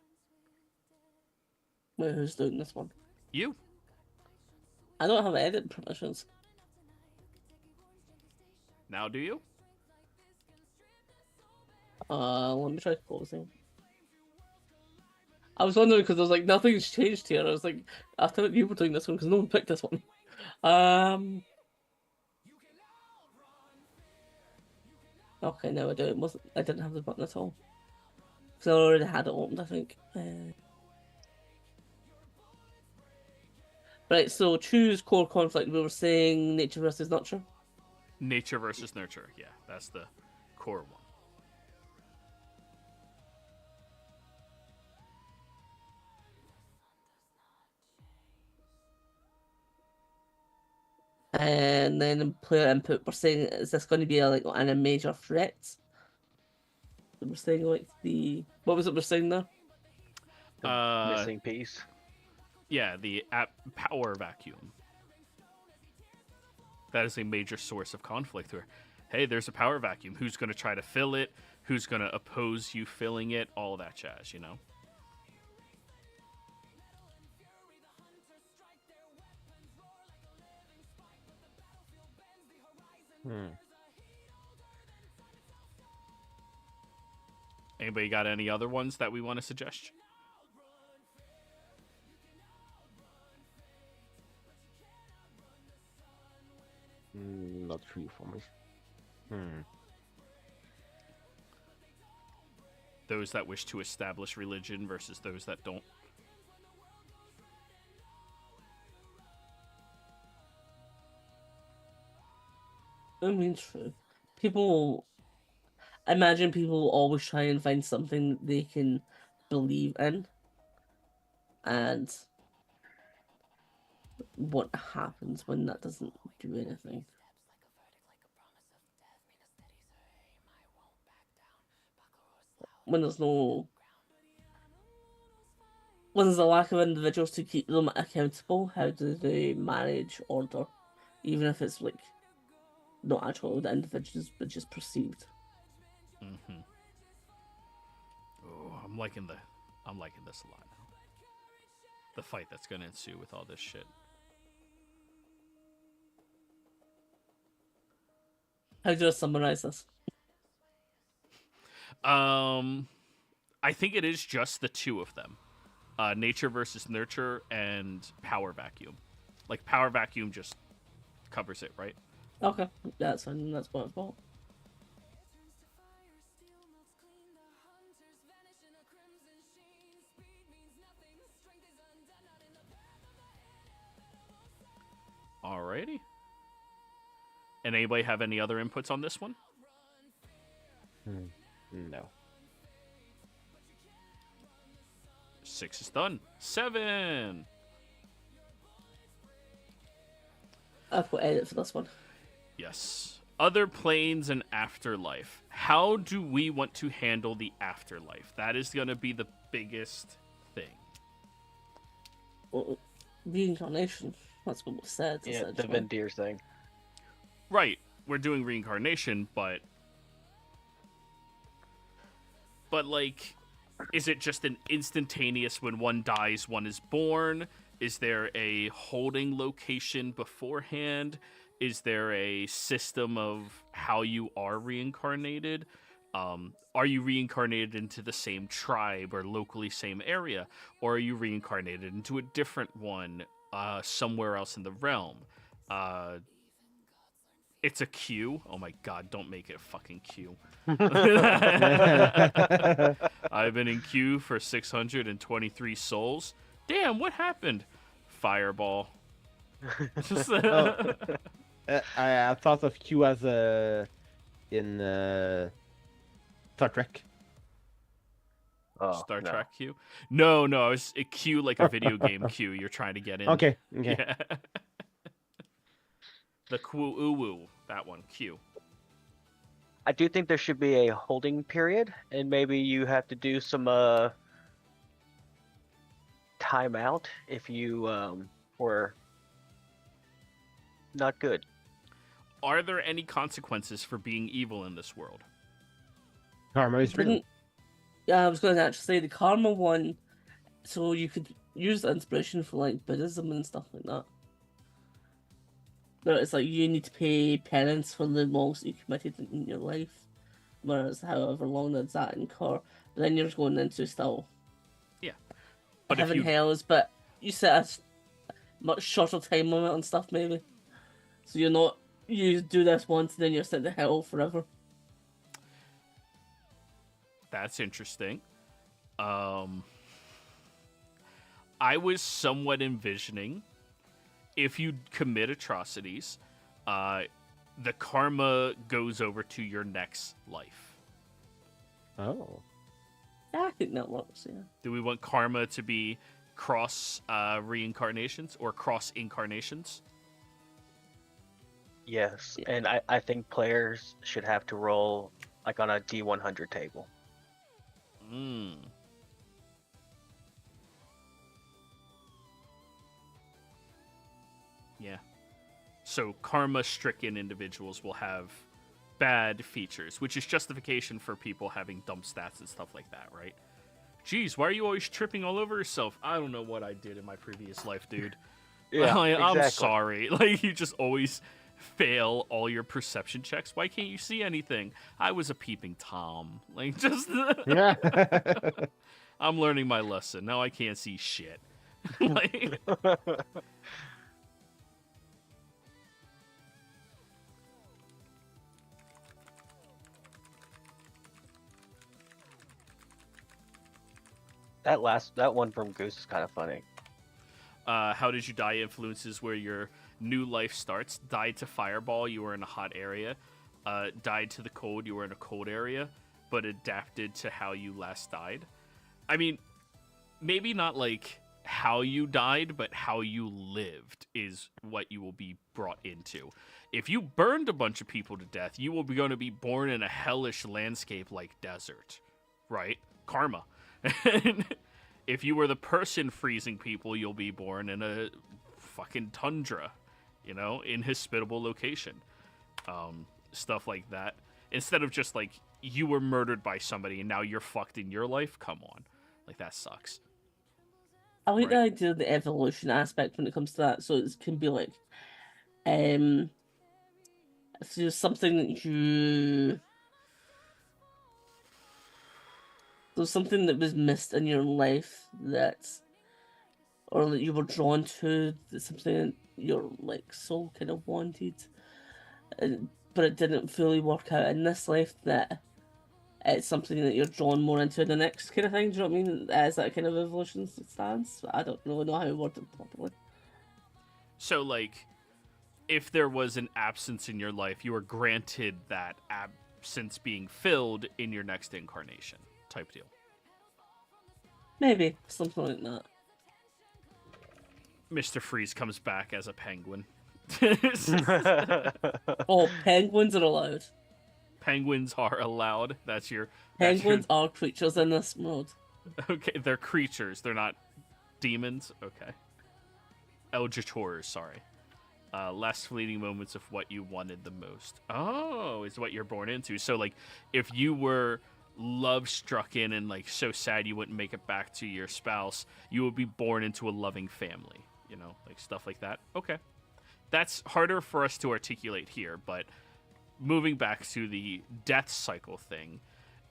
Wait, who's doing this one? You. I don't have edit permissions. Now do you? Let me try closing. I was wondering because I was like, nothing's changed here. I was like, I thought you were doing this one because no one picked this one. Okay, no, I don't. I didn't have the button at all. Because I already had it opened, I think. Right, so choose core conflict. We were saying nature versus nurture. Nature versus nurture. Yeah, that's the core one. And then in player input, we're saying, is this going to be a major threat? We're saying like what was it we're saying there? The missing piece. Yeah, the power vacuum. That is a major source of conflict where, hey, there's a power vacuum. Who's going to try to fill it? Who's going to oppose you filling it? All that jazz, you know? Anybody got any other ones that we want to suggest? Not really for me. Those that wish to establish religion versus those that don't. I mean, true. I imagine people will always try and find something that they can believe in. And what happens when that doesn't do anything? When there's a lack of individuals to keep them accountable, how do they manage order? Even if it's like not actually the individuals, but just perceived. Mm-hmm. Oh, I'm liking this a lot now. The fight that's gonna ensue with all this shit. How do I summarize this? I think it is just the two of them. Nature versus nurture and power vacuum. Like power vacuum just covers it, right? Okay, that's what I thought. Alrighty. And anybody have any other inputs on this one? No. 6 is done. 7. I've got edit for this one. Yes. Other planes and afterlife. How do we want to handle the afterlife? That is going to be the biggest thing. reincarnation. That's what was said. Yeah, the essentially. Vendir thing. Right. We're doing reincarnation, but like, is it just an instantaneous when one dies, one is born? Is there a holding location beforehand? Is there a system of how you are reincarnated? Are you reincarnated into the same tribe or locally same area? Or are you reincarnated into a different one somewhere else in the realm? It's a queue. Oh my god, don't make it a fucking queue. I've been in queue for 623 souls. Damn, what happened? Fireball. I thought of Q as in Star Trek. Oh, Star no. Trek queue? No, I was a queue like a video game queue. You're trying to get in. Okay. Yeah. The Kwoo-oo-woo, that one, Q. I do think there should be a holding period, and maybe you have to do some timeout if you were not good. Are there any consequences for being evil in this world? Karma is real. Yeah, I was going to actually say the karma one, so you could use the inspiration for like Buddhism and stuff like that. But it's like you need to pay penance for the wrongs that you committed in your life, whereas however long does that incur, but then you're going into still. Yeah, but heaven, if you hell is, but you set a much shorter time limit on stuff maybe, so you're not you do this once and then you're sent to hell forever. That's interesting. I was somewhat envisioning if you commit atrocities, the karma goes over to your next life. Oh. Yeah, I think that works. Yeah. Do we want karma to be cross reincarnations or cross incarnations? Yes, Yeah. and I think players should have to roll like on a D100 table. Hmm. Yeah. So karma-stricken individuals will have bad features, which is justification for people having dumb stats and stuff like that, right? Jeez, why are you always tripping all over yourself? I don't know what I did in my previous life, dude. I'm sorry. Like, you just always fail all your perception checks. Why can't you see anything? I was a peeping Tom. Like, just... Yeah. I'm learning my lesson. Now I can't see shit. Like... That one from Goose is kind of funny. How did you die influences where your new life starts. Died to fireball, you were in a hot area. Died to the cold, you were in a cold area, but adapted to how you last died. I mean, maybe not like how you died, but how you lived is what you will be brought into. If you burned a bunch of people to death, you will be going to be born in a hellish landscape like desert, right? Karma. And if you were the person freezing people, you'll be born in a fucking tundra, you know, inhospitable location. Stuff like that. Instead of just like, you were murdered by somebody and now you're fucked in your life. Come on. Like, that sucks. I like Right. the idea of the evolution aspect when it comes to that. So it can be like, if there's something that there's something that was missed in your life or that you were drawn to, that's something that your like soul kind of wanted, but it didn't fully work out in this life, that it's something that you're drawn more into in the next kind of thing. Do you know what I mean? As that kind of evolution stance. I don't really know how to word it properly. So, like, if there was an absence in your life, you were granted that absence being filled in your next incarnation type deal. Maybe something like that. Mr. Freeze comes back as a penguin. Oh, penguins are allowed. Penguins are allowed. That's your... Penguins are creatures in this world. Okay, they're creatures. They're not demons. Okay. Elgitor, sorry. Last fleeting moments of what you wanted the most. Oh, is what you're born into. So, like, if you were love struck in and, like, so sad you wouldn't make it back to your spouse, you would be born into a loving family. You know, like, stuff like that. Okay. That's harder for us to articulate here, but moving back to the death cycle thing,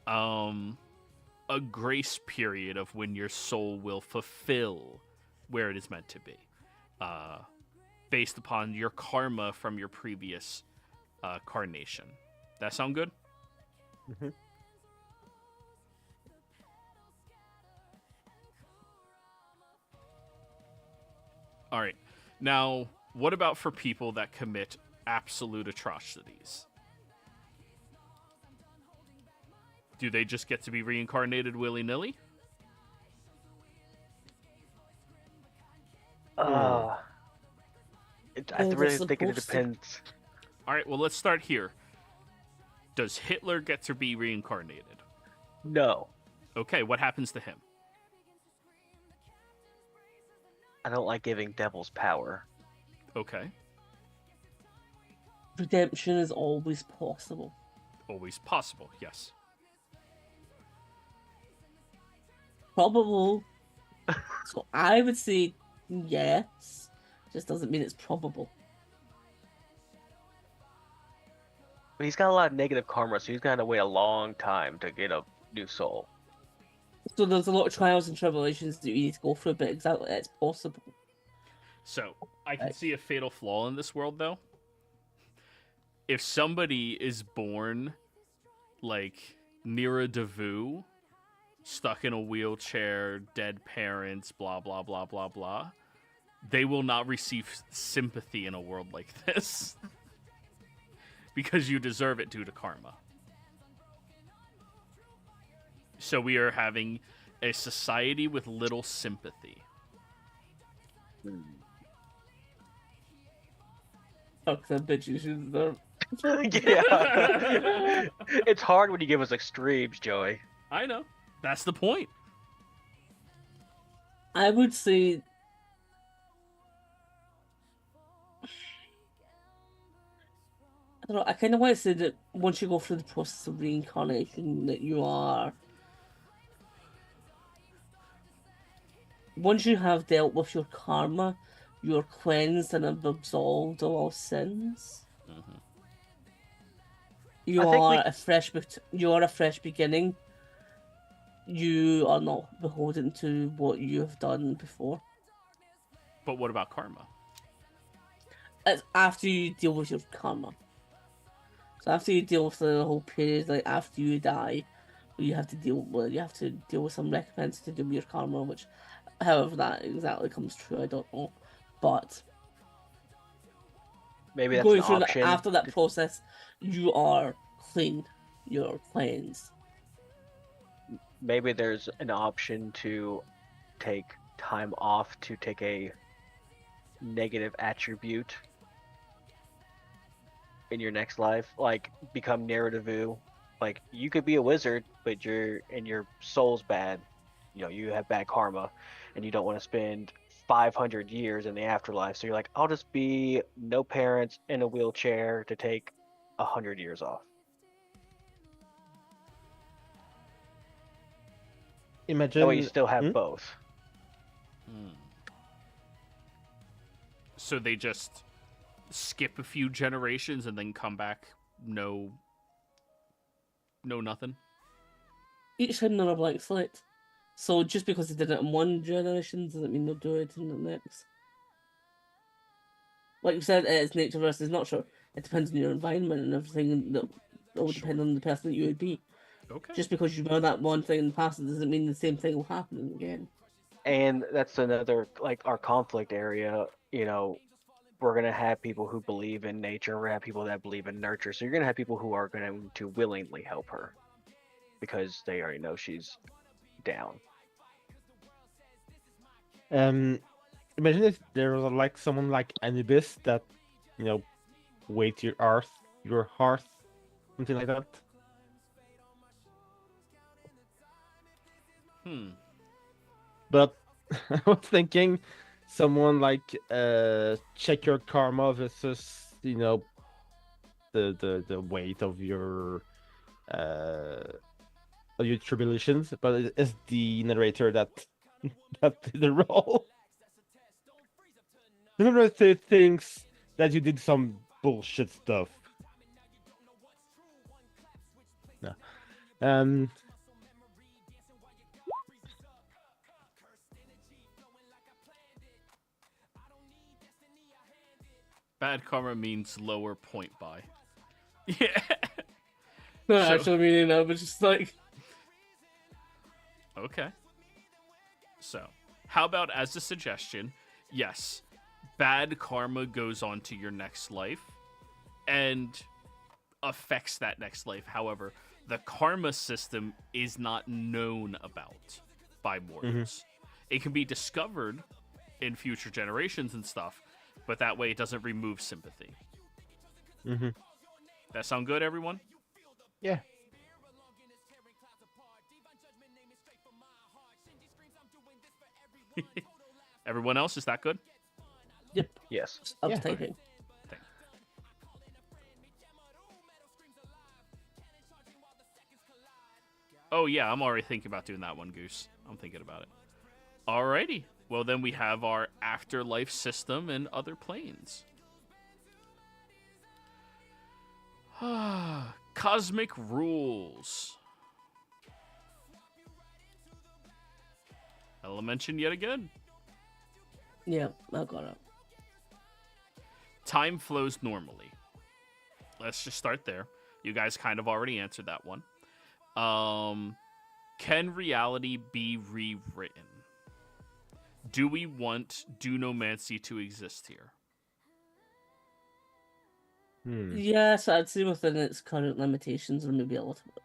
a grace period of when your soul will fulfill where it is meant to be. Based upon your karma from your previous carnation. That sound good? Mm-hmm. All right. Now, what about for people that commit absolute atrocities? Do they just get to be reincarnated willy-nilly? I really they're think it supposed to. depends. All right, well, let's start here. Does Hitler get to be reincarnated? No, Okay, what happens to him? I don't like giving devils power. Okay, Redemption is always possible. always possible, yes. Probable. So I would say yes. Just doesn't mean it's probable. But he's got a lot of negative karma, so he's got to wait a long time to get a new soul. So there's a lot of trials and tribulations that you need to go through, but exactly, it's possible. So, I can Right. see a fatal flaw in this world, though. If somebody is born, like, near a Devu, stuck in a wheelchair, dead parents, blah, blah, blah, blah, blah, they will not receive sympathy in a world like this. Because you deserve it due to karma. So we are having a society with little sympathy. Fuck that bitch, you should there. Yeah. It's hard when you give us extremes, Joey. I know. That's the point. I would say I don't know, I kind of want to say that once you go through the process of reincarnation, that you are. Once you have dealt with your karma, you're cleansed and have absolved of all sins. Mhm. You I think are a fresh. You are a fresh beginning. You are not beholden to what you have done before. But what about karma? It's after you deal with your karma. So after you deal with the whole period, like after you die, you have to deal with some recompense to do with your karma, which, however that exactly comes true, I don't know. But Maybe that's going an through option. after that process, you are clean. You're cleansed. Maybe there's an option to take time off to take a negative attribute in your next life, like become Narrativu. Like you could be a wizard, but your soul's bad. You know, you have bad karma, and you don't want to spend 500 years in the afterlife. So you're like, I'll just be no parents in a wheelchair to take 100 years off. Imagine. That way you still have Hmm? both. So they just skip a few generations and then come back no nothing? Each time they're a blank slate. So just because they did it in one generation doesn't mean they'll do it in the next. Like you said, it's nature versus nurture. It depends on your environment and everything, and it will depend on the person that you would be. Okay. Just because you know that one thing in the past, it doesn't mean the same thing will happen again. And that's another, like, our conflict area. You know, we're going to have people who believe in nature. We're going to have people that believe in nurture. So you're going to have people who are going to willingly help her because they already know she's down. Imagine if there was like someone like Anubis that, you know, weight your hearth, something like that. Hmm. But I was thinking, someone like check your karma versus the weight of your tribulations, but it's the narrator that that did the role. The narrator thinks that you did some bullshit stuff. No. Bad karma means lower point buy. Yeah. Not So- actually meaning that, but just like Okay. So, how about as a suggestion? Yes, bad karma goes on to your next life and affects that next life. However, the karma system is not known about by mortals. It can be discovered in future generations and stuff, but that way it doesn't remove sympathy. Mm-hmm. That sound good, everyone? Yeah. Everyone else, is that good? yep, Yes. I was Yeah. typing. Oh yeah, I'm already thinking about doing that one, Goose. I'm thinking about it. Alrighty. Well, then we have our afterlife system and other planes. Cosmic rules. Elemention yet again. Yeah, I got it. Time flows normally. Let's just start there. You guys kind of already answered that one. Can reality be rewritten? Do we want Dunomancy to exist here? Yes, I'd say within its current limitations, or maybe a little bit.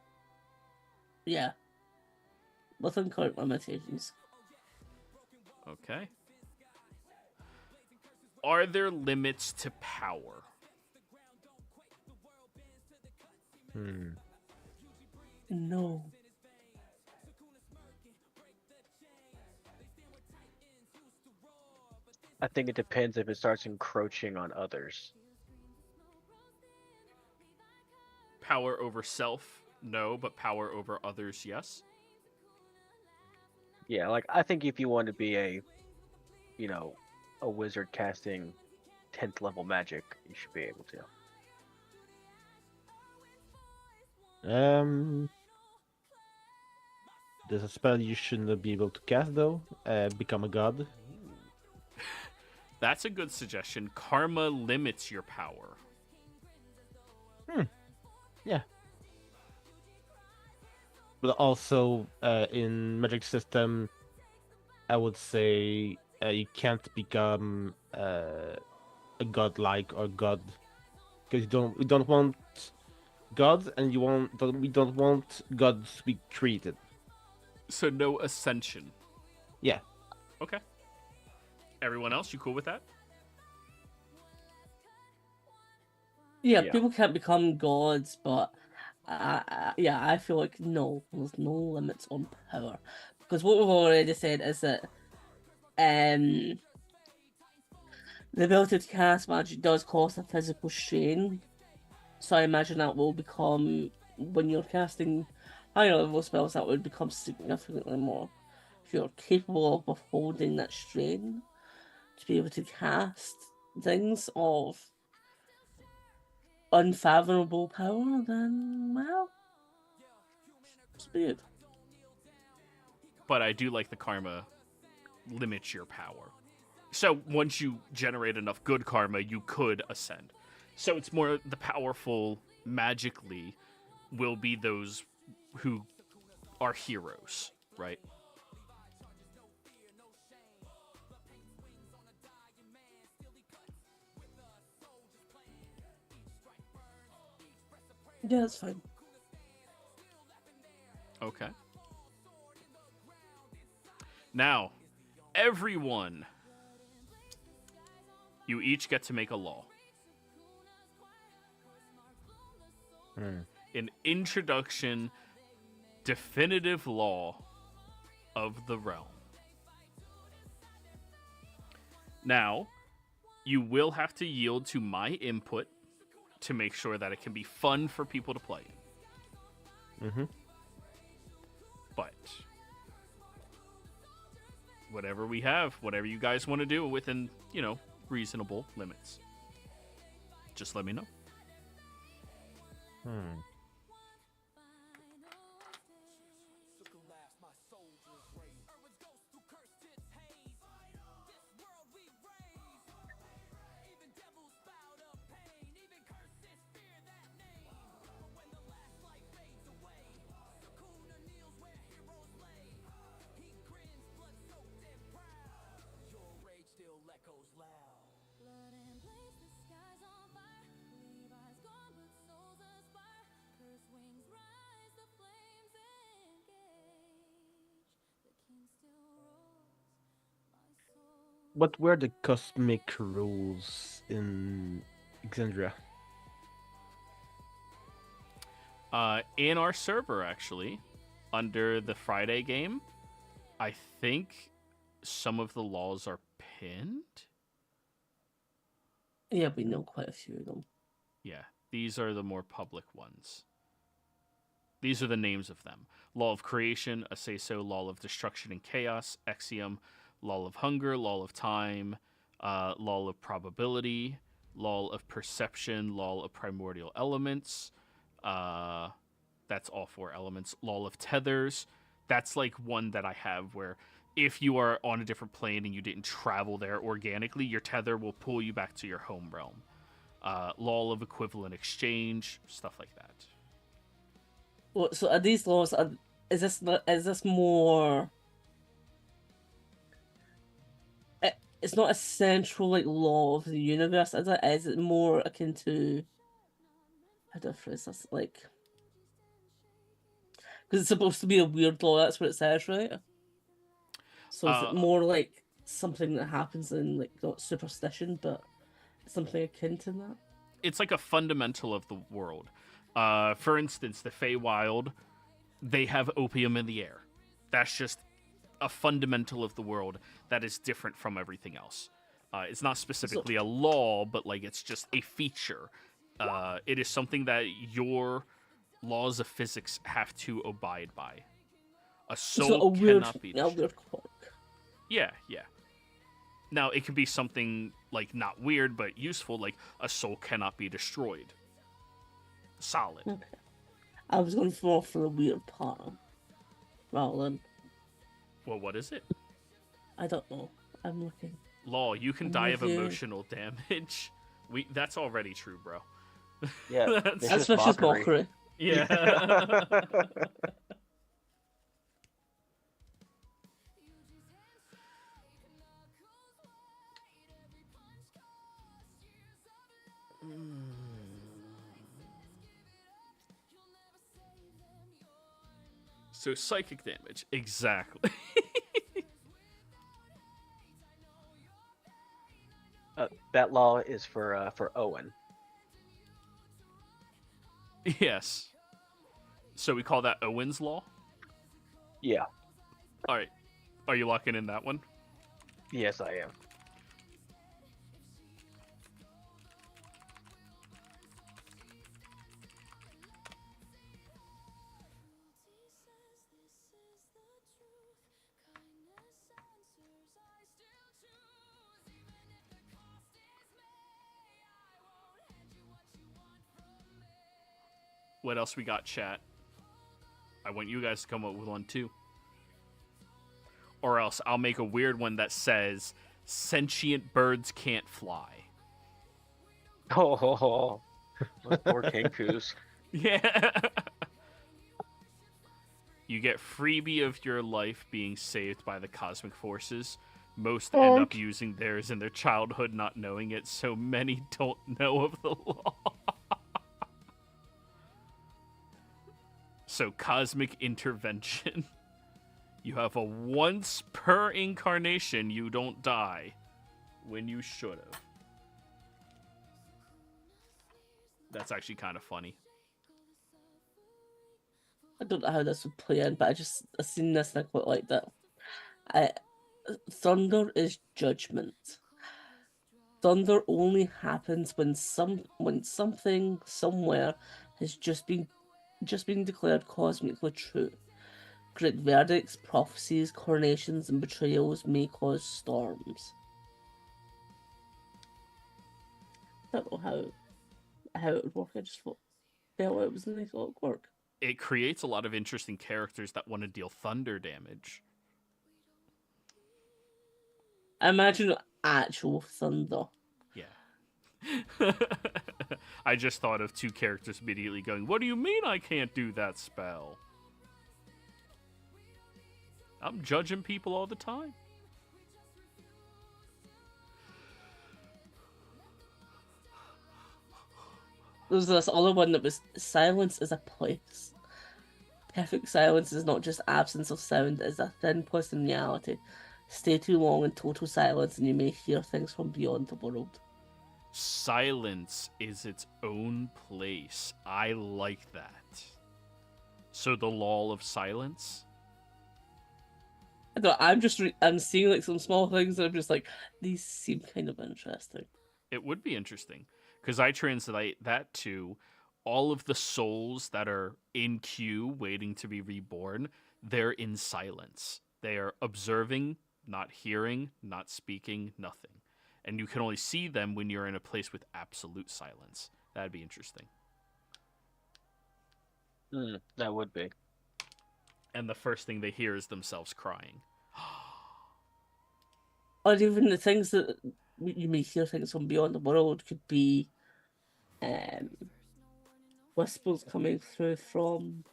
Yeah, within current limitations. Okay. Are there limits to power? No. I think it depends if it starts encroaching on others. Power over self? No, but power over others, yes. Yeah, like I think if you want to be a wizard casting 10th level magic, you should be able to. There's a spell you shouldn't be able to cast though. Become a god. That's a good suggestion. Karma limits your power. Yeah. But also, in magic system, I would say you can't become a godlike or god, because we don't want gods, and we don't want gods to be treated. So no ascension. Yeah. Okay. Everyone else, you cool with that? Yeah, Yeah. people can't become gods, but I feel like no, there's no limits on power, because what we've already said is that the ability to cast magic does cost a physical strain, so I imagine that will become, when you're casting higher level spells, that would become significantly more if you're capable of withholding that strain to be able to cast things of unfathomable power, then, well, it's weird. But I do like the karma limits your power. So once you generate enough good karma, you could ascend. So it's more the powerful magically will be those who are heroes, right? Yeah, that's fine. Okay. Now, everyone, you each get to make a law. An introduction, definitive law of the realm. Now, you will have to yield to my input to make sure that it can be fun for people to play in. Mm-hmm. But whatever we have, whatever you guys want to do within, reasonable limits, just let me know. What were the cosmic rules in Exandria? In our server, actually, under the Friday game, I think some of the laws are pinned. Yeah, we know quite a few of them. Yeah, these are the more public ones. These are the names of them. Law of creation, Aseso, law of destruction and chaos, Exium, law of hunger, law of time, law of probability, law of perception, law of primordial elements. That's all 4 elements. Law of tethers. That's like one that I have where if you are on a different plane and you didn't travel there organically, your tether will pull you back to your home realm. Law of equivalent exchange, stuff like that. Well, so are these laws? Is this more? It's not a central law of the universe, is it? Is it more akin to? How do I phrase this? Because it's supposed to be a weird law. That's what it says, right? So is it more like something that happens in not superstition, but something akin to that? It's like a fundamental of the world. For instance, the Feywild, they have opium in the air. That's just a fundamental of the world that is different from everything else. It's not specifically a law, but it's just a feature. It is something that your laws of physics have to abide by. A soul cannot be destroyed. A weird quirk. Yeah. Now, it can be something, not weird, but useful, a soul cannot be destroyed. Solid. Okay. I was going for the weird part. Rather than... Well, what is it? I don't know. I'm looking. Law, you can die of emotional damage. That's already true, bro. Yeah, that's vicious mockery. Yeah. So psychic damage, exactly. That law is for Owen. Yes. So we call that Owen's Law? Yeah. Alright. Are you locking in that one? Yes, I am. What else we got, chat? I want you guys to come up with one too. Or else I'll make a weird one that says sentient birds can't fly. Oh, those poor kinkus. Yeah. You get freebie of your life being saved by the cosmic forces. Most end up using theirs in their childhood not knowing it, so many don't know of the law. So, cosmic intervention. You have a once per incarnation you don't die when you should have. That's actually kind of funny. I don't know how this would play in, but I seen this and I quite like that. Thunder is judgment. thunder only happens when something somewhere has just been declared cosmically true. Great verdicts, prophecies, coronations, and betrayals may cause storms. I don't know how it would work. I just felt it was a nice little quirk. It creates a lot of interesting characters that want to deal thunder damage. Imagine actual thunder. Yeah. I just thought of two characters immediately going, "What do you mean I can't do that spell?" I'm judging people all the time. There's this other one that was silence is a place. Perfect silence is not just absence of sound, it is a thin place in reality. Stay too long in total silence and you may hear things from beyond the world. Silence is its own place. I like that. So the law of silence? I don't, I'm seeing like some small things and I'm just like, these seem kind of interesting. It would be interesting. Because I translate that to all of the souls that are in queue waiting to be reborn, they're in silence. They are observing, not hearing, not speaking, nothing. And you can only see them when you're in a place with absolute silence. That'd be interesting. That would be. And the first thing they hear is themselves crying. Or even the things that you may hear things from beyond the world could be whispers coming through from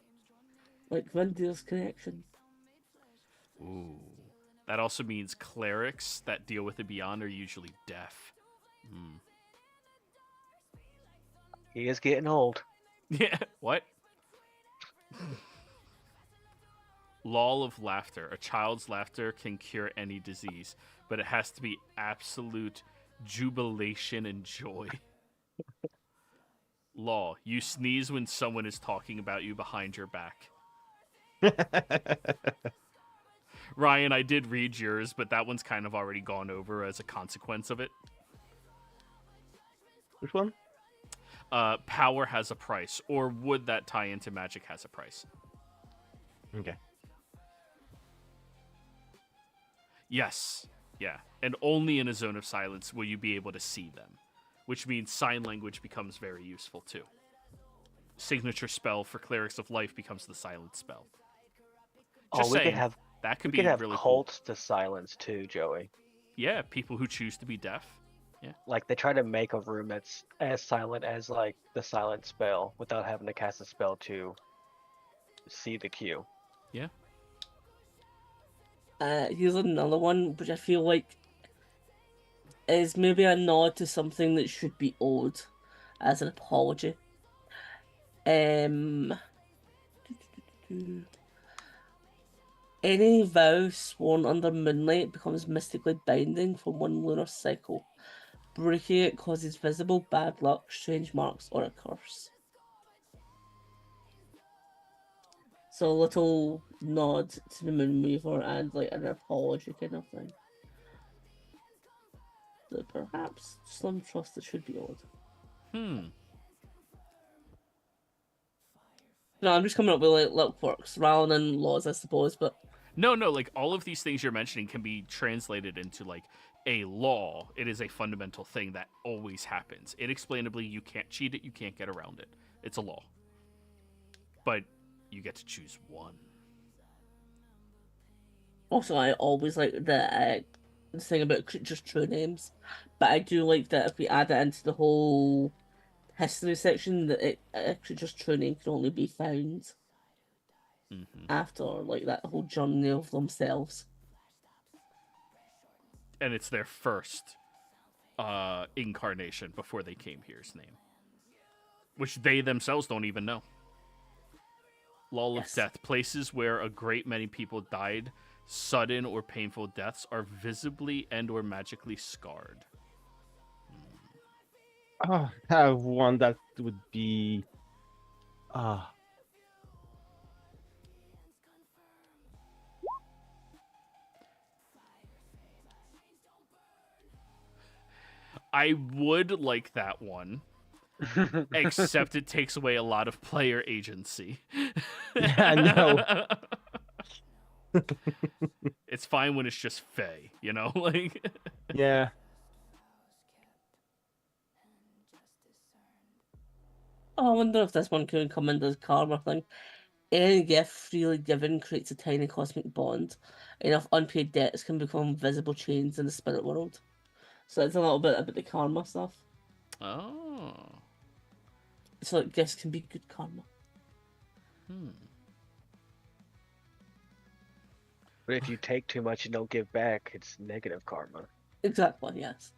like Vindir's connection. Ooh. That also means clerics that deal with the beyond are usually deaf. He is getting old. Yeah, what? Law of laughter. A child's laughter can cure any disease, but it has to be absolute jubilation and joy. Law. You sneeze when someone is talking about you behind your back. Ryan, I did read yours, but that one's kind of already gone over as a consequence of it. Which one? Power has a price, or would that tie into magic has a price? Okay. Yes. Yeah. And only in a zone of silence will you be able to see them, which means sign language becomes very useful too. Signature spell for clerics of life becomes the silence spell. Just we saying, could have that could we be could have really cults to silence too, Joey. Yeah, people who choose to be deaf. Yeah. Like they try to make a room that's as silent as like the silent spell without having to cast a spell to see the cue. Yeah. Here's another one, which I feel like is maybe a nod to something that should be owed as an apology. Any vow sworn under moonlight becomes mystically binding for one lunar cycle. Breaking it causes visible bad luck, strange marks, or a curse. So a little nod to the Moonweaver and like an apology kind of thing. So perhaps some trust that should be owed. No, I'm just coming up with like little quirks rather than laws, I suppose, but No, like all of these things you're mentioning can be translated into like a law. It is a fundamental thing that always happens. Inexplainably, you can't cheat it, you can't get around it. It's a law. But you get to choose one. also I always like the thing about creatures' true names. But I do like that if we add it into the whole history section, that a creature's true name can only be found after like that whole journey of themselves. And it's their first incarnation before they came here's name. Which they themselves don't even know. Law of death. Places where a great many people died, sudden or painful deaths are visibly and or magically scarred. Oh, I have one that would be... I would like that one, except it takes away a lot of player agency. Yeah, I know. It's fine when it's just Fae, you know? Like, Yeah. Oh, I wonder if this one could come into the karma thing. Any gift freely given creates a tiny cosmic bond. Enough unpaid debts can become visible chains in the spirit world. So it's a little bit about the karma stuff. oh. So like, gifts can be good karma. But if you take too much and don't give back, it's negative karma. Exactly, yes.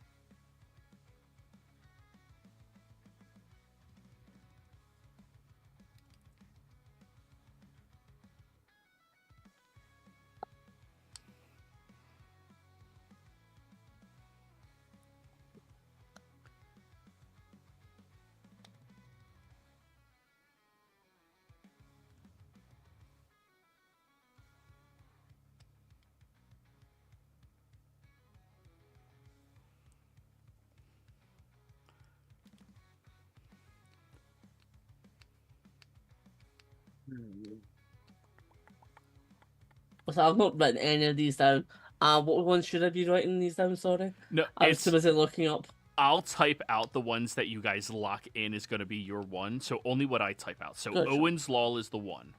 So I've not written any of these down. What ones should I be writing these down, sorry? No, I was it's too busy looking up. I'll type out the ones that you guys lock in is going to be your one, so only what I type out. So Gotcha. Owen's law is the one.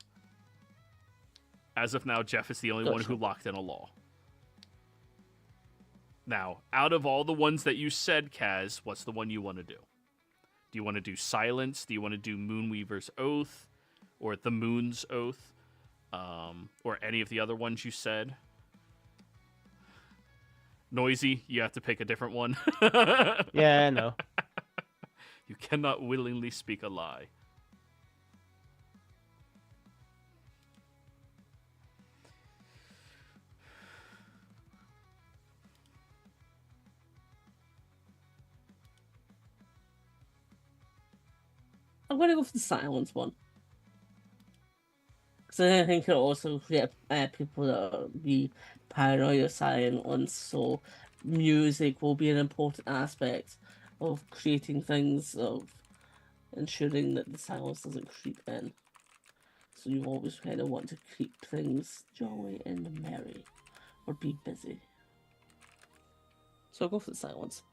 As of now, Jeff is the only one Gotcha. who locked in a law. Now, out of all the ones that you said, Kaz, what's the one you want to do? Do you want to do Silence? Do you want to do Moonweaver's Oath? Or the Moon's Oath? Or any of the other ones you said? Noisy, you have to pick a different one. Yeah, I know. You cannot willingly speak a lie. I'm going to go for the silence one. Because I think it'll also create people that be paranoid or silent, so music will be an important aspect of creating things, of ensuring that the silence doesn't creep in. So you always kind of want to keep things jolly and merry, or be busy. So I'll go for the silence.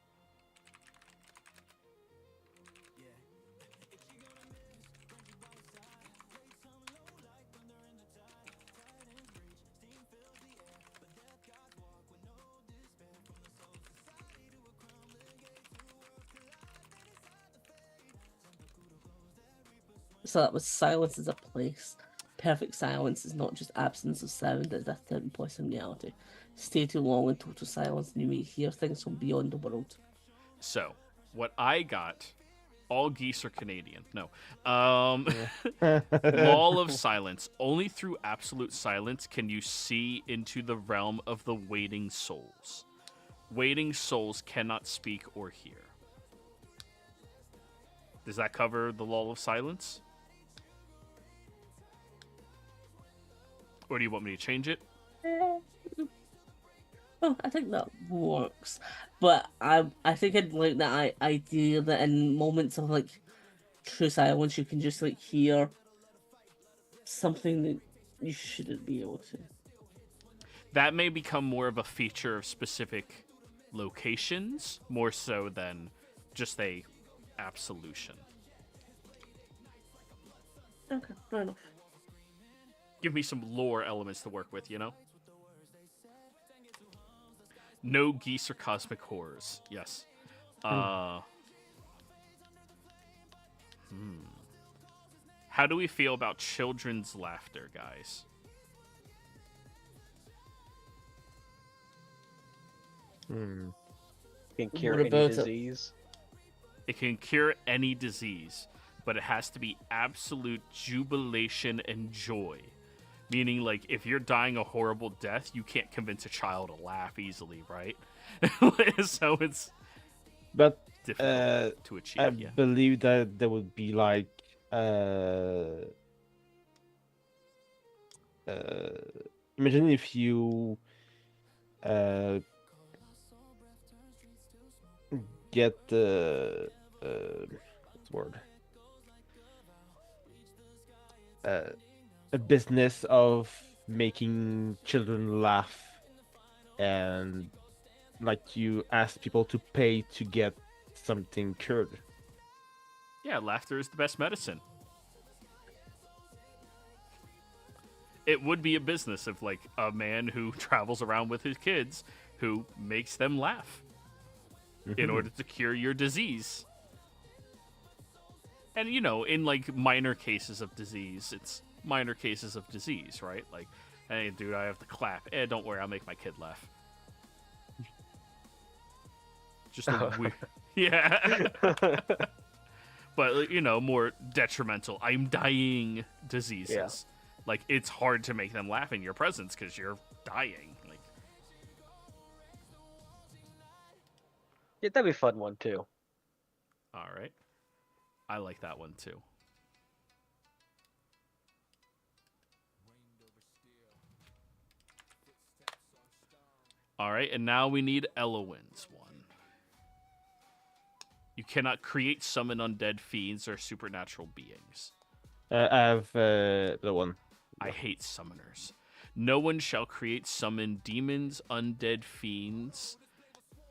So that was silence is a place. Perfect silence is not just absence of sound, it's a certain place in reality. Stay too long in total silence and you may hear things from beyond the world. So, what I got, all geese are Canadian. No. Law of silence. Only through absolute silence can you see into the realm of the waiting souls. Waiting souls cannot speak or hear. Does that cover the law of silence? Or do you want me to change it? Oh, I think that works. But I think I'd like that idea that in moments of like true silence you can just like hear something that you shouldn't be able to. That may become more of a feature of specific locations, more so than just a absolution. Okay, fair enough. Give me some lore elements to work with, you know? No geese or cosmic horrors. Yes. How do we feel about children's laughter, guys? Can cure What any about it? disease. It can cure any disease, but it has to be absolute jubilation and joy. Meaning, like, if you're dying a horrible death, you can't convince a child to laugh easily, right? So it's But difficult to achieve. I Yeah. believe that there would be like imagine if you get what's the word? A business of making children laugh, and like you ask people to pay to get something cured. Yeah, laughter is the best medicine. It would be a business of like a man who travels around with his kids who makes them laugh in order to cure your disease. And you know, in like minor cases of disease, it's minor cases of disease, right? Like, hey, dude, I have to clap. Don't worry, I'll make my kid laugh. Just a weird, yeah. But you know, more detrimental. I'm dying diseases. Yeah. Like it's hard to make them laugh in your presence because you're dying. Like, Yeah, that'd be a fun one too. all right, I like that one too. All right, and now we need Elowin's one. You cannot create, summon undead fiends or supernatural beings. I have the one. I hate summoners. No one shall create, summon demons, undead fiends,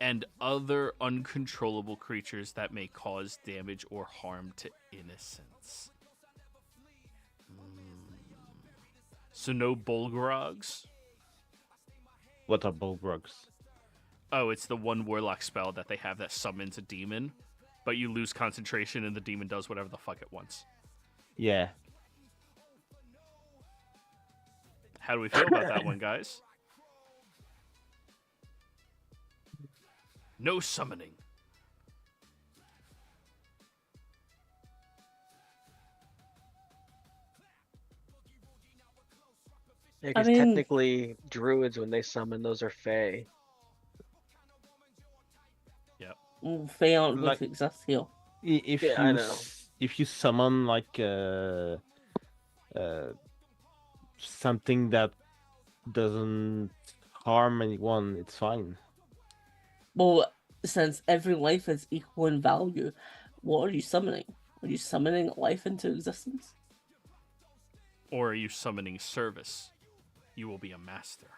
and other uncontrollable creatures that may cause damage or harm to innocents. So no Bolgrogs? What are Bulbrugs? Oh, it's the one warlock spell that they have that summons a demon, but you lose concentration and the demon does whatever the fuck it wants. Yeah. How do we feel about that one, guys? No summoning. Yeah, I because mean- technically, druids when they summon those are fae. They aren't going Like- to exist here. If Yeah, I know. if you summon like something that doesn't harm anyone, it's fine. Well, since every life is equal in value, what are you summoning? Are you summoning life into existence? Or are you summoning service? You will be a master.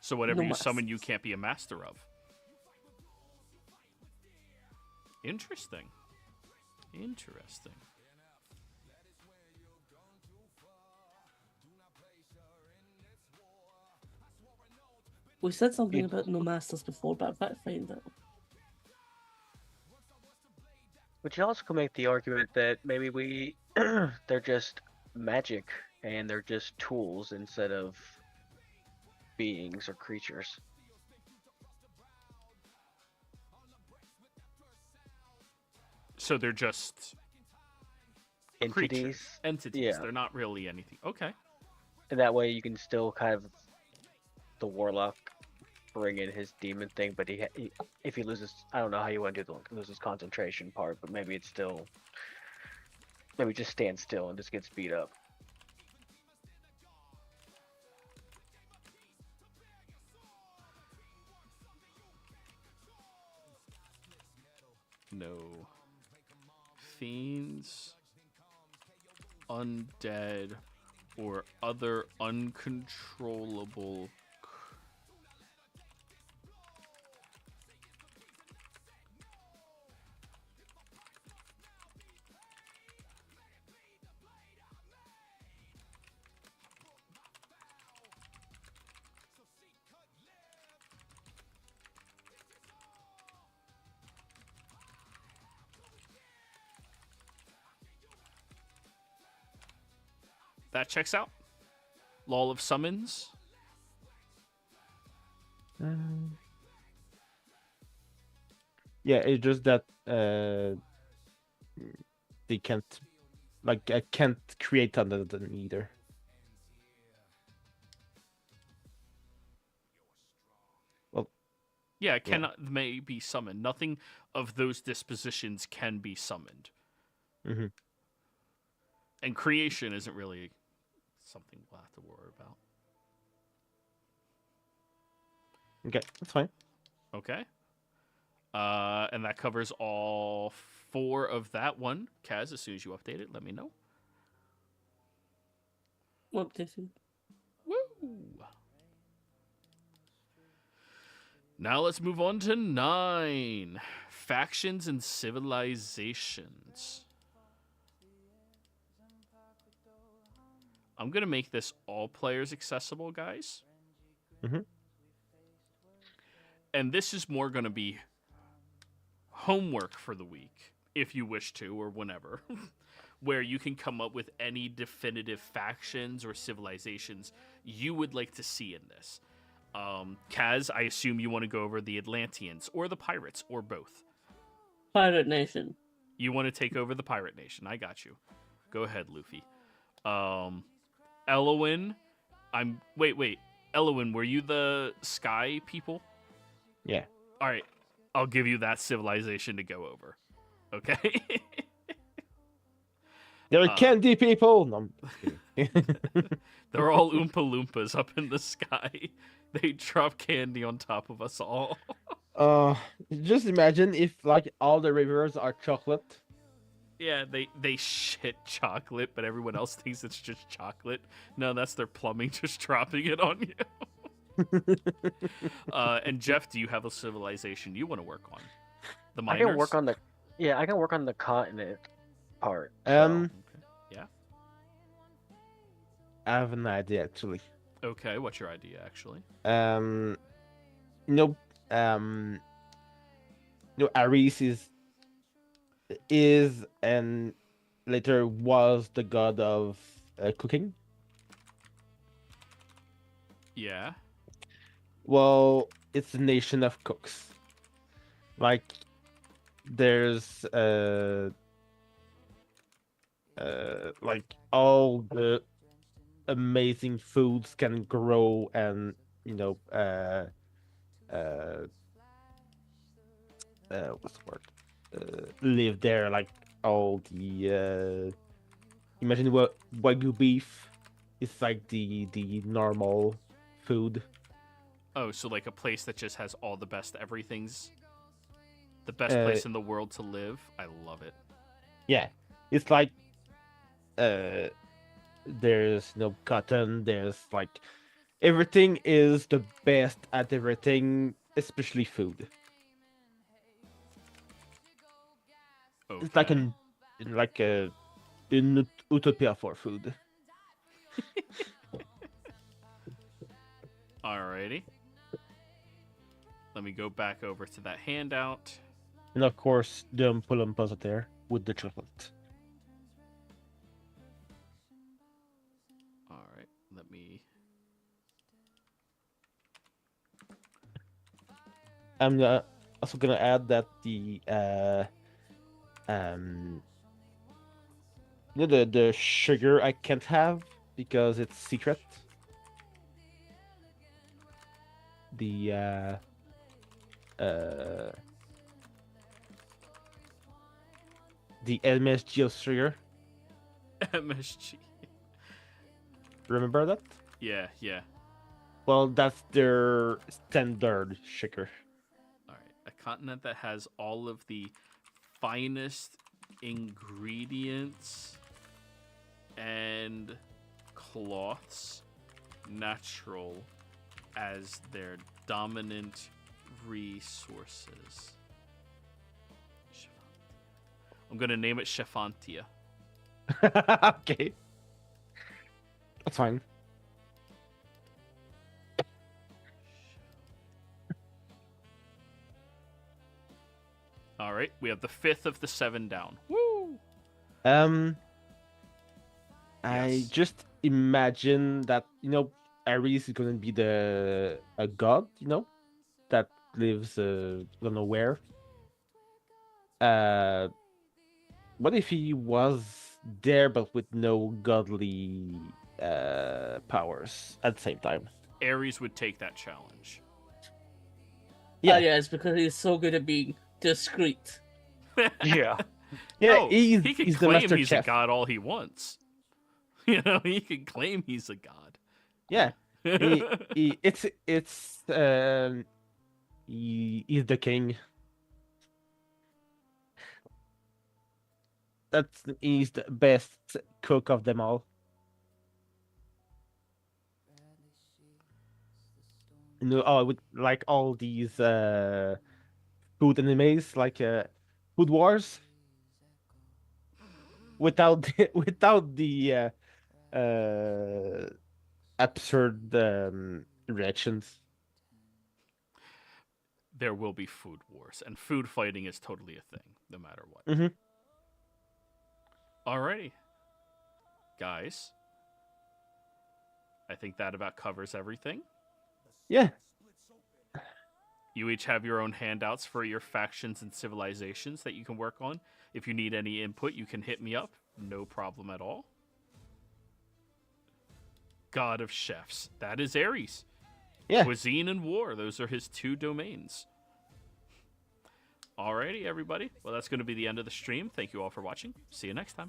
So whatever No you summon, masters. you can't be a master of. Interesting. Interesting. We said something about no masters before, but I can't find it. But you also can make the argument that maybe they're just magic and they're just tools instead of beings or creatures. So they're just Entities. creatures, entities. Yeah. They're not really anything. Okay. And that way you can still kind of the warlock bring in his demon thing, but if he loses, I don't know how you want to do the loses concentration part, but maybe it's still maybe just stands still and just gets beat up. No. Fiends, undead, or other uncontrollable. That checks out. Law of Summons. Yeah, it's just that they can't, like, I can't create under them either. Well, Yeah, it cannot may be summoned. Nothing of those dispositions can be summoned. mhm. And creation isn't really something we'll have to worry about. Okay, that's fine. Okay. And that covers all 4 of that one. Kaz, as soon as you update it, let me know. Updated. Woo! Now let's move on to 9. Factions and civilizations. I'm going to make this all players accessible, guys. Mhm. And this is more going to be homework for the week, if you wish to, or whenever, where you can come up with any definitive factions or civilizations you would like to see in this. Kaz, I assume you want to go over the Atlanteans, or the pirates, or both. Pirate Nation. You want to take over the Pirate Nation. I got you. Go ahead, Luffy. Elowin, Wait. Elowin, were you the sky people? Yeah. All right. I'll give you that civilization to go over. Okay? They're candy people. No, I'm just kidding. They're all Oompa Loompas up in the sky. They drop candy on top of us all. Just imagine if like all the rivers are chocolate. Yeah, they shit chocolate, but everyone else thinks it's just chocolate. No, that's their plumbing just dropping it on you. And Jeff, do you have a civilization you want to work on? The miners? I can work on the continent part. Okay. Yeah. I have an idea actually. Okay, what's your idea actually? Ares is and later was the god of cooking. Yeah. Well, it's a nation of cooks. Like, there's like all the amazing foods can grow and what's the word? Live there, like all the imagine what Wagyu beef is like the normal food. Oh, so like a place that just has all the best everything's the best place in the world to live. I love it. Yeah, it's like there's no cotton. There's like everything is the best at everything, especially food. Okay. It's like an utopia for food. Alrighty. Let me go back over to that handout. And of course, the Oompa Loompas are there with the chocolate. Alright, let me... I'm also gonna add that the the sugar I can't have because it's secret. The MSG of sugar. MSG. Remember that? Yeah. Well, that's their standard sugar. Alright, a continent that has all of the finest ingredients and cloths natural as their dominant resources. I'm gonna name it Chefantia. Okay. That's fine. All right, we have the 5th of the 7 down. Woo! I Yes. just imagine that Ares is gonna be a god, that lives don't know where. What if he was there but with no godly powers at the same time? Ares would take that challenge. Yeah. Yeah, it's because he's so good at being discreet. Yeah. Yeah, Oh, he's he can the claim master he's chef. a god all he wants. He can claim he's a god. Yeah, he's the king. he's the best cook of them all. You know, oh, with like all these food animes, like Food Wars, without without the absurd reactions. There will be food wars, and food fighting is totally a thing, no matter what. Mhm. Alrighty. Guys, I think that about covers everything. Yeah. You each have your own handouts for your factions and civilizations that you can work on. If you need any input, you can hit me up. No problem at all. God of Chefs. That is Ares. Yeah. Cuisine and war. Those are his 2 domains. Alrighty, everybody. Well, that's going to be the end of the stream. Thank you all for watching. See you next time.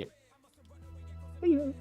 Yeah.